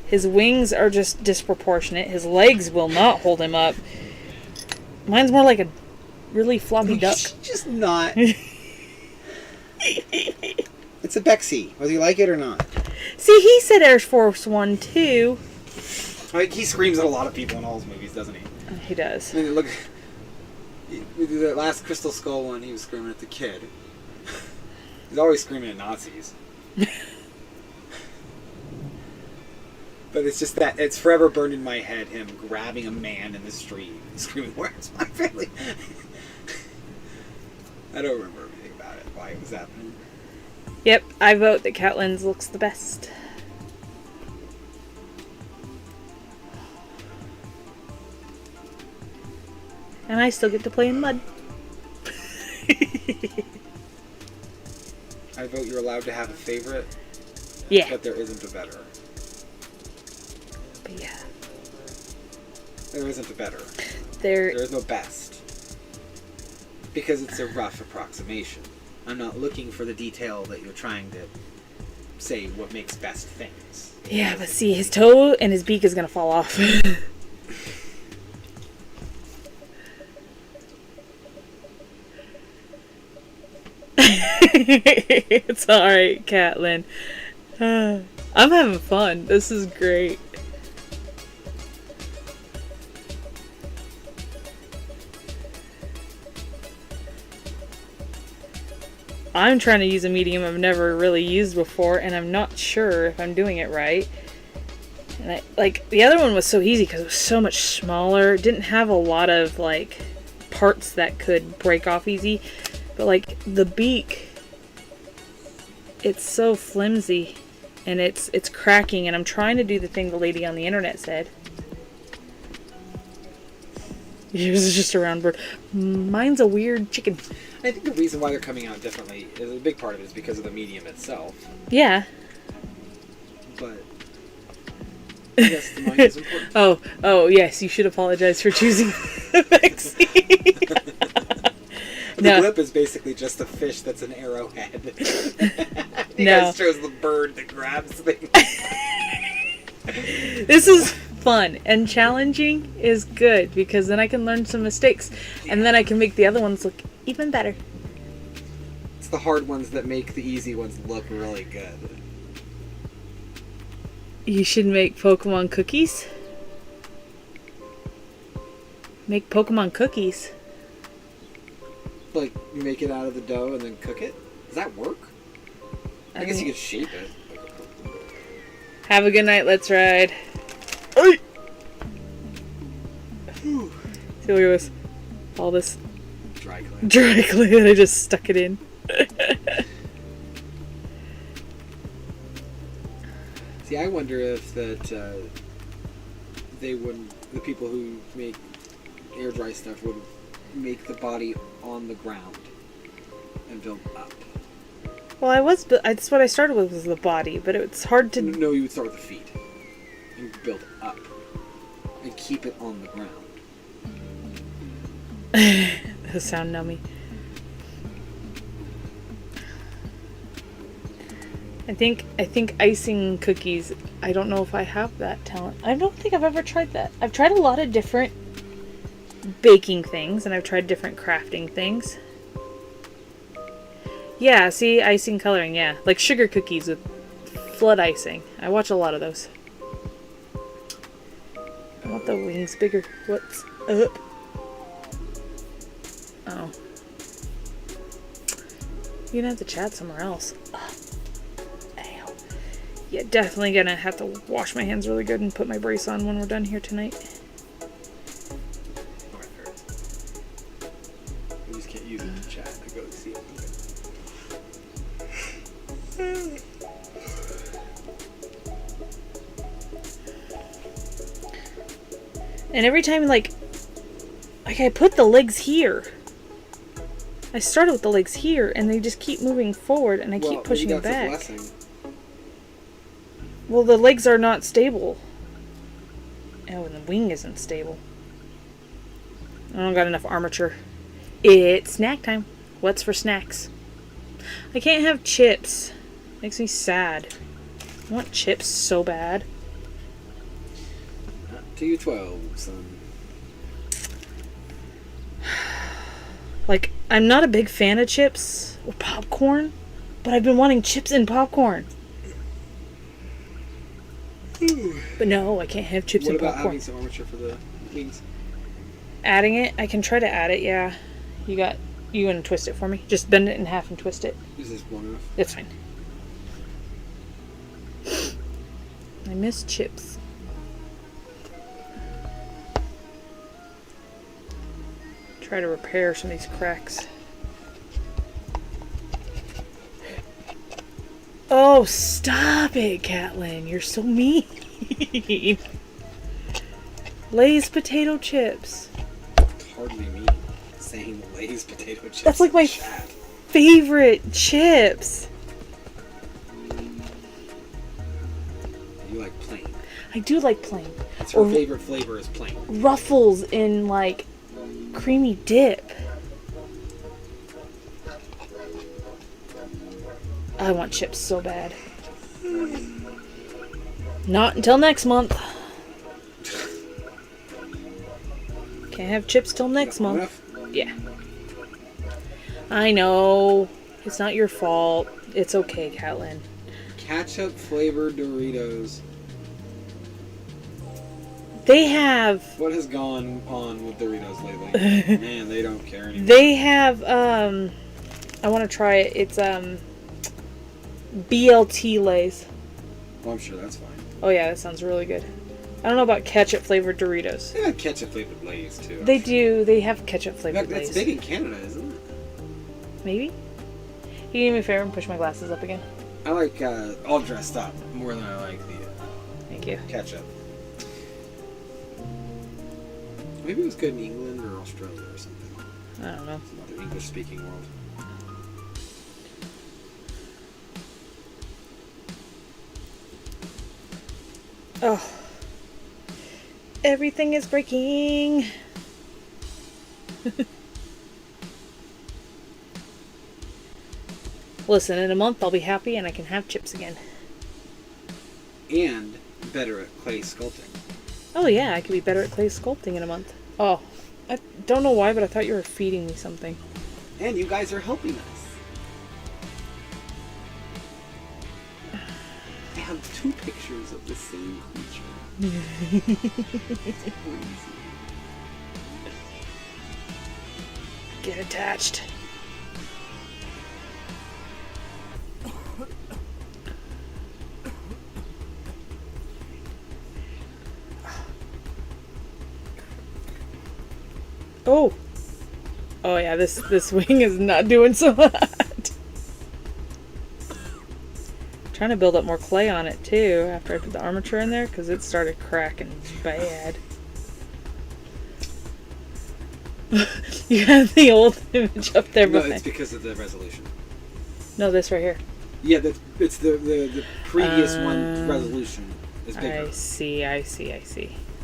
His wings are just disproportionate. His legs will not hold him up. Mine's more like a really floppy duck. Just not. It's a Bexy, whether you like it or not. See, he said Air Force One too. Like, he screams at a lot of people in all his movies, doesn't he? He does. I mean, look, we do that last Crystal Skull one. He was screaming at the kid. He's always screaming at Nazis. But it's just that it's forever burned in my head. Him grabbing a man in the street, and screaming, "Where's my family?" I don't remember everything about it. Why it was happening. Yep, I vote that Catlin's looks the best. And I still get to play in mud. I vote you're allowed to have a favorite. Yeah. But there isn't a better. But yeah. There isn't a better. There is no best. Because it's a rough approximation. I'm not looking for the detail that you're trying to say what makes best things. Yeah, but see, his toe and his beak is gonna fall off. It's alright, Catlin. I'm having fun. This is great. I'm trying to use a medium I've never really used before, and I'm not sure if I'm doing it right. And the other one was so easy because it was so much smaller. It didn't have a lot of parts that could break off easy, but the beak, it's so flimsy, and it's cracking. And I'm trying to do the thing the lady on the internet said. Yours is just a round bird. Mine's a weird chicken. I think the reason why they're coming out differently is a big part of it is because of the medium itself. Yeah. But yes, the mind is important. Oh, yes, you should apologize for choosing the Bexy. The whip is basically just a fish that's an arrowhead. You guys chose the bird that grabs things. This is fun, and challenging is good because then I can learn some mistakes, and then I can make the other ones look even better. It's the hard ones that make the easy ones look really good. You should make Pokemon cookies. Make Pokemon cookies. Like, you make it out of the dough and then cook it? Does that work? I guess you could shape it. Have a good night, let's ride. Hey! See, look at this. All this Dry clay. dry clay that I just stuck it in. See, I wonder if that they wouldn't, the people who make air dry stuff would make the body on the ground and build up. Well, that's what I started with, was the body, but it's hard to... No, you would start with the feet and build up and keep it on the ground. That sound nummy. I think icing cookies, I don't know if I have that talent. I don't think I've ever tried that. I've tried a lot of different baking things, and I've tried different crafting things. Yeah, see, icing coloring, yeah. Like sugar cookies with flood icing. I watch a lot of those. I want the wings bigger. What's up? Oh. You're gonna have to chat somewhere else. Ugh. Ow. Yeah, definitely gonna have to wash my hands really good and put my brace on when we're done here tonight. You just can't use it to chat. I go to see it. And every time, like I put the legs here. I started with the legs here, and they just keep moving forward, and I keep pushing it back. Well, the legs are not stable. Oh, and the wing isn't stable. I don't got enough armature. It's snack time. What's for snacks? I can't have chips. Makes me sad. I want chips so bad. T12, son. Like, I'm not a big fan of chips or popcorn, but I've been wanting chips and popcorn. But no, I can't have chips and popcorn. What about having some armature for the wings? Adding it? I can try to add it, yeah. You gonna twist it for me? Just bend it in half and twist it. Is this long enough? It's fine. I miss chips. Try to repair some of these cracks. Oh, stop it, Catlin. You're so mean. Lay's potato chips. It's hardly me saying Lay's potato chips. That's like my favorite chips. You like plain. I do like plain. That's her favorite flavor is plain. Ruffles in like creamy dip. I want chips so bad. Not until next month. Can't have chips till next month. Yeah. I know. It's not your fault. It's okay, Catlin. Ketchup flavored Doritos. They have... What has gone on with Doritos lately? Man, they don't care anymore. They have, I want to try it. It's, BLT Lays. Well, I'm sure that's fine. Oh yeah, that sounds really good. I don't know about ketchup flavored Doritos. They have ketchup flavored Lay's too. They do. They have ketchup flavored That's Lays. big in Canada, isn't it? Maybe? You can do me a favor and push my glasses up again? I like all dressed up more than I like the Thank you. ketchup. Maybe it was good in England or Australia or something. I don't know. Some other English-speaking world. Oh. Everything is breaking. Listen, in a month I'll be happy and I can have chips again. And better at clay sculpting. Oh yeah, I could be better at clay sculpting in a month. Oh, I don't know why, but I thought you were feeding me something. And you guys are helping us. have 2 pictures of the same creature. It's crazy. Get attached. Oh. Oh yeah, this wing is not doing so hot. Trying to build up more clay on it too after I put the armature in there because it started cracking bad. You have the old image up there. No, it's because of the resolution. No, this right here. Yeah, it's the previous one resolution is bigger. I see.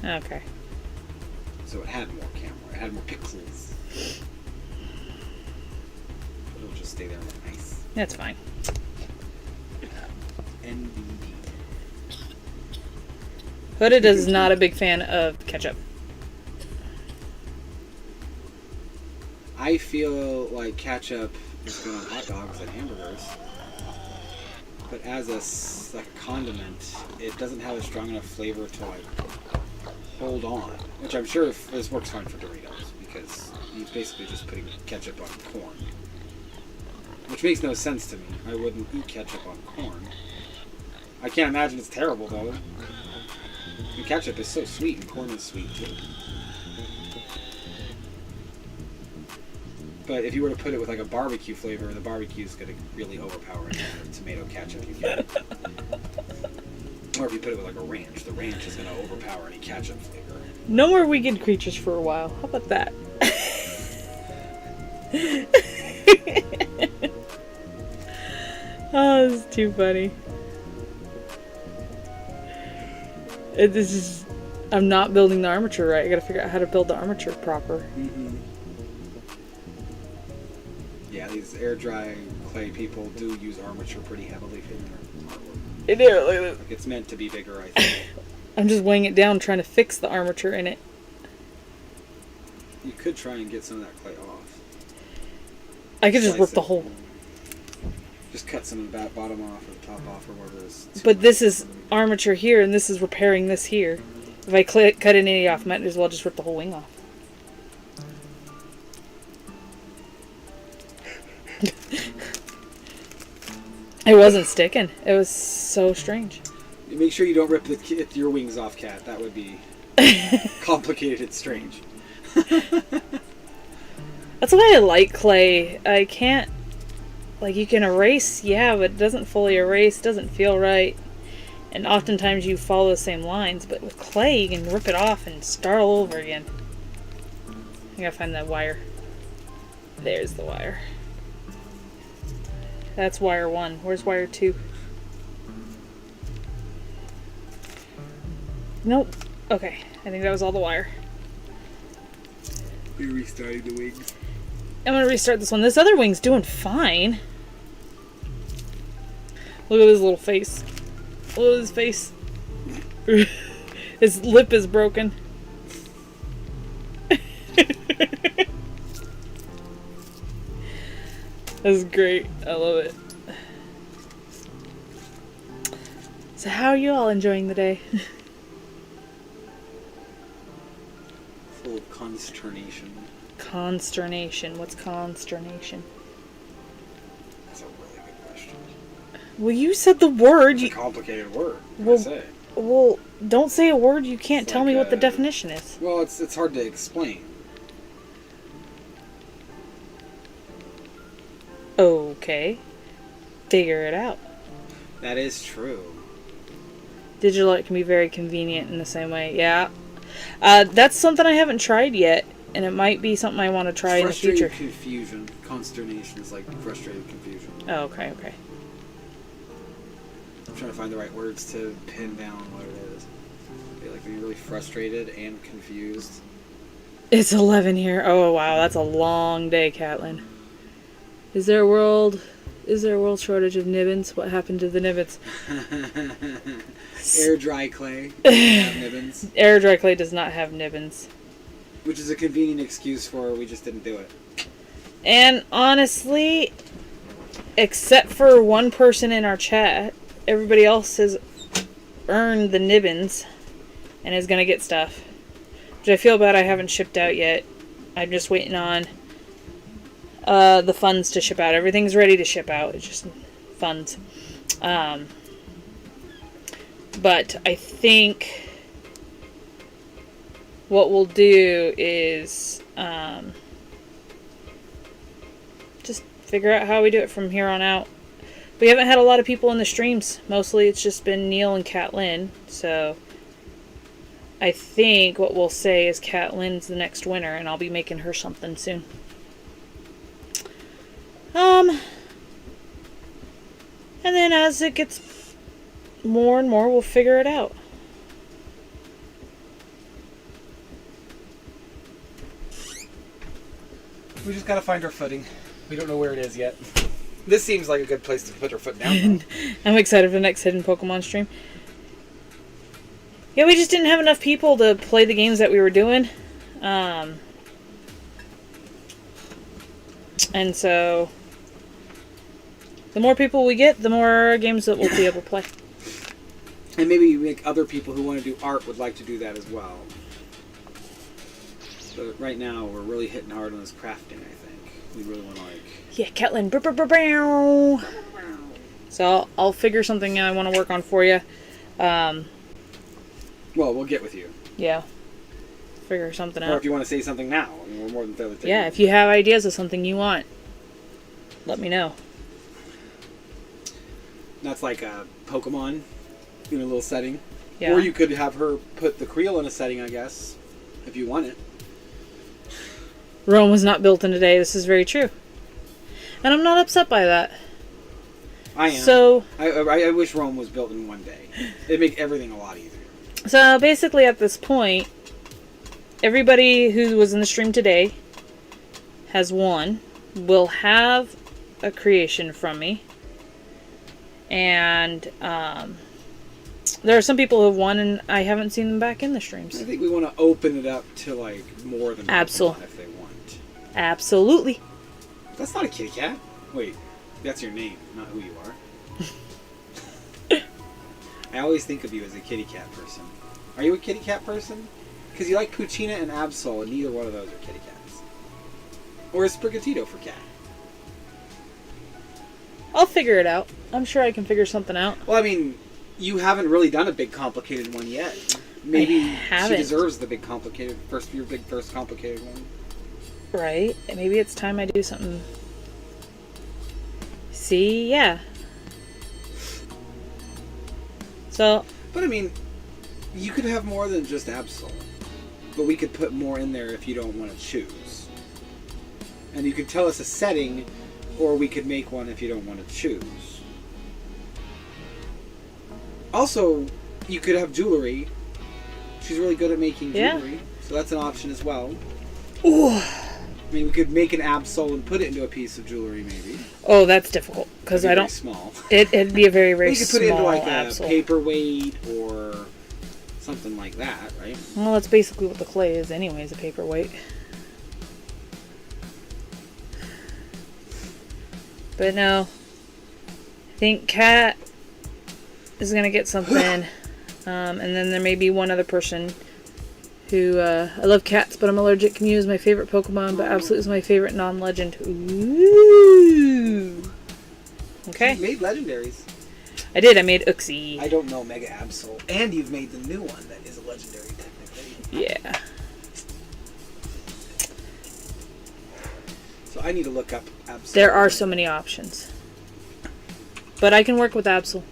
Okay. So it had more camera. It had more pixels. But it'll just stay there and look nice. That's fine. NVD. Hooded is not a big fan of ketchup. I feel like ketchup is good on hot dogs and hamburgers. But as a condiment, it doesn't have a strong enough flavor to hold on. Which I'm sure this works fine for Doritos because he's basically just putting ketchup on corn. Which makes no sense to me. I wouldn't eat ketchup on corn. I can't imagine it's terrible though. And ketchup is so sweet and corn is sweet too. But if you were to put it with like a barbecue flavor, the barbecue is going to really overpower any kind of tomato ketchup you get. Or if you put it with like a ranch, the ranch is going to overpower any ketchup flavor. No more weekend creatures for a while. How about that? Oh, this is too funny. This is... I'm not building the armature right. I gotta figure out how to build the armature proper. Mm-hmm. Yeah, these air dry clay people do use armature pretty heavily for their artwork. They do, look at this. Like it's meant to be bigger, I think. I'm just weighing it down trying to fix the armature in it. You could try and get some of that clay off. I could just Slice rip the it, whole... Just cut some of the bottom off or the top off or whatever it is. But this is armature here, and this is repairing this here. If I cut any off, I might as well just rip the whole wing off. It wasn't sticking. It was so strange. Make sure you don't rip your wings off, Kat. That would be complicated and strange. That's why I like clay. I can't... Like, you can erase, yeah, but it doesn't fully erase, doesn't feel right. And oftentimes you follow the same lines, but with clay you can rip it off and start all over again. I gotta find that wire. There's the wire. That's wire 1. Where's wire 2? Nope. Okay, I think that was all the wire. You're restarting the wings. I'm gonna restart this one. This other wing's doing fine. Look at his little face. Look at his face. His lip is broken. That's great. I love it. So how are you all enjoying the day? Full of consternation. Consternation. What's consternation? That's a really good question. Well, you said the word. It's a complicated word. Well, I say. Well, don't say a word you can't It's tell like, me what the definition is. Well, it's hard to explain. Okay. Figure it out. That is true. Digital art can be very convenient in the same way. Yeah. That's something I haven't tried yet, and it might be something I want to try in the future. Frustrated confusion. Consternation is like frustrated confusion. Oh, okay. I'm trying to find the right words to pin down what it is. I feel like when you're really frustrated and confused. It's 11 here. Oh, wow. That's a long day, Catlin. Is there a world shortage of nibbins? What happened to the nibbins? Air dry clay doesn't have nibbins. Air dry clay does not have nibbins. Which is a convenient excuse for we just didn't do it. And honestly, except for one person in our chat, everybody else has earned the Nibbins and is going to get stuff. Which I feel bad I haven't shipped out yet. I'm just waiting on the funds to ship out. Everything's ready to ship out. It's just funds. But I think what we'll do is just figure out how we do it from here on out. We haven't had a lot of people in the streams. Mostly it's just been Neil and Kat Lynn. So I think what we'll say is Kat Lynn's the next winner, and I'll be making her something soon. And then as it gets more and more, we'll figure it out. We just gotta find our footing. We don't know where it is yet. This seems like a good place to put our foot down. I'm excited for the next Hidden Pokemon stream. Yeah, we just didn't have enough people to play the games that we were doing. And so the more people we get, the more games that we'll be able to play. And maybe make other people who want to do art would like to do that as well. But right now, we're really hitting hard on this crafting, I think. We really want to Yeah, Catlin. So I'll figure something I want to work on for you. Well, we'll get with you. Yeah. Figure something out. Or if you want to say something now, I mean, we're more than fairly taking Yeah, if you have ideas of something you want, let me know. That's like a Pokemon in a little setting. Yeah. Or you could have her put the Creel in a setting, I guess, if you want it. Rome was not built in a day. This is very true. And I'm not upset by that. I am. So, I wish Rome was built in one day. It'd make everything a lot easier. So basically at this point, everybody who was in the stream today has won. Will have a creation from me. And there are some people who have won and I haven't seen them back in the streams. I think we want to open it up to like more than Absolutely. Pokemon if they want. Absolutely. That's not a kitty cat. Wait, that's your name, not who you are. I always think of you as a kitty cat person. Are you a kitty cat person? Because you like Poochyena and Absol, and neither one of those are kitty cats. Or is Sprigatito for cat? I'll figure it out. I'm sure I can figure something out. Well, I mean, you haven't really done a big complicated one yet. Maybe she deserves the big complicated first complicated one. Right. Maybe it's time I do something. See? Yeah. So. But I mean, you could have more than just Absol. But we could put more in there if you don't want to choose. And you could tell us a setting, or we could make one if you don't want to choose. Also, you could have jewelry. She's really good at making jewelry. So that's an option as well. Ooh. I mean, we could make an Absol and put it into a piece of jewelry, maybe. Oh, that's difficult because I don't. Small. It'd be a very very small. We could put it into like Absol. a paperweight or something like that, right? Well, that's basically what the clay is, anyways. A paperweight. But no, I think Kat is gonna get something, and then there may be one other person. Who, I love cats, but I'm allergic. Mew is my favorite Pokemon, but Absolute is my favorite non-legend. Ooh. Okay. You made legendaries. I did. I made Uxie. I don't know Mega Absol. And you've made the new one that is a legendary, technically. Yeah. So I need to look up Absol. There are so many options. But I can work with Absol.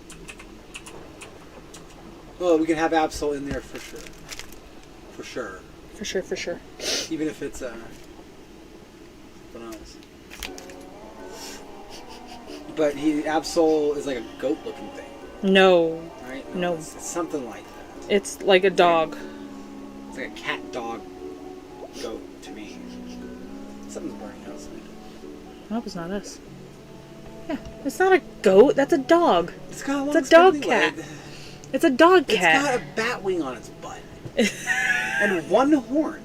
Well, we can have Absol in there for sure. For sure. For sure, for sure. Even if it's something else. But Absol is like a goat-looking thing. No. Right? No. It's something like that. It's like a dog. It's like a cat-dog goat to me. Something's burning outside. I hope it's not us. Yeah, it's not a goat. That's a dog. It's got a long, it's a dog squiggly cat. leg. It's a dog cat. It's got a bat wing on its butt. And one horn.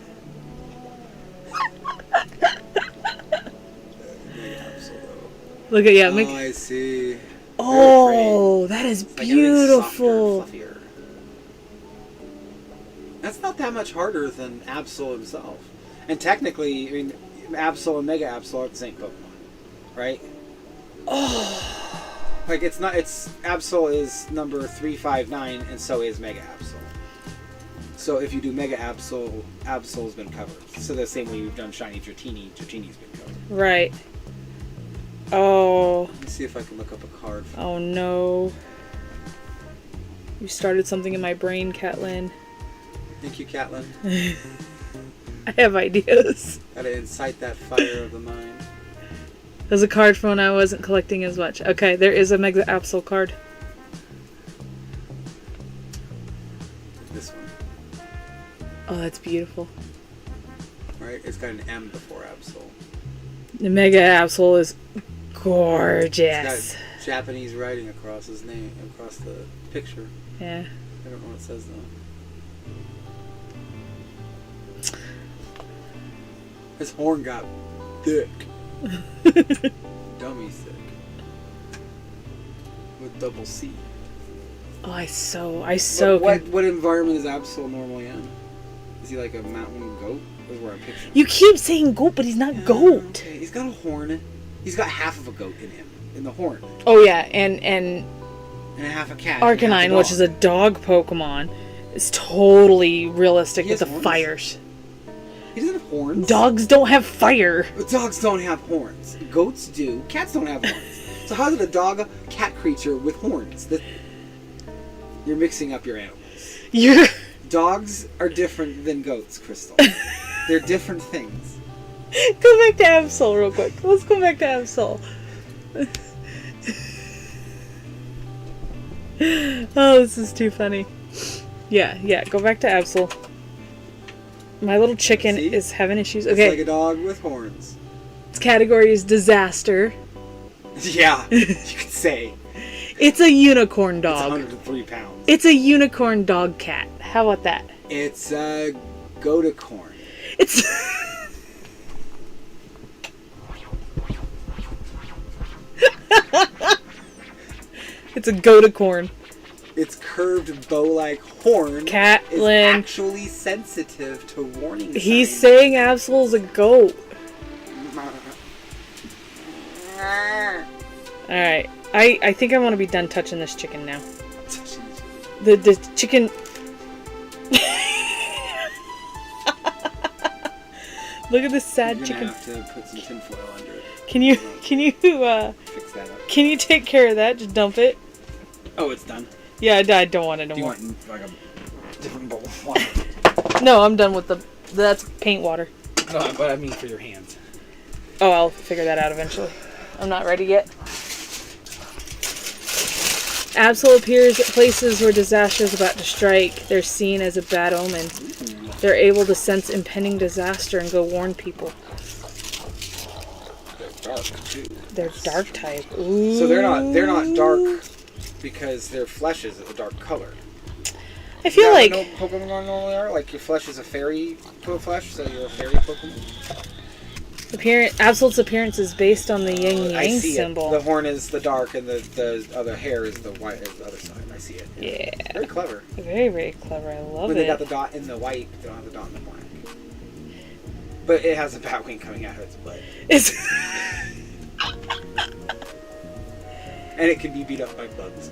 Look at I see. Oh, that is It's like everything's beautiful. softer and fluffier. That's not that much harder than Absol himself. And technically, I mean, Absol and Mega Absol are the same Pokemon, right? Oh. Like, it's not, it's, Absol is number 359, and so is Mega Absol. So if you do Mega Absol, Absol's been covered. So the same way you've done Shiny Dratini, Dratini's been covered. Right. Oh. Let me see if I can look up a card. Oh no. You started something in my brain, Catlin. Thank you, Catlin. I have ideas. Gotta incite that fire of the mind. There's a card from when I wasn't collecting as much. Okay, there is a Mega Absol card. This one. Oh, that's beautiful. Right? It's got an M before Absol. The Mega Absol is It's gorgeous. got Japanese writing across his name, across the picture. Yeah. I don't know what it says though. His horn got thick. Dummy thick. With double C. Oh, I so What environment is Absol normally in? Is he like a mountain goat? Is where I picture. You keep saying goat, but he's not goat. Okay. He's got a horn. He's got half of a goat in him, in the horn. Oh yeah, and And a half a cat. Arcanine, which is a dog Pokemon, is totally realistic He with the has horns? fires. He doesn't have horns. Dogs don't have fire. But dogs don't have horns. Goats do. Cats don't have horns. So how is it a dog-cat creature with horns? You're mixing up your animals. You're Dogs are different than goats, Crystal. They're different things. Go back to Absol real quick. Let's go back to Absol. Oh, this is too funny. Yeah, go back to Absol. My little chicken See? is having issues. It's Okay, like a dog with horns. its category is disaster. Yeah, you could say. It's a unicorn It's dog. 103 pounds. It's a unicorn dog cat. How about that? It's a goaticorn. It's It's a goaticorn. Its curved bow-like horn is Catlin. actually sensitive to warning signs. He's saying Absol's a goat. Alright. I think I want to be done touching this chicken now. The chicken... Look at this sad You're chicken. gonna have to put some tinfoil under it. Can you Fix that up. can you take care of that? Just dump it. Oh, it's done. Yeah, I don't want it no Do you more. want like a different bowl of water? No, I'm done with that's paint water. No, but I mean for your hands. Oh, I'll figure that out eventually. I'm not ready yet. Absol appears at places where disaster is about to strike. They're seen as a bad omen. They're able to sense impending disaster and go warn people. They're dark too. They're dark type. Ooh. So they're not dark because their flesh is a dark color. I feel like no Pokemon normally are like your flesh is a fairy flesh, so you're a fairy Pokemon. Absol's appearance is based on the yin I yang see symbol. it. The horn is the dark, and the other hair is the white. Is the other side. I see it. Yeah. Very clever. Very, very clever. I love When it. they got the dot in the white, they don't have the dot in the black. But it has a bat wing coming out of its butt. It's And it can be beat up by bugs.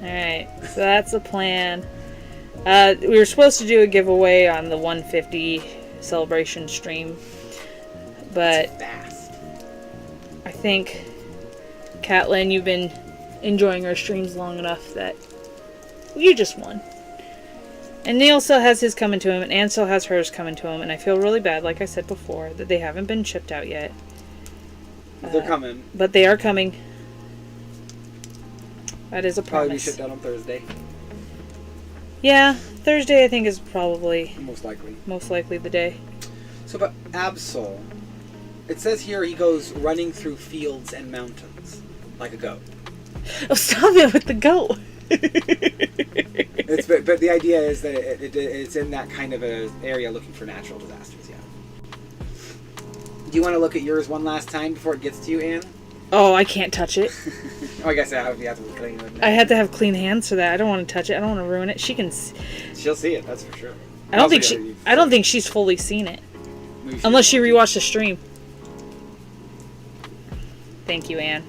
Alright, so that's the plan. We were supposed to do a giveaway on the 150 celebration stream, but It's fast. I think, Catlin, you've been enjoying our streams long enough that you just won. And Neil still has his coming to him, and Ann still has hers coming to him, and I feel really bad, like I said before, that they haven't been shipped out yet. They're coming. But they are coming. That is a Probably be promise. shipped out on Thursday. Yeah, Thursday I think is probably Most likely. most likely the day. So, but Absol, it says here he goes running through fields and mountains like a goat. Oh, stop it with the goat! But the idea is that it's in that kind of a area looking for natural disasters. Yeah. Do you want to look at yours one last time before it gets to you, Anne? Oh, I can't touch it. Oh, I guess you have to be clean with it. I had to have clean hands for that. I don't want to touch it. I don't want to ruin it. She can. She'll see it, that's for sure. I don't think she. I don't think she's fully seen it, unless she rewatched the stream. Thank you, Anne.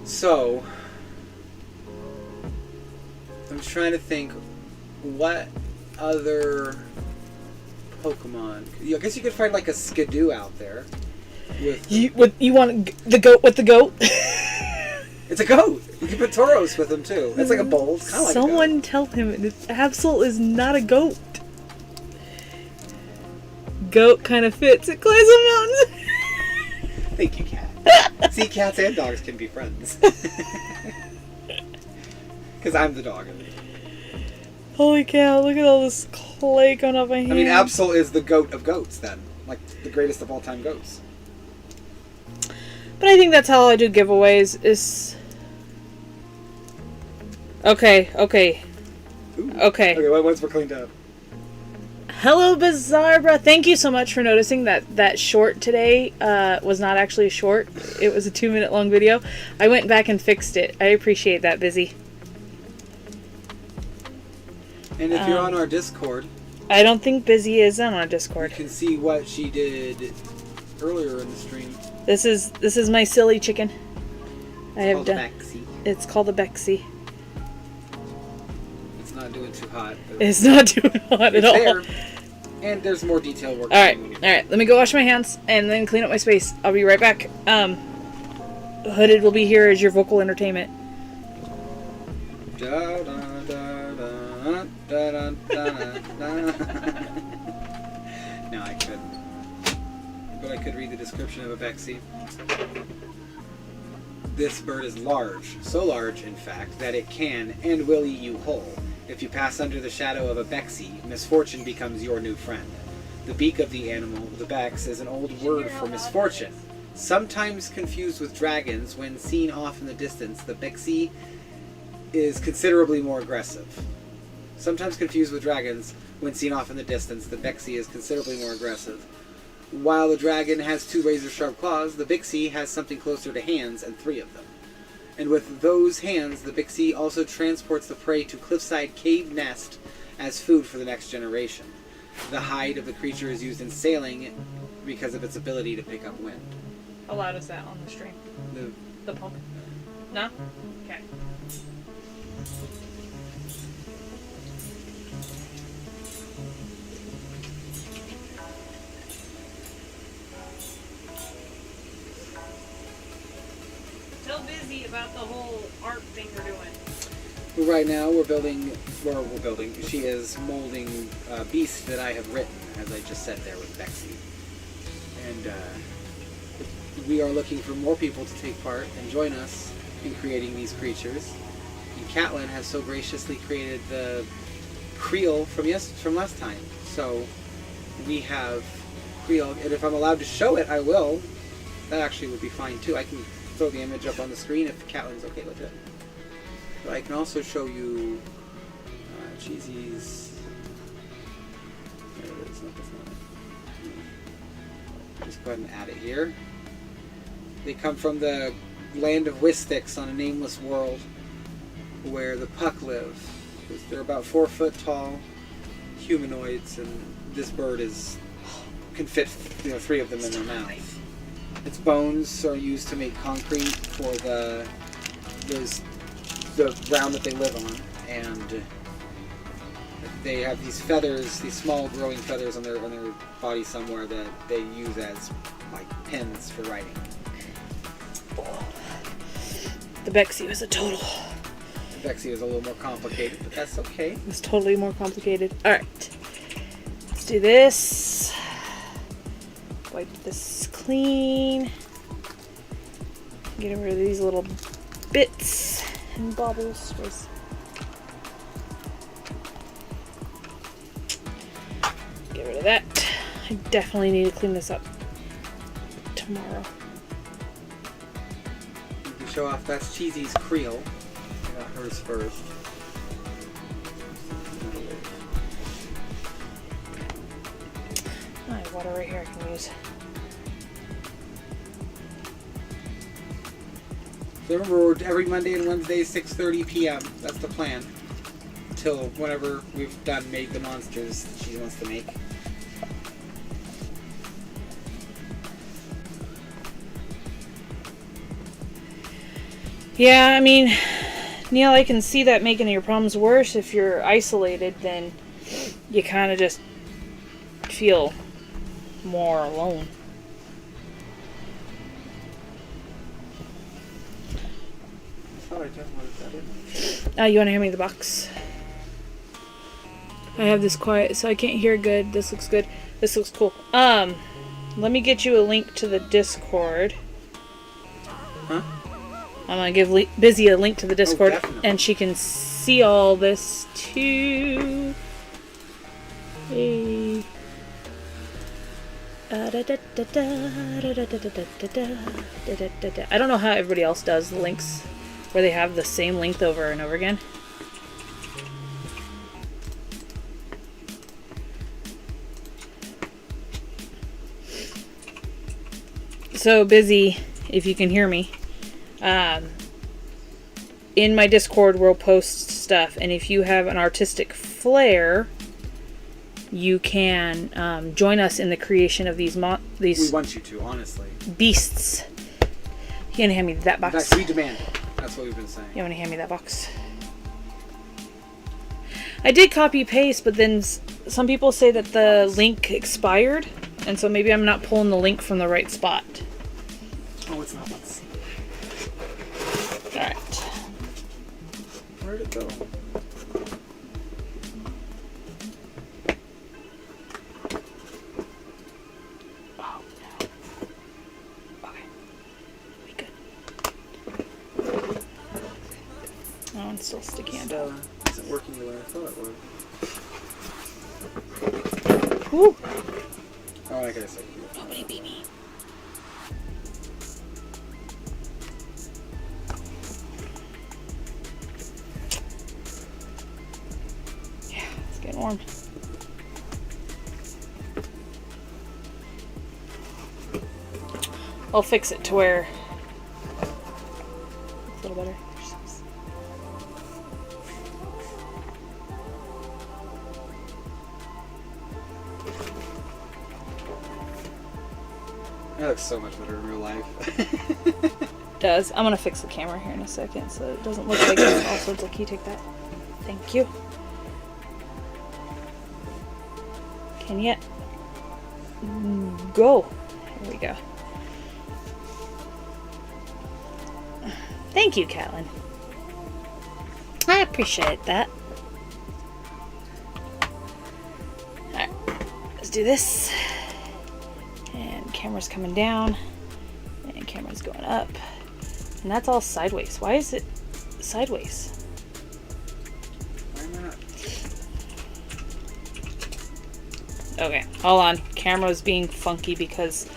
So, I'm trying to think, what other Pokemon? I guess you could find like a Skidoo out there. You want the goat with the goat? It's a goat. You can put Tauros with them too. It's like a bowl. It's kind of like Someone a goat. tell him Absol is not a goat. Goat kind of fits. It climbs a mountain. Thank you, cat. See, cats and dogs can be friends. Because I'm the dog. Holy cow! Look at all this clay going off my hand. I mean, Absol is the goat of goats then. Like, the greatest of all time goats. But I think that's how I do giveaways. Is okay. Ooh. Okay, once we're cleaned up. Hello, Bizarrebra. Thank you so much for noticing that short today was not actually a short. It was a 2-minute long video. I went back and fixed it. I appreciate that, Busy. And if you're on our Discord, I don't think Busy is on our Discord. you can see what she did earlier in the stream. This is my silly chicken. I have Called done. Bexy. It's called the Bexy. It's not doing too hot. But It's not doing hot at all. there. And there's more detail work. All right. Let me go wash my hands and then clean up my space. I'll be right back. Hooded will be here as your vocal entertainment. Da, da, da, da, da, da, da, da. No, I couldn't. But I could read the description of a Bexy. This bird is large, so large, in fact, that it can and will eat you whole. If you pass under the shadow of a Bexy, misfortune becomes your new friend. The beak of the animal, the Bex, is an old word for misfortune. Sometimes confused with dragons, when seen off in the distance, the Bexy is considerably more aggressive. Sometimes confused with dragons, when seen off in the distance, the Bexy is considerably more aggressive. While the dragon has 2 razor-sharp claws, the Bexy has something closer to hands and 3 of them. And with those hands, the Bexy also transports the prey to cliffside cave nest as food for the next generation. The hide of the creature is used in sailing because of its ability to pick up wind. How loud is that on the stream? The pump? No? Okay. Tell Busy about the whole art thing we're doing. Right now we're building, she is molding a beast that I have written, as I just said there with Bexy. And we are looking for more people to take part and join us in creating these creatures. And Catelyn has so graciously created the Creel from last time. So we have Creel, and if I'm allowed to show it, I will. That actually would be fine too. I can throw the image up on the screen if Catelyn's okay with it. But I can also show you Cheesy's. There it is. No, that's not it. Just go ahead and add it here. They come from the land of Whissticks on a nameless world where the Puck live. They're about 4 foot tall humanoids, and this bird can fit 3 of them in their mouth. Its bones are used to make concrete for the ground that they live on, and they have these feathers, these small growing feathers on their body somewhere that they use as like pens for writing. The Bexy was a total. The Bexy is a little more complicated, but that's okay. It was totally more complicated. Alright. Let's do this. Wipe this clean. Get rid of these little bits and bobbles. Get rid of that. I definitely need to clean this up tomorrow. To show off, that's Cheesy's Creel. I got hers first. I have water right here I can use. So remember, every Monday and Wednesday, 6:30 p.m. That's the plan. Till whenever we've made the monsters she wants to make. Yeah, I mean, Neil, I can see that making your problems worse. If you're isolated, then you kind of just feel more alone. I thought I downloaded that in. You want to hand me the box? I have this quiet, so I can't hear good. This looks good. This looks cool. Let me get you a link to the Discord. Huh? I'm gonna give Busy a link to the Discord, definitely. and she can see all this too. Hey. I don't know how everybody else does the links, where they have the same length over and over again. So Busy, if you can hear me, in my Discord we'll post stuff, and if you have an artistic flair, you can join us in the creation of these We want you to, honestly. beasts. You gonna hand me that box? In fact, we demand it. That's what we've been saying. You wanna hand me that box? I did copy paste, but then some people say that the link expired, and so maybe I'm not pulling the link from the right spot. Oh, it's not. Let's see. Alright. Where'd it go? Oh, no. Okay. We good. Oh, it's still sticky on top. Isn't working the way I thought it would. Woo! Oh, I gotta say. Nobody beat me. Yeah, it's getting warm. I'll fix it to where it's a little better. That looks so much better in real life. Does. I'm gonna fix the camera here in a second so it doesn't look like it's all sorts of key. Take that. Thank you. Can you go? Here we go. Thank you, Catelyn. I appreciate that. Alright, let's do this. And camera's coming down. And camera's going up. And that's all sideways. Why is it sideways? Why not? Okay, hold on. Camera's being funky because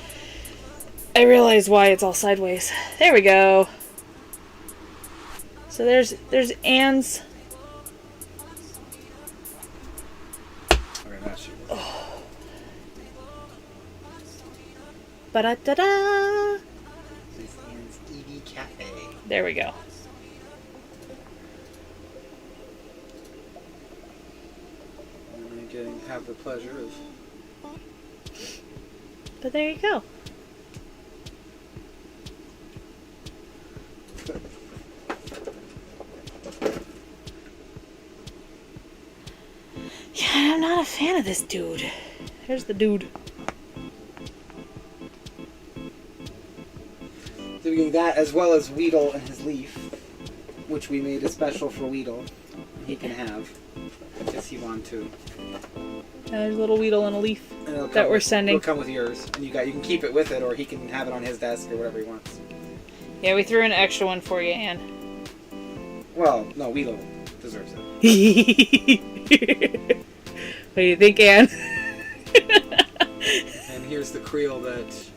I realized why it's all sideways. There we go. So there's Anne's. Okay, that should work. Oh. Ba-da-da-da. This is Anne's EV Cafe. There we go. And I have the pleasure of. But there you go. Yeah, I'm not a fan of this dude. Here's the dude. So we get that as well as Weedle and his leaf, which we made a special for Weedle. He can have, if he wanted to. There's a little Weedle and a leaf And it'll that come we're with- sending. It'll come with yours, and you can keep it with it, or he can have it on his desk or whatever he wants. Yeah, we threw an extra one for you, Anne. Well, no, Weedle deserves it. What do you think, Anne? And here's the creel that.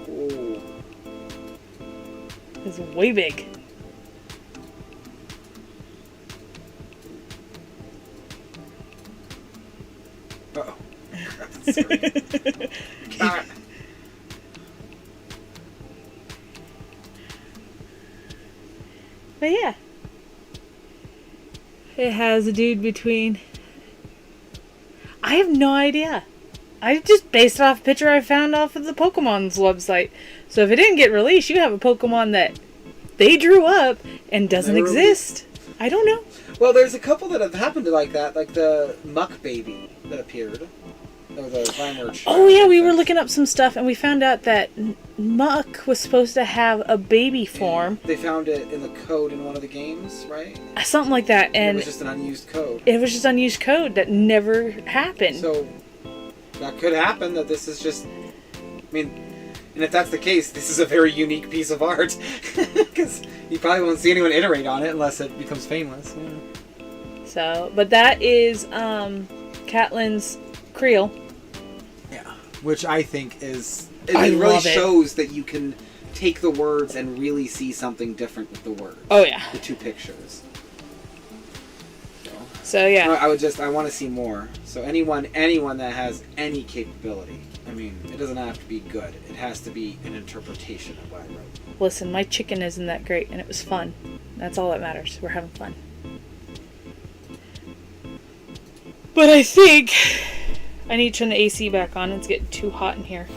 Oh. It's way big. Uh-oh. Sorry. But yeah. It has a dude between... I have no idea. I just based it off a picture I found off of the Pokemon's website. So if it didn't get released, you have a Pokemon that they drew up and doesn't exist. I don't know. Well, there's a couple that have happened like that, like the Muck Baby that appeared. Or the Vimerch. Oh yeah, we were looking up some stuff and we found out that Muck was supposed to have a baby form. They found it in the code in one of the games, right? Something like that. And it was just an unused code. It was just unused code that never happened. So that could happen, that this is just... I mean, and if that's the case, this is a very unique piece of art. Because you probably won't see anyone iterate on it unless it becomes famous. Yeah. So, but that is Catlin's Creel. Yeah. Which I think is... It I really love it. shows that you can take the words and really see something different with the words. Oh yeah. The two pictures. So yeah. I want to see more. So anyone that has any capability, I mean, it doesn't have to be good. It has to be an interpretation of what I wrote. Listen, my chicken isn't that great, and it was fun. That's all that matters. We're having fun. But I think I need to turn the AC back on. It's getting too hot in here,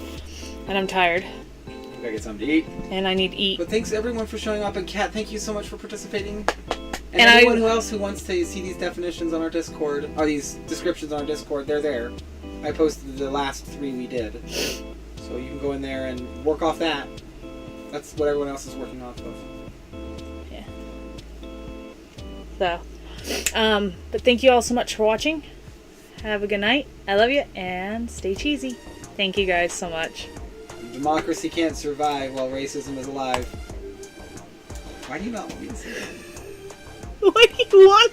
and I'm tired. I gotta get something to eat. And I need to eat. But thanks everyone for showing up, and Kat, thank you so much for participating. And And anyone else who wants to see these definitions on our Discord, or these descriptions on our Discord, they're there. I posted the last 3 we did. So you can go in there and work off that. That's what everyone else is working off of. Yeah. So, but thank you all so much for watching. Have a good night. I love you, and stay cheesy. Thank you guys so much. Democracy can't survive while racism is alive. Why do you not want me to say that? What do you want?